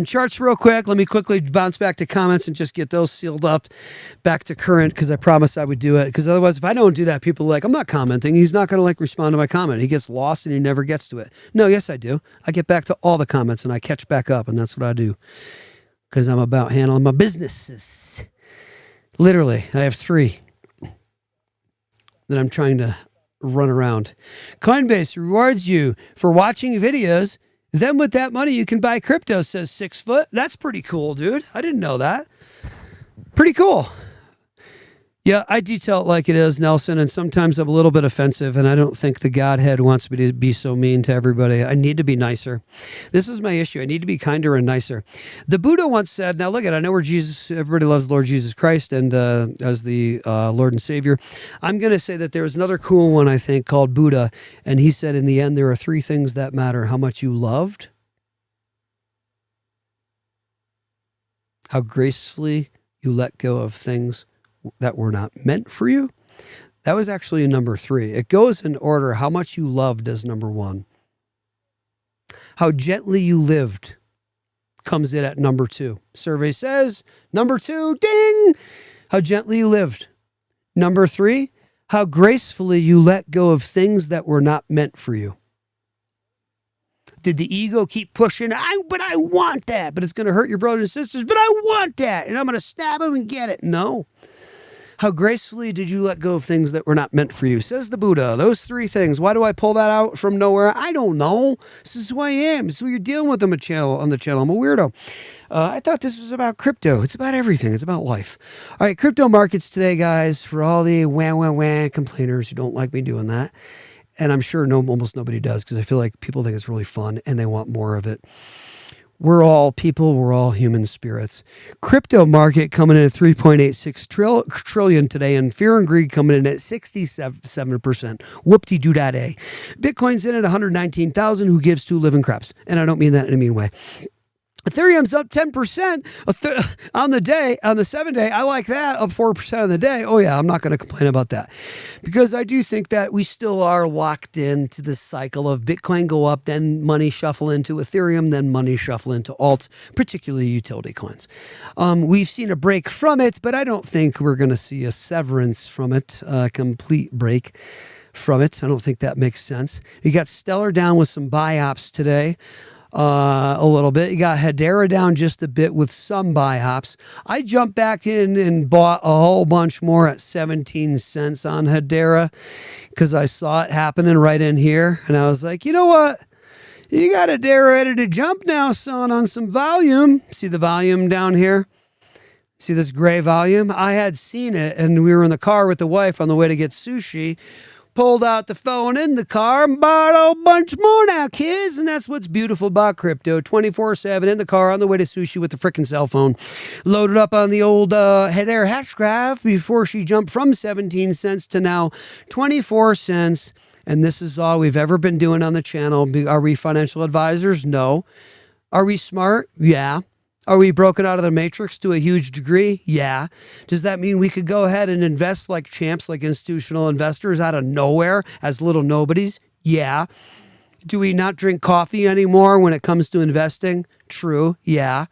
Charts real quick. Let me quickly bounce back to comments and just get those sealed up back to current because I promised I would do it. Because otherwise, if I don't do that, people are like, I'm not commenting. He's not going to respond to my comment. He gets lost and he never gets to it. No, yes, I do. I get back to all the comments and I catch back up, and that's what I do because I'm about handling my businesses. Literally, I have 3 that I'm trying to run around. Coinbase rewards you for watching videos. Then with that money, you can buy crypto, says 6 Foot. That's pretty cool, dude. I didn't know that. Pretty cool. Yeah, I detail it like it is, Nelson, and sometimes I'm a little bit offensive, and I don't think the Godhead wants me to be so mean to everybody. I need to be nicer. This is my issue. I need to be kinder and nicer. The Buddha once said, now look at it, I know where everybody loves the Lord Jesus Christ and as the Lord and Savior. I'm going to say that there was another cool one, I think, called Buddha, and he said, in the end, there are 3 things that matter: how much you loved, how gracefully you let go of things that were not meant for you. That was actually number 3. It goes in order. How much you loved as number 1. How gently you lived comes in at number 2. Survey says, number 2, ding, how gently you lived. Number 3, how gracefully you let go of things that were not meant for you. Did the ego keep pushing? But I want that. But it's going to hurt your brothers and sisters. But I want that. And I'm going to stab them and get it. No. How gracefully did you let go of things that were not meant for you? Says the Buddha. Those 3 things. Why do I pull that out from nowhere? I don't know. This is who I am. This is who you're dealing with on the channel. I'm a weirdo. I thought this was about crypto. It's about everything. It's about life. All right, crypto markets today, guys, for all the wah complainers who don't like me doing that. And I'm sure almost nobody does, because I feel like people think it's really fun and they want more of it. We're all people. We're all human spirits. Crypto market coming in at 3.86 trillion today, and fear and greed coming in at 67%. Whoop-de-doo-da-day. Bitcoin's in at 119,000. Who gives 2 living craps? And I don't mean that in a mean way. Ethereum's up 10% on the day, on the 7-day. I like that, up 4% on the day. Oh yeah, I'm not going to complain about that, because I do think that we still are locked into this cycle of Bitcoin go up, then money shuffle into Ethereum, then money shuffle into alts, particularly utility coins. We've seen a break from it, but I don't think we're going to see a severance from it, a complete break from it. I don't think that makes sense. You got Stellar down with some buy-ops today. A little bit. You got Hedera down just a bit with some buy hops. I jumped back in and bought a whole bunch more at 17 cents on Hedera, because I saw it happening right in here. And I was like, you know what? You got Hedera ready to jump now, son, on some volume. See the volume down here? See this gray volume? I had seen it, and we were in the car with the wife on the way to get sushi. Pulled out the phone in the car and bought a bunch more now, kids. And that's what's beautiful about crypto. 24/7 in the car on the way to sushi with the frickin' cell phone. Loaded up on the old Hedera Hashgraph before she jumped from 17 cents to now 24 cents. And this is all we've ever been doing on the channel. Are we financial advisors? No. Are we smart? Yeah. Are we broken out of the matrix to a huge degree? Yeah. Does that mean we could go ahead and invest like champs, like institutional investors out of nowhere as little nobodies? Yeah. Do we not drink coffee anymore when it comes to investing? True. Yeah.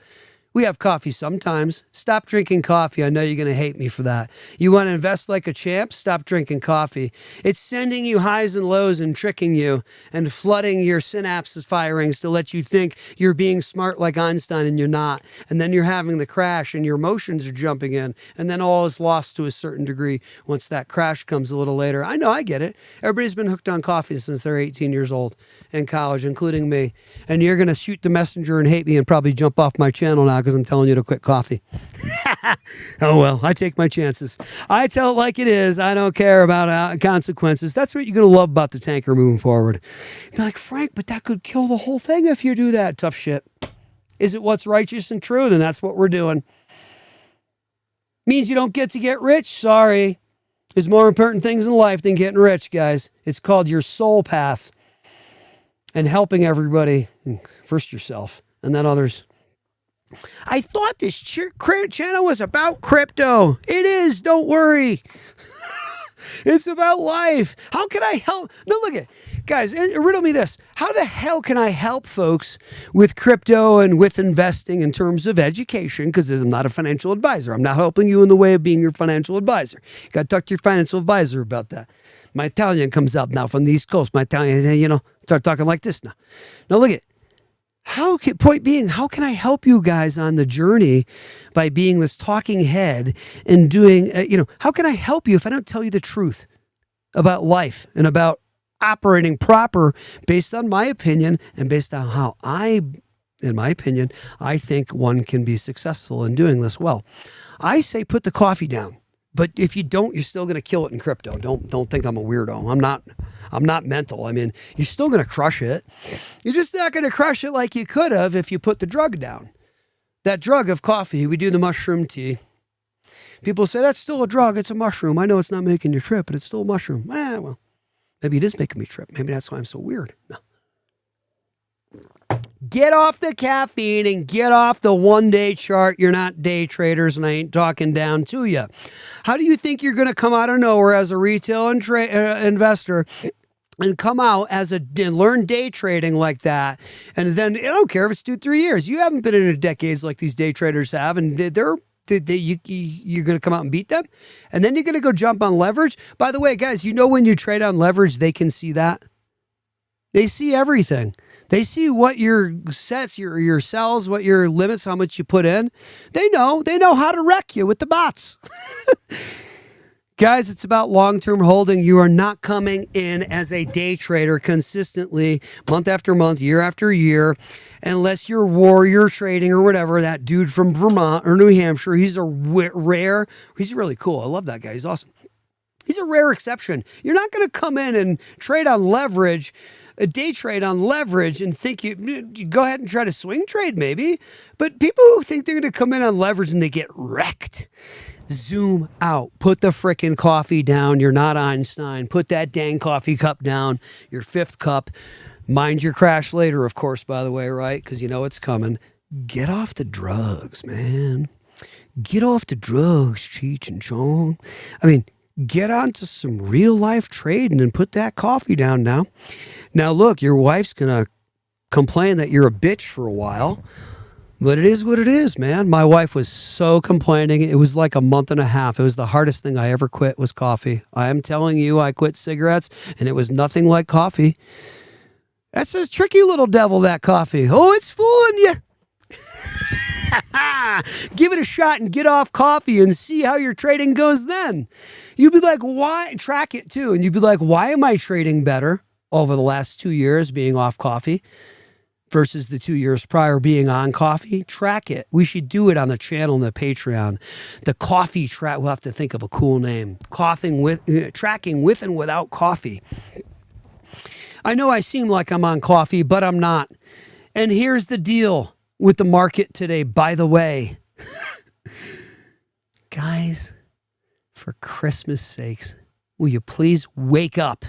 We have coffee sometimes. Stop drinking coffee. I know you're going to hate me for that. You want to invest like a champ? Stop drinking coffee. It's sending you highs and lows and tricking you and flooding your synapses firings to let you think you're being smart like Einstein, and you're not. And then you're having the crash and your emotions are jumping in, and then all is lost to a certain degree once that crash comes a little later. I know, I get it. Everybody's been hooked on coffee since they're 18 years old in college, including me. And you're going to shoot the messenger and hate me and probably jump off my channel now because I'm telling you to quit coffee. Oh, well, I take my chances. I tell it like it is. I don't care about consequences. That's what you're going to love about the tanker moving forward. You're like, Frank, but that could kill the whole thing if you do that. Tough shit. Is it what's righteous and true? Then that's what we're doing. Means you don't get to get rich. Sorry. There's more important things in life than getting rich, guys. It's called your soul path and helping everybody. First yourself and then others. I thought this channel was about crypto. It is. Don't worry. It's about life. How can I help? No, look at guys. Riddle me this. How the hell can I help folks with crypto and with investing in terms of education? Because I'm not a financial advisor. I'm not helping you in the way of being your financial advisor. You got to talk to your financial advisor about that. My Italian comes out now from the East Coast. My Italian, start talking like this now. Now look at. Point being, how can I help you guys on the journey by being this talking head and doing, how can I help you if I don't tell you the truth about life and about operating proper based on my opinion and based on how in my opinion, I think one can be successful in doing this well. I say put the coffee down. But if you don't, you're still going to kill it in crypto. Don't think I'm a weirdo. I'm not mental. I mean, you're still going to crush it. You're just not going to crush it like you could have if you put the drug down. That drug of coffee, we do the mushroom tea. People say, that's still a drug. It's a mushroom. I know it's not making you trip, but it's still a mushroom. Well, maybe it is making me trip. Maybe that's why I'm so weird. No. Get off the caffeine and get off the one-day chart. You're not day traders, and I ain't talking down to you. How do you think you're going to come out of nowhere as a retail investor and come out as and learn day trading like that. And then I don't care if it's 2-3 years. You haven't been in it decades like these day traders have, and you're going to come out and beat them. And then you're going to go jump on leverage. By the way, guys, when you trade on leverage, they can see that. They see everything. They see what your sets, your sells, what your limits, how much you put in. They know how to wreck you with the bots. Guys, it's about long-term holding. You are not coming in as a day trader consistently, month after month, year after year, unless you're warrior trading or whatever. That dude from Vermont or New Hampshire, he's he's really cool. I love that guy. He's awesome. He's a rare exception. You're not going to come in and trade on leverage, a day trade on leverage, and think you go ahead and try to swing trade maybe. But people who think they're going to come in on leverage and they get wrecked. Zoom out. Put the frickin' coffee down. You're not Einstein. Put that dang coffee cup down. Your 5th cup. Mind your crash later, of course, by the way, right? Because you know it's coming. Get off the drugs, man. Get off the drugs, Cheech and Chong. I mean, get onto some real life trading and put that coffee down now. Now, look, your wife's going to complain that you're a bitch for a while. But it is what it is, man. My wife was so complaining. It was like a month and a half. It was the hardest thing I ever quit was coffee. I am telling you, I quit cigarettes, and it was nothing like coffee. That's a tricky little devil, that coffee. Oh, it's fooling you. Give it a shot and get off coffee and see how your trading goes then. You'd be like, why? Track it, too. And you'd be like, why am I trading better over the last 2 years being off coffee versus the 2 years prior being on coffee? Track it. We should do it on the channel and the Patreon. The coffee track. We'll have to think of a cool name. Tracking with and without coffee. I know I seem like I'm on coffee, but I'm not. And here's the deal with the market today, by the way. Guys, for Christmas sakes, will you please wake up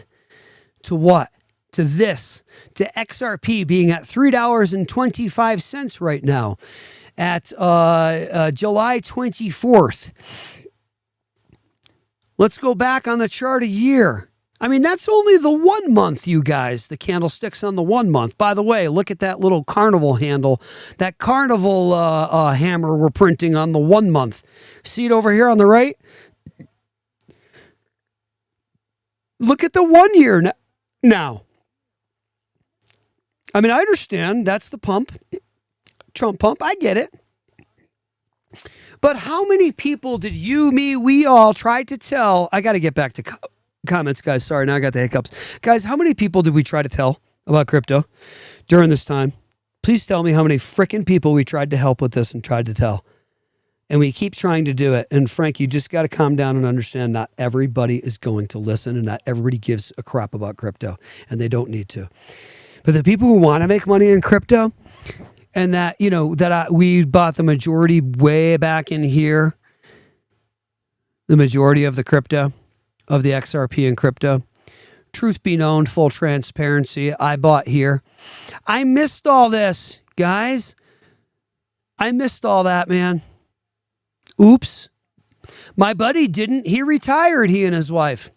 to what? To this, to XRP being at $3.25 right now at July 24th. Let's go back on the chart a year. I mean, that's only the 1 month, you guys, the candlesticks on the 1 month. By the way, look at that little carnival handle, that carnival hammer we're printing on the 1 month. See it over here on the right? Look at the 1 year now. I mean, I understand that's the pump, Trump pump. I get it. But how many people did you, me, we all try to tell? I got to get back to comments, guys. Sorry, now I got the hiccups. Guys, how many people did we try to tell about crypto during this time? Please tell me how many freaking people we tried to help with this and tried to tell. And we keep trying to do it. And Frank, you just got to calm down and understand not everybody is going to listen and not everybody gives a crap about crypto, and they don't need to. But the people who want to make money in crypto, and that, we bought the majority way back in here, the majority of the crypto, of the XRP in crypto. Truth be known, full transparency, I bought here. I missed all this, guys. I missed all that, man. Oops. My buddy didn't. He retired, he and his wife.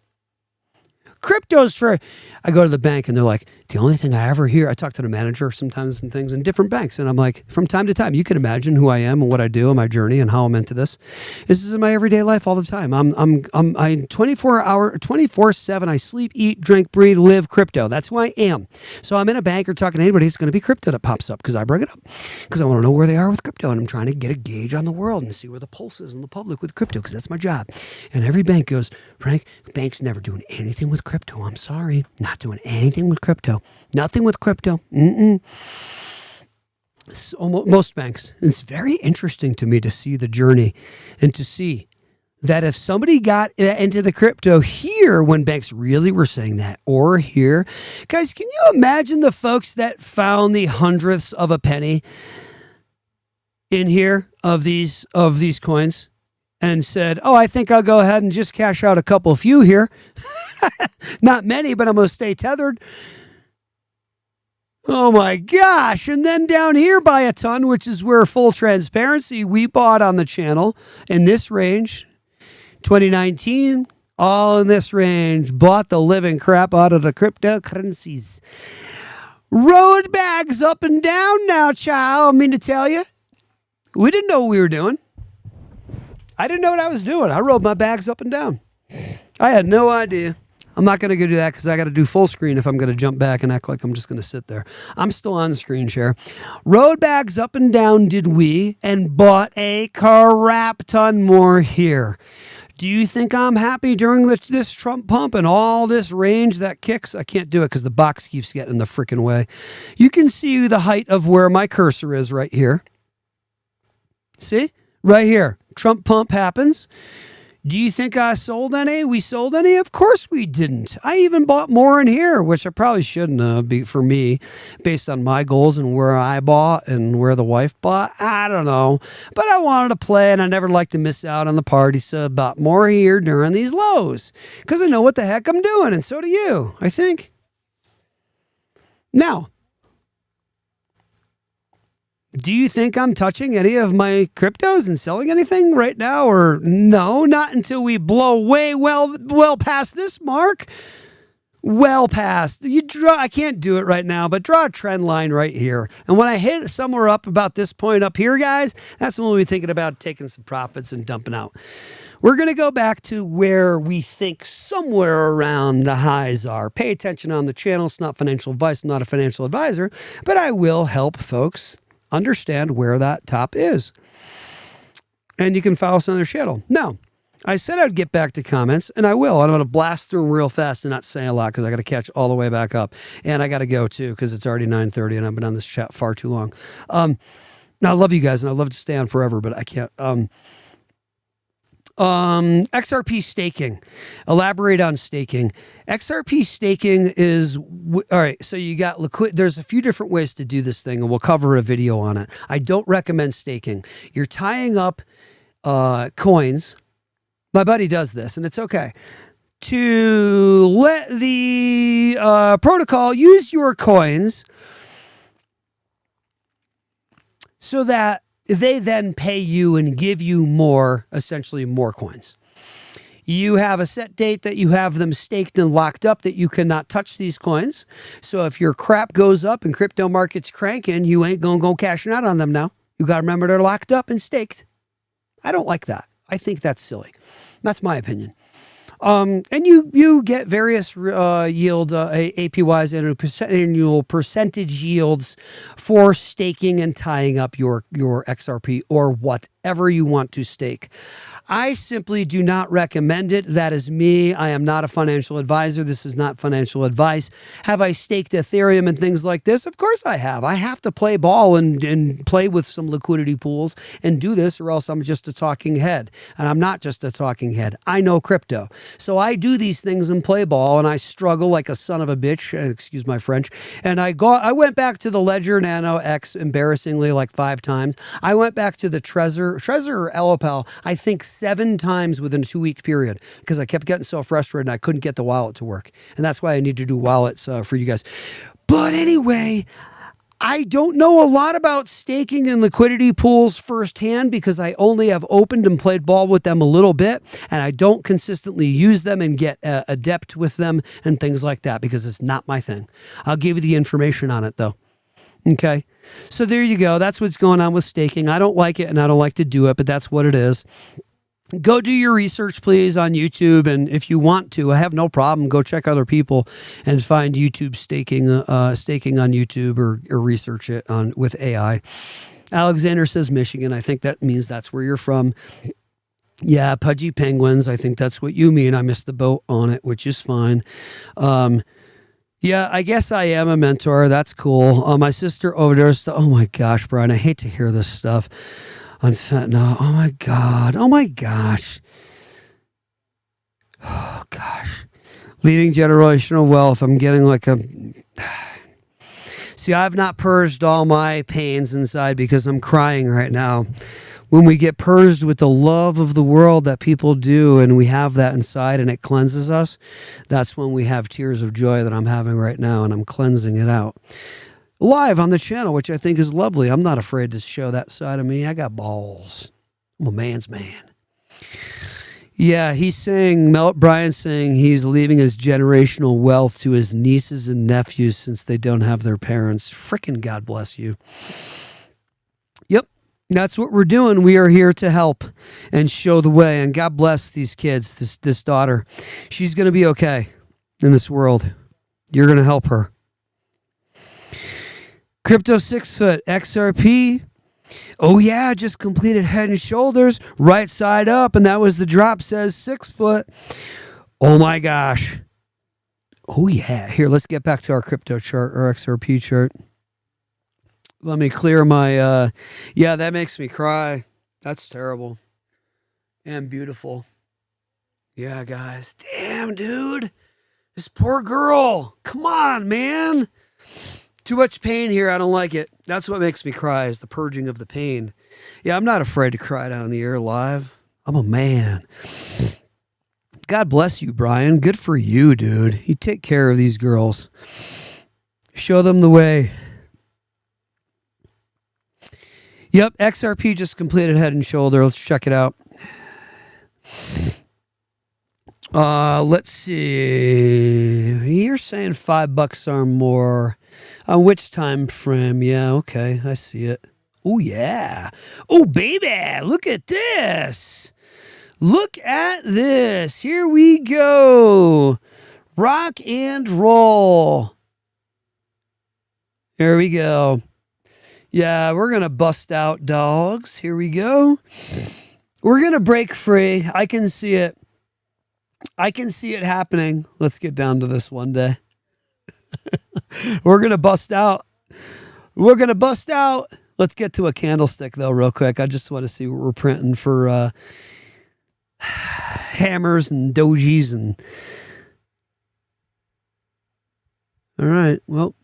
Crypto's for... I go to the bank and they're like, the only thing I ever hear, I talk to the manager sometimes and things in different banks. And I'm like, from time to time, you can imagine who I am and what I do and my journey and how I'm into this. This is in my everyday life all the time. I'm 24/7. I sleep, eat, drink, breathe, live crypto. That's who I am. So I'm in a bank or talking to anybody, it's going to be crypto that pops up because I bring it up because I want to know where they are with crypto. And I'm trying to get a gauge on the world and see where the pulse is in the public with crypto because that's my job. And every bank goes, Frank, bank's never doing anything with crypto. I'm sorry. Not doing anything with crypto. Nothing with crypto. So, most banks. It's very interesting to me to see the journey and to see that if somebody got into the crypto here when banks really were saying that, or here, guys, can you imagine the folks that found the hundredths of a penny in here of these coins and said, oh, I think I'll go ahead and just cash out a couple few here. Not many, but I'm going to stay tethered. Oh my gosh. And then down here by a ton, which is where full transparency we bought on the channel in this range, 2019, all in this range. Bought the living crap out of the cryptocurrencies. Rode bags up and down now, child. I mean to tell you, we didn't know what we were doing. I didn't know what I was doing. I rode my bags up and down. I had no idea. I'm not going to go do that because I got to do full screen if I'm going to jump back and act like I'm just going to sit there. I'm still on the screen share. Rode bags up and down did we, and bought a crap ton more here. Do you think I'm happy during this Trump pump and all this range that kicks? I can't do it because the box keeps getting in the freaking way. You can see the height of where my cursor is right here. See? Right here. Trump pump happens. Do you think I sold any? We sold any? Of course we didn't. I even bought more in here, which I probably shouldn't have for me, based on my goals and where I bought and where the wife bought. I don't know. But I wanted to play, and I never like to miss out on the party, so I bought more here during these lows because I know what the heck I'm doing, and so do you, I think. Now, do you think I'm touching any of my cryptos and selling anything right now? Or no, not until we blow way well past this mark. Well past. I can't do it right now, but draw a trend line right here. And when I hit somewhere up about this point up here, guys, that's when we're thinking about taking some profits and dumping out. We're going to go back to where we think somewhere around the highs are. Pay attention on the channel. It's not financial advice. I'm not a financial advisor, but I will help folks understand where that top is. And you can follow us on their channel. Now, I said I'd get back to comments, and I will. I'm going to blast through them real fast and not say a lot because I got to catch all the way back up. And I got to go, too, because it's already 9:30, and I've been on this chat far too long. Now, I love you guys, and I'd love to stay on forever, but I can't. XRP staking. Elaborate on staking. XRP staking is all right. So you got liquid. There's a few different ways to do this thing, and we'll cover a video on it. I don't recommend staking. You're tying up coins. My buddy does this, and it's okay to let the protocol use your coins so that they then pay you and give you more, essentially more coins. You have a set date that you have them staked and locked up that you cannot touch these coins. So if your crap goes up and crypto market's cranking, you ain't going to go cashing out on them now. You got to remember they're locked up and staked. I don't like that. I think that's silly. That's my opinion. And you get various yield APYs and annual percentage yields for staking and tying up your XRP or whatever you want to stake. I simply do not recommend it. That is me. I am not a financial advisor. This is not financial advice. Have I staked Ethereum and things like this? Of course I have. I have to play ball and play with some liquidity pools and do this, or else I'm just a talking head. And I'm not just a talking head. I know crypto. So I do these things and play ball, and I struggle like a son of a bitch, excuse my French. And I went back to the Ledger Nano X embarrassingly like 5 times. I went back to the Trezor or LPL, I think 7 times within a 2-week period because I kept getting so frustrated and I couldn't get the wallet to work. And that's why I need to do wallets for you guys. But anyway, I don't know a lot about staking and liquidity pools firsthand because I only have opened and played ball with them a little bit, and I don't consistently use them and get adept with them and things like that because it's not my thing. I'll give you the information on it though. Okay, so there you go. That's what's going on with staking. I don't like it and I don't like to do it, but that's what it is. Go do your research, please, on YouTube. And if you want to, I have no problem. Go check other people and find YouTube staking on YouTube or research it with AI. Alexander says Michigan. I think that means that's where you're from. Yeah, Pudgy Penguins. I think that's what you mean. I missed the boat on it, which is fine. Yeah, I guess I am a mentor. That's cool. My sister overdosed. Oh my gosh, Brian, I hate to hear this stuff on fentanyl. Oh my God. Oh my gosh. Oh gosh. Leaving generational wealth. I'm getting like a... See, I've not purged all my pains inside because I'm crying right now. When we get purged with the love of the world that people do and we have that inside and it cleanses us, that's when we have tears of joy that I'm having right now and I'm cleansing it out. Live on the channel, which I think is lovely. I'm not afraid to show that side of me. I got balls. I'm a man's man. Yeah, he's saying, Brian's saying he's leaving his generational wealth to his nieces and nephews since they don't have their parents. Frickin' God bless you. Yep, that's what we're doing. We are here to help and show the way. And God bless these kids, this daughter. She's going to be okay in this world. You're going to help her. Crypto 6 foot XRP. Oh yeah, just completed head and shoulders, right side up, and that was the drop, says 6 foot. Oh my gosh. Oh yeah. Here, let's get back to our crypto chart or XRP chart. Let me clear my yeah, that makes me cry. That's terrible. And beautiful. Yeah, guys. Damn, dude. This poor girl. Come on, man. Too much pain here. I don't like it. That's what makes me cry, is the purging of the pain. Yeah, I'm not afraid to cry down the air live. I'm a man. God bless you, Brian. Good for you, dude. You take care of these girls. Show them the way. Yep, XRP just completed head and shoulder. Let's check it out. Let's see. You're saying $5 or more. On which time frame? Yeah, okay, I see it. Oh, yeah. Oh, baby, look at this. Look at this. Here we go. Rock and roll. There we go. Yeah, we're going to bust out, dogs. Here we go. We're going to break free. I can see it. I can see it happening. Let's get down to this one day. We're going to bust out. We're going to bust out. Let's get to a candlestick, though, real quick. I just want to see what we're printing for hammers and dojis. And all right. Well,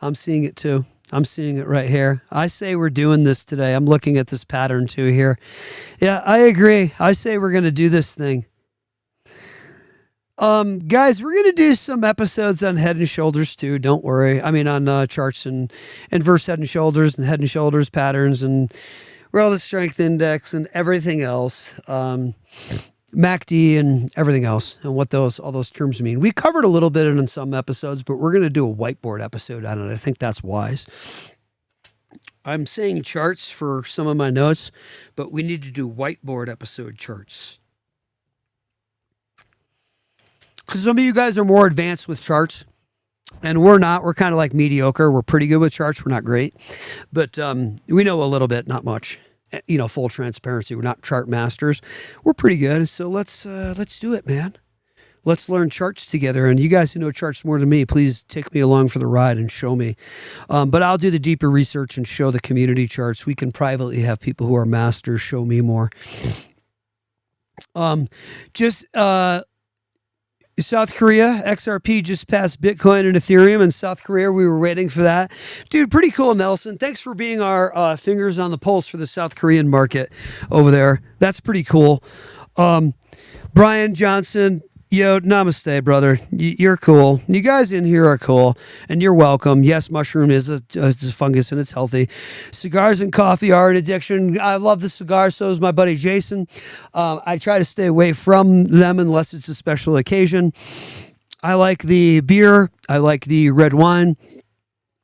I'm seeing it, too. I'm seeing it right here. I say we're doing this today. I'm looking at this pattern, too, here. Yeah, I agree. I say we're going to do this thing. Guys, we're going to do some episodes on head and shoulders too. Don't worry. I mean, on charts and inverse head and shoulders patterns and relative strength index and everything else. MACD and everything else and what all those terms mean. We covered a little bit in some episodes, but we're going to do a whiteboard episode on it. I think that's wise. I'm saying charts for some of my notes, but we need to do whiteboard episode charts. Because some of you guys are more advanced with charts, and we're not. We're kind of like mediocre. We're pretty good with charts. We're not great, but we know a little bit, not much. You know, full transparency. We're not chart masters. We're pretty good. So let's do it, man. Let's learn charts together. And you guys who know charts more than me, please take me along for the ride and show me. But I'll do the deeper research and show the community charts. We can privately have people who are masters show me more. South Korea, XRP just passed Bitcoin and Ethereum. In South Korea, we were waiting for that. Dude, pretty cool, Nelson. Thanks for being our fingers on the pulse for the South Korean market over there. That's pretty cool. Brian Johnson, yo, namaste, brother. You're cool. You guys in here are cool, and you're welcome. Yes, mushroom is a fungus, and it's healthy. Cigars and coffee are an addiction. I love the cigars. So is my buddy Jason. I try to stay away from them unless it's a special occasion. I like the beer. I like the red wine.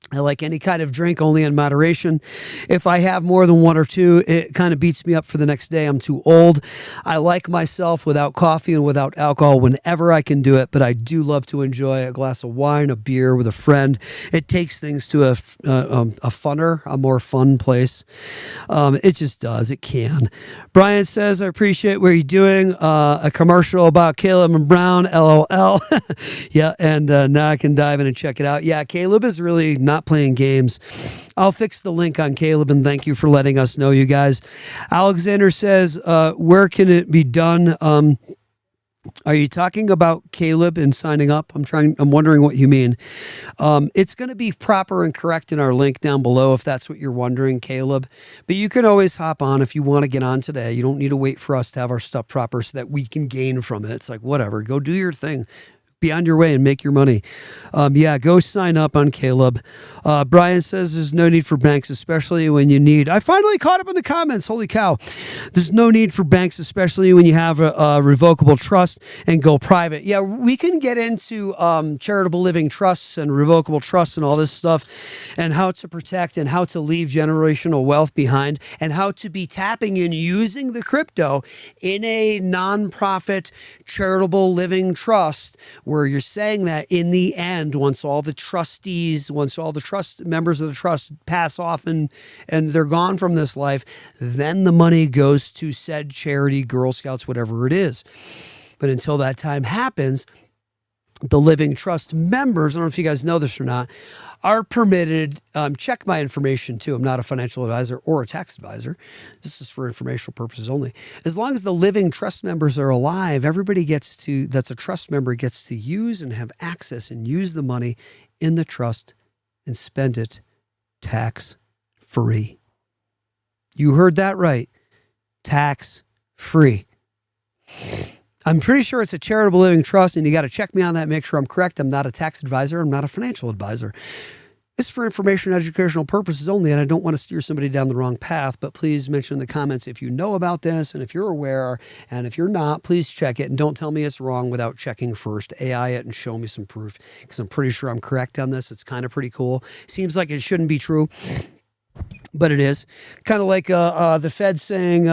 I like any kind of drink, only in moderation. If I have more than one or two, it kind of beats me up for the next day. I'm too old. I like myself without coffee and without alcohol whenever I can do it, but I do love to enjoy a glass of wine, a beer with a friend. It takes things to a more fun place. It just does. It can. Brian says, I appreciate what you're doing. A commercial about Caleb and Brown, LOL. Yeah, and now I can dive in and check it out. Yeah, Caleb is really not playing games. I'll fix the link on Caleb, and thank you for letting us know, you guys. Alexander says, where can it be done? Are you talking about Caleb and signing up? I'm wondering what you mean. It's going to be proper and correct in our link down below if that's what you're wondering, Caleb. But you can always hop on if you want to get on today. You don't need to wait for us to have our stuff proper so that we can gain from it. It's like, whatever, go do your thing. be on your way and make your money. Yeah, go sign up on Caleb. Brian says there's no need for banks, especially when you need. I finally caught up in the comments. Holy cow. There's no need for banks, especially when you have a revocable trust and go private. Yeah, we can get into charitable living trusts and revocable trusts and all this stuff and how to protect and how to leave generational wealth behind and how to be tapping and using the crypto in a nonprofit charitable living trust, where you're saying that in the end, once all the trust members of the trust pass off and they're gone from this life, then the money goes to said charity, Girl Scouts, whatever it is. But until that time happens, the living trust members, I don't know if you guys know this or not, are permitted, check my information too. I'm not a financial advisor or a tax advisor. This is for informational purposes only. As long as the living trust members are alive, everybody that's a trust member gets to use and have access and use the money in the trust and spend it tax free. You heard that right. Tax free. I'm pretty sure it's a charitable living trust, and you got to check me on that, make sure I'm correct. I'm not a tax advisor. I'm not a financial advisor. This is for information and educational purposes only, and I don't want to steer somebody down the wrong path, but please mention in the comments if you know about this, and if you're aware, and if you're not, please check it, and don't tell me it's wrong without checking first. AI it and show me some proof, because I'm pretty sure I'm correct on this. It's kind of pretty cool. Seems like it shouldn't be true, but it is. Kind of like the Fed saying,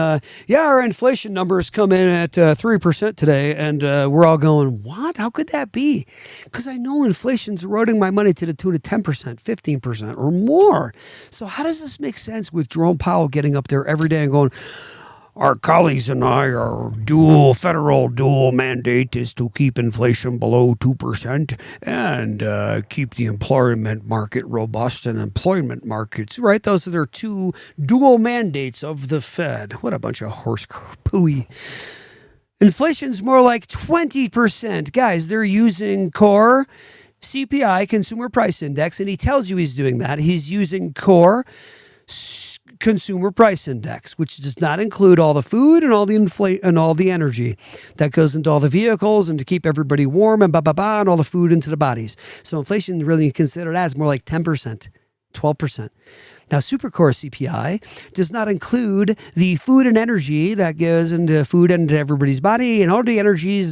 yeah, our inflation numbers come in at 3% today, and we're all going, what? How could that be? Because I know inflation's eroding my money to the tune of 10%, 15%, or more. So how does this make sense with Jerome Powell getting up there every day and going, our colleagues and I, our federal dual mandate is to keep inflation below 2% and keep the employment market robust and employment markets, right? Those are their two dual mandates of the Fed. What a bunch of horse pooey. Inflation's more like 20%. Guys, they're using core CPI, Consumer Price Index, and he tells you he's doing that. He's using core Consumer Price Index, which does not include all the food and all the energy that goes into all the vehicles and to keep everybody warm and and all the food into the bodies. So inflation is really considered as more like 10%, 12%. Now, supercore CPI does not include the food and energy that goes into food and into everybody's body, and all the energy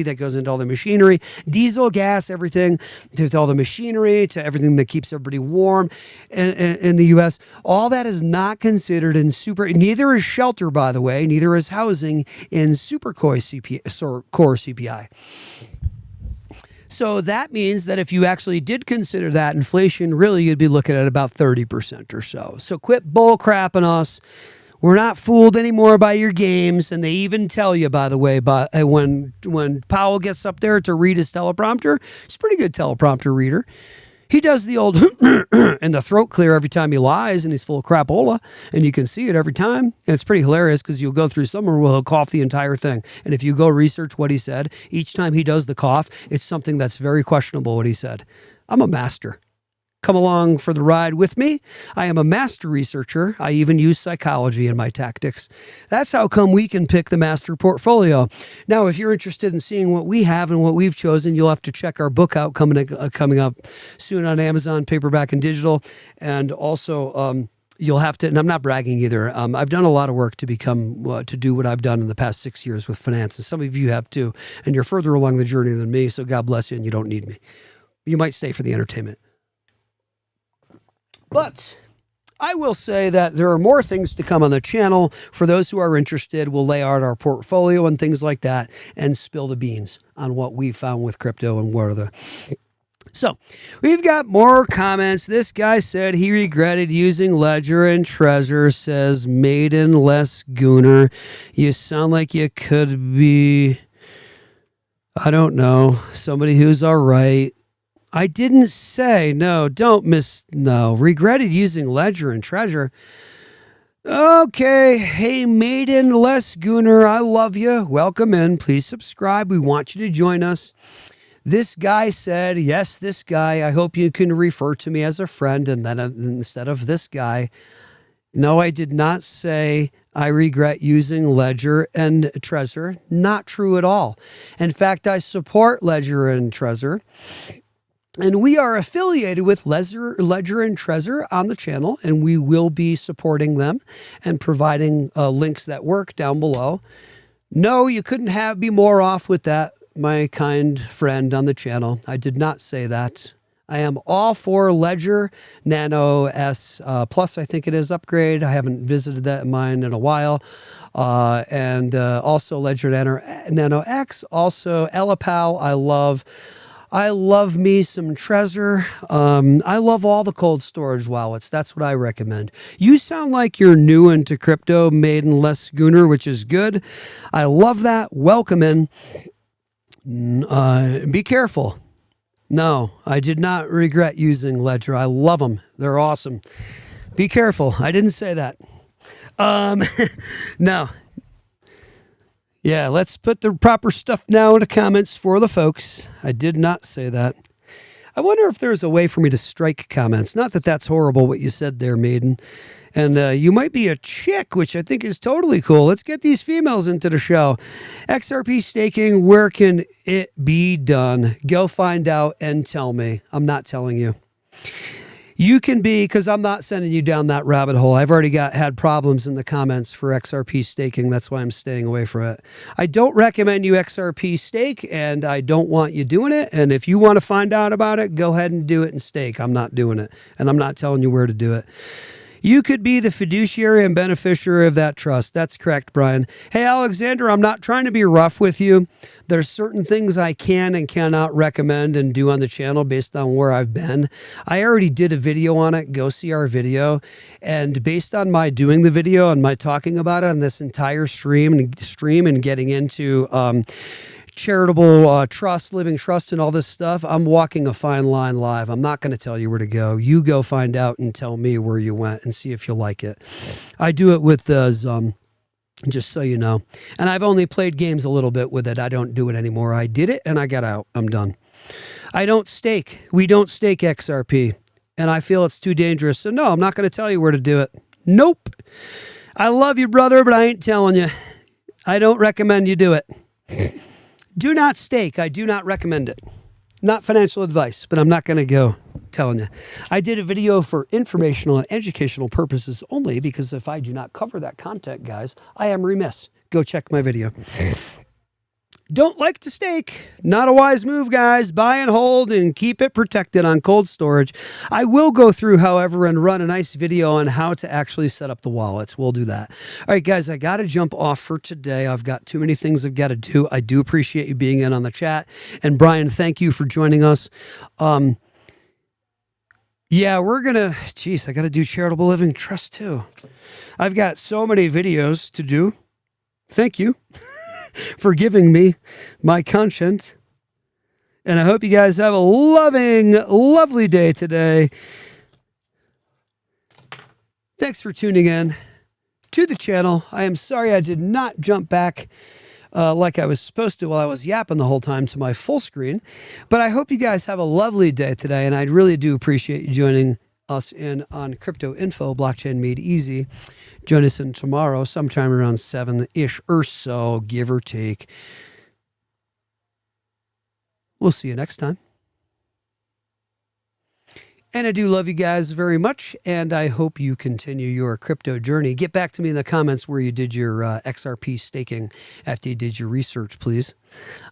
that goes into all the machinery, diesel, gas, everything, to all the machinery, to everything that keeps everybody warm in the U.S. All that is not considered in neither is shelter, by the way, neither is housing in supercore CPI. So that means that if you actually did consider that inflation, really you'd be looking at about 30% or so. So quit bull crapping us. We're not fooled anymore by your games. And they even tell you, by the way, when Powell gets up there to read his teleprompter, he's a pretty good teleprompter reader. He does the old and the throat clear every time he lies, and he's full of crapola, and you can see it every time. And it's pretty hilarious because you'll go through somewhere where he'll cough the entire thing. And if you go research what he said, each time he does the cough, it's something that's very questionable what he said. I'm a master. Come along for the ride with me. I am a master researcher. I even use psychology in my tactics. That's how come we can pick the master portfolio. Now, if you're interested in seeing what we have and what we've chosen, you'll have to check our book out coming up soon on Amazon, paperback and digital. And also, you'll have to, and I'm not bragging either. I've done a lot of work to do what I've done in the past 6 years with finance. And some of you have too. And you're further along the journey than me. So God bless you, and you don't need me. You might stay for the entertainment. But I will say that there are more things to come on the channel. For those who are interested, we'll lay out our portfolio and things like that and spill the beans on what we found with crypto and what are the... So we've got more comments. This guy said he regretted using Ledger and Trezor, says Maiden Less Gooner. You sound like you could be, I don't know, somebody who's all right. I didn't say, regretted using Ledger and Trezor. Okay, hey, Maiden Les Gooner, I love you. Welcome in. Please subscribe. We want you to join us. This guy said, yes, this guy, I hope you can refer to me as a friend. And then instead of this guy, no, I did not say I regret using Ledger and Trezor. Not true at all. In fact, I support Ledger and Trezor. And we are affiliated with Ledger and Trezor on the channel, and we will be supporting them and providing links that work down below. No, you couldn't be more off with that, my kind friend on the channel. I did not say that. I am all for Ledger Nano S Plus, I think it is, upgrade. I haven't visited that in mine in a while. And also Ledger Nano X, also Elapal, I love me some Trezor. I love all the cold storage wallets. That's what I recommend. You sound like you're new into crypto, Maiden Les Gunner, which is good. I love that. Welcome in. Be careful. No, I did not regret using Ledger. I love them. They're awesome. Be careful. I didn't say that. No. Yeah, let's put the proper stuff now in the comments for the folks. I did not say that. I wonder if there's a way for me to strike comments. Not that that's horrible what you said there, Maiden. And you might be a chick, which I think is totally cool. Let's get these females into the show. XRP staking, where can it be done? Go find out and tell me. I'm not telling you. You can be, because I'm not sending you down that rabbit hole. I've already had problems in the comments for XRP staking. That's why I'm staying away from it. I don't recommend you XRP stake, and I don't want you doing it. And if you want to find out about it, go ahead and do it and stake. I'm not doing it, and I'm not telling you where to do it. You could be the fiduciary and beneficiary of that trust. That's correct, Brian. Hey, Alexander, I'm not trying to be rough with you. There's certain things I can and cannot recommend and do on the channel based on where I've been. I already did a video on it. Go see our video. And based on my doing the video and my talking about it on this entire stream and getting into charitable trust, living trust, and all this stuff, I'm walking a fine line live. I'm not going to tell you where to go. You go find out and tell me where you went and see if you like it. I do it with just so you know. And I've only played games a little bit with it. I don't do it anymore. I did it and I got out. I'm done. I don't stake. We don't stake XRP. And I feel it's too dangerous. So no, I'm not going to tell you where to do it. Nope. I love you, brother, but I ain't telling you. I don't recommend you do it. Do not stake. I do not recommend it. Not financial advice, but I'm not going to go telling you. I did a video for informational and educational purposes only, because if I do not cover that content, guys, I am remiss. Go check my video. Don't like to stake. Not a wise move, guys. Buy and hold and keep it protected on cold storage. I will go through, however, and run a nice video on how to actually set up the wallets. We'll do that. All right, guys, I got to jump off for today. I've got too many things I've got to do. I do appreciate you being in on the chat. And Brian, thank you for joining us. Yeah, we're going to, I got to do charitable living trust too. I've got so many videos to do. Thank you for giving me my conscience. And I hope you guys have a lovely day today. Thanks for tuning in to the channel. I am sorry I did not jump back like I was supposed to while I was yapping the whole time to my full screen. But I hope you guys have a lovely day today. And I really do appreciate you joining us in on Crypto Info, Blockchain Made Easy. Join us in tomorrow, sometime around 7-ish or so, give or take. We'll see you next time. And I do love you guys very much, and I hope you continue your crypto journey. Get back to me in the comments where you did your XRP staking after you did your research, please.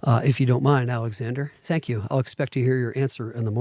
If you don't mind, Alexander. Thank you. I'll expect to hear your answer in the morning.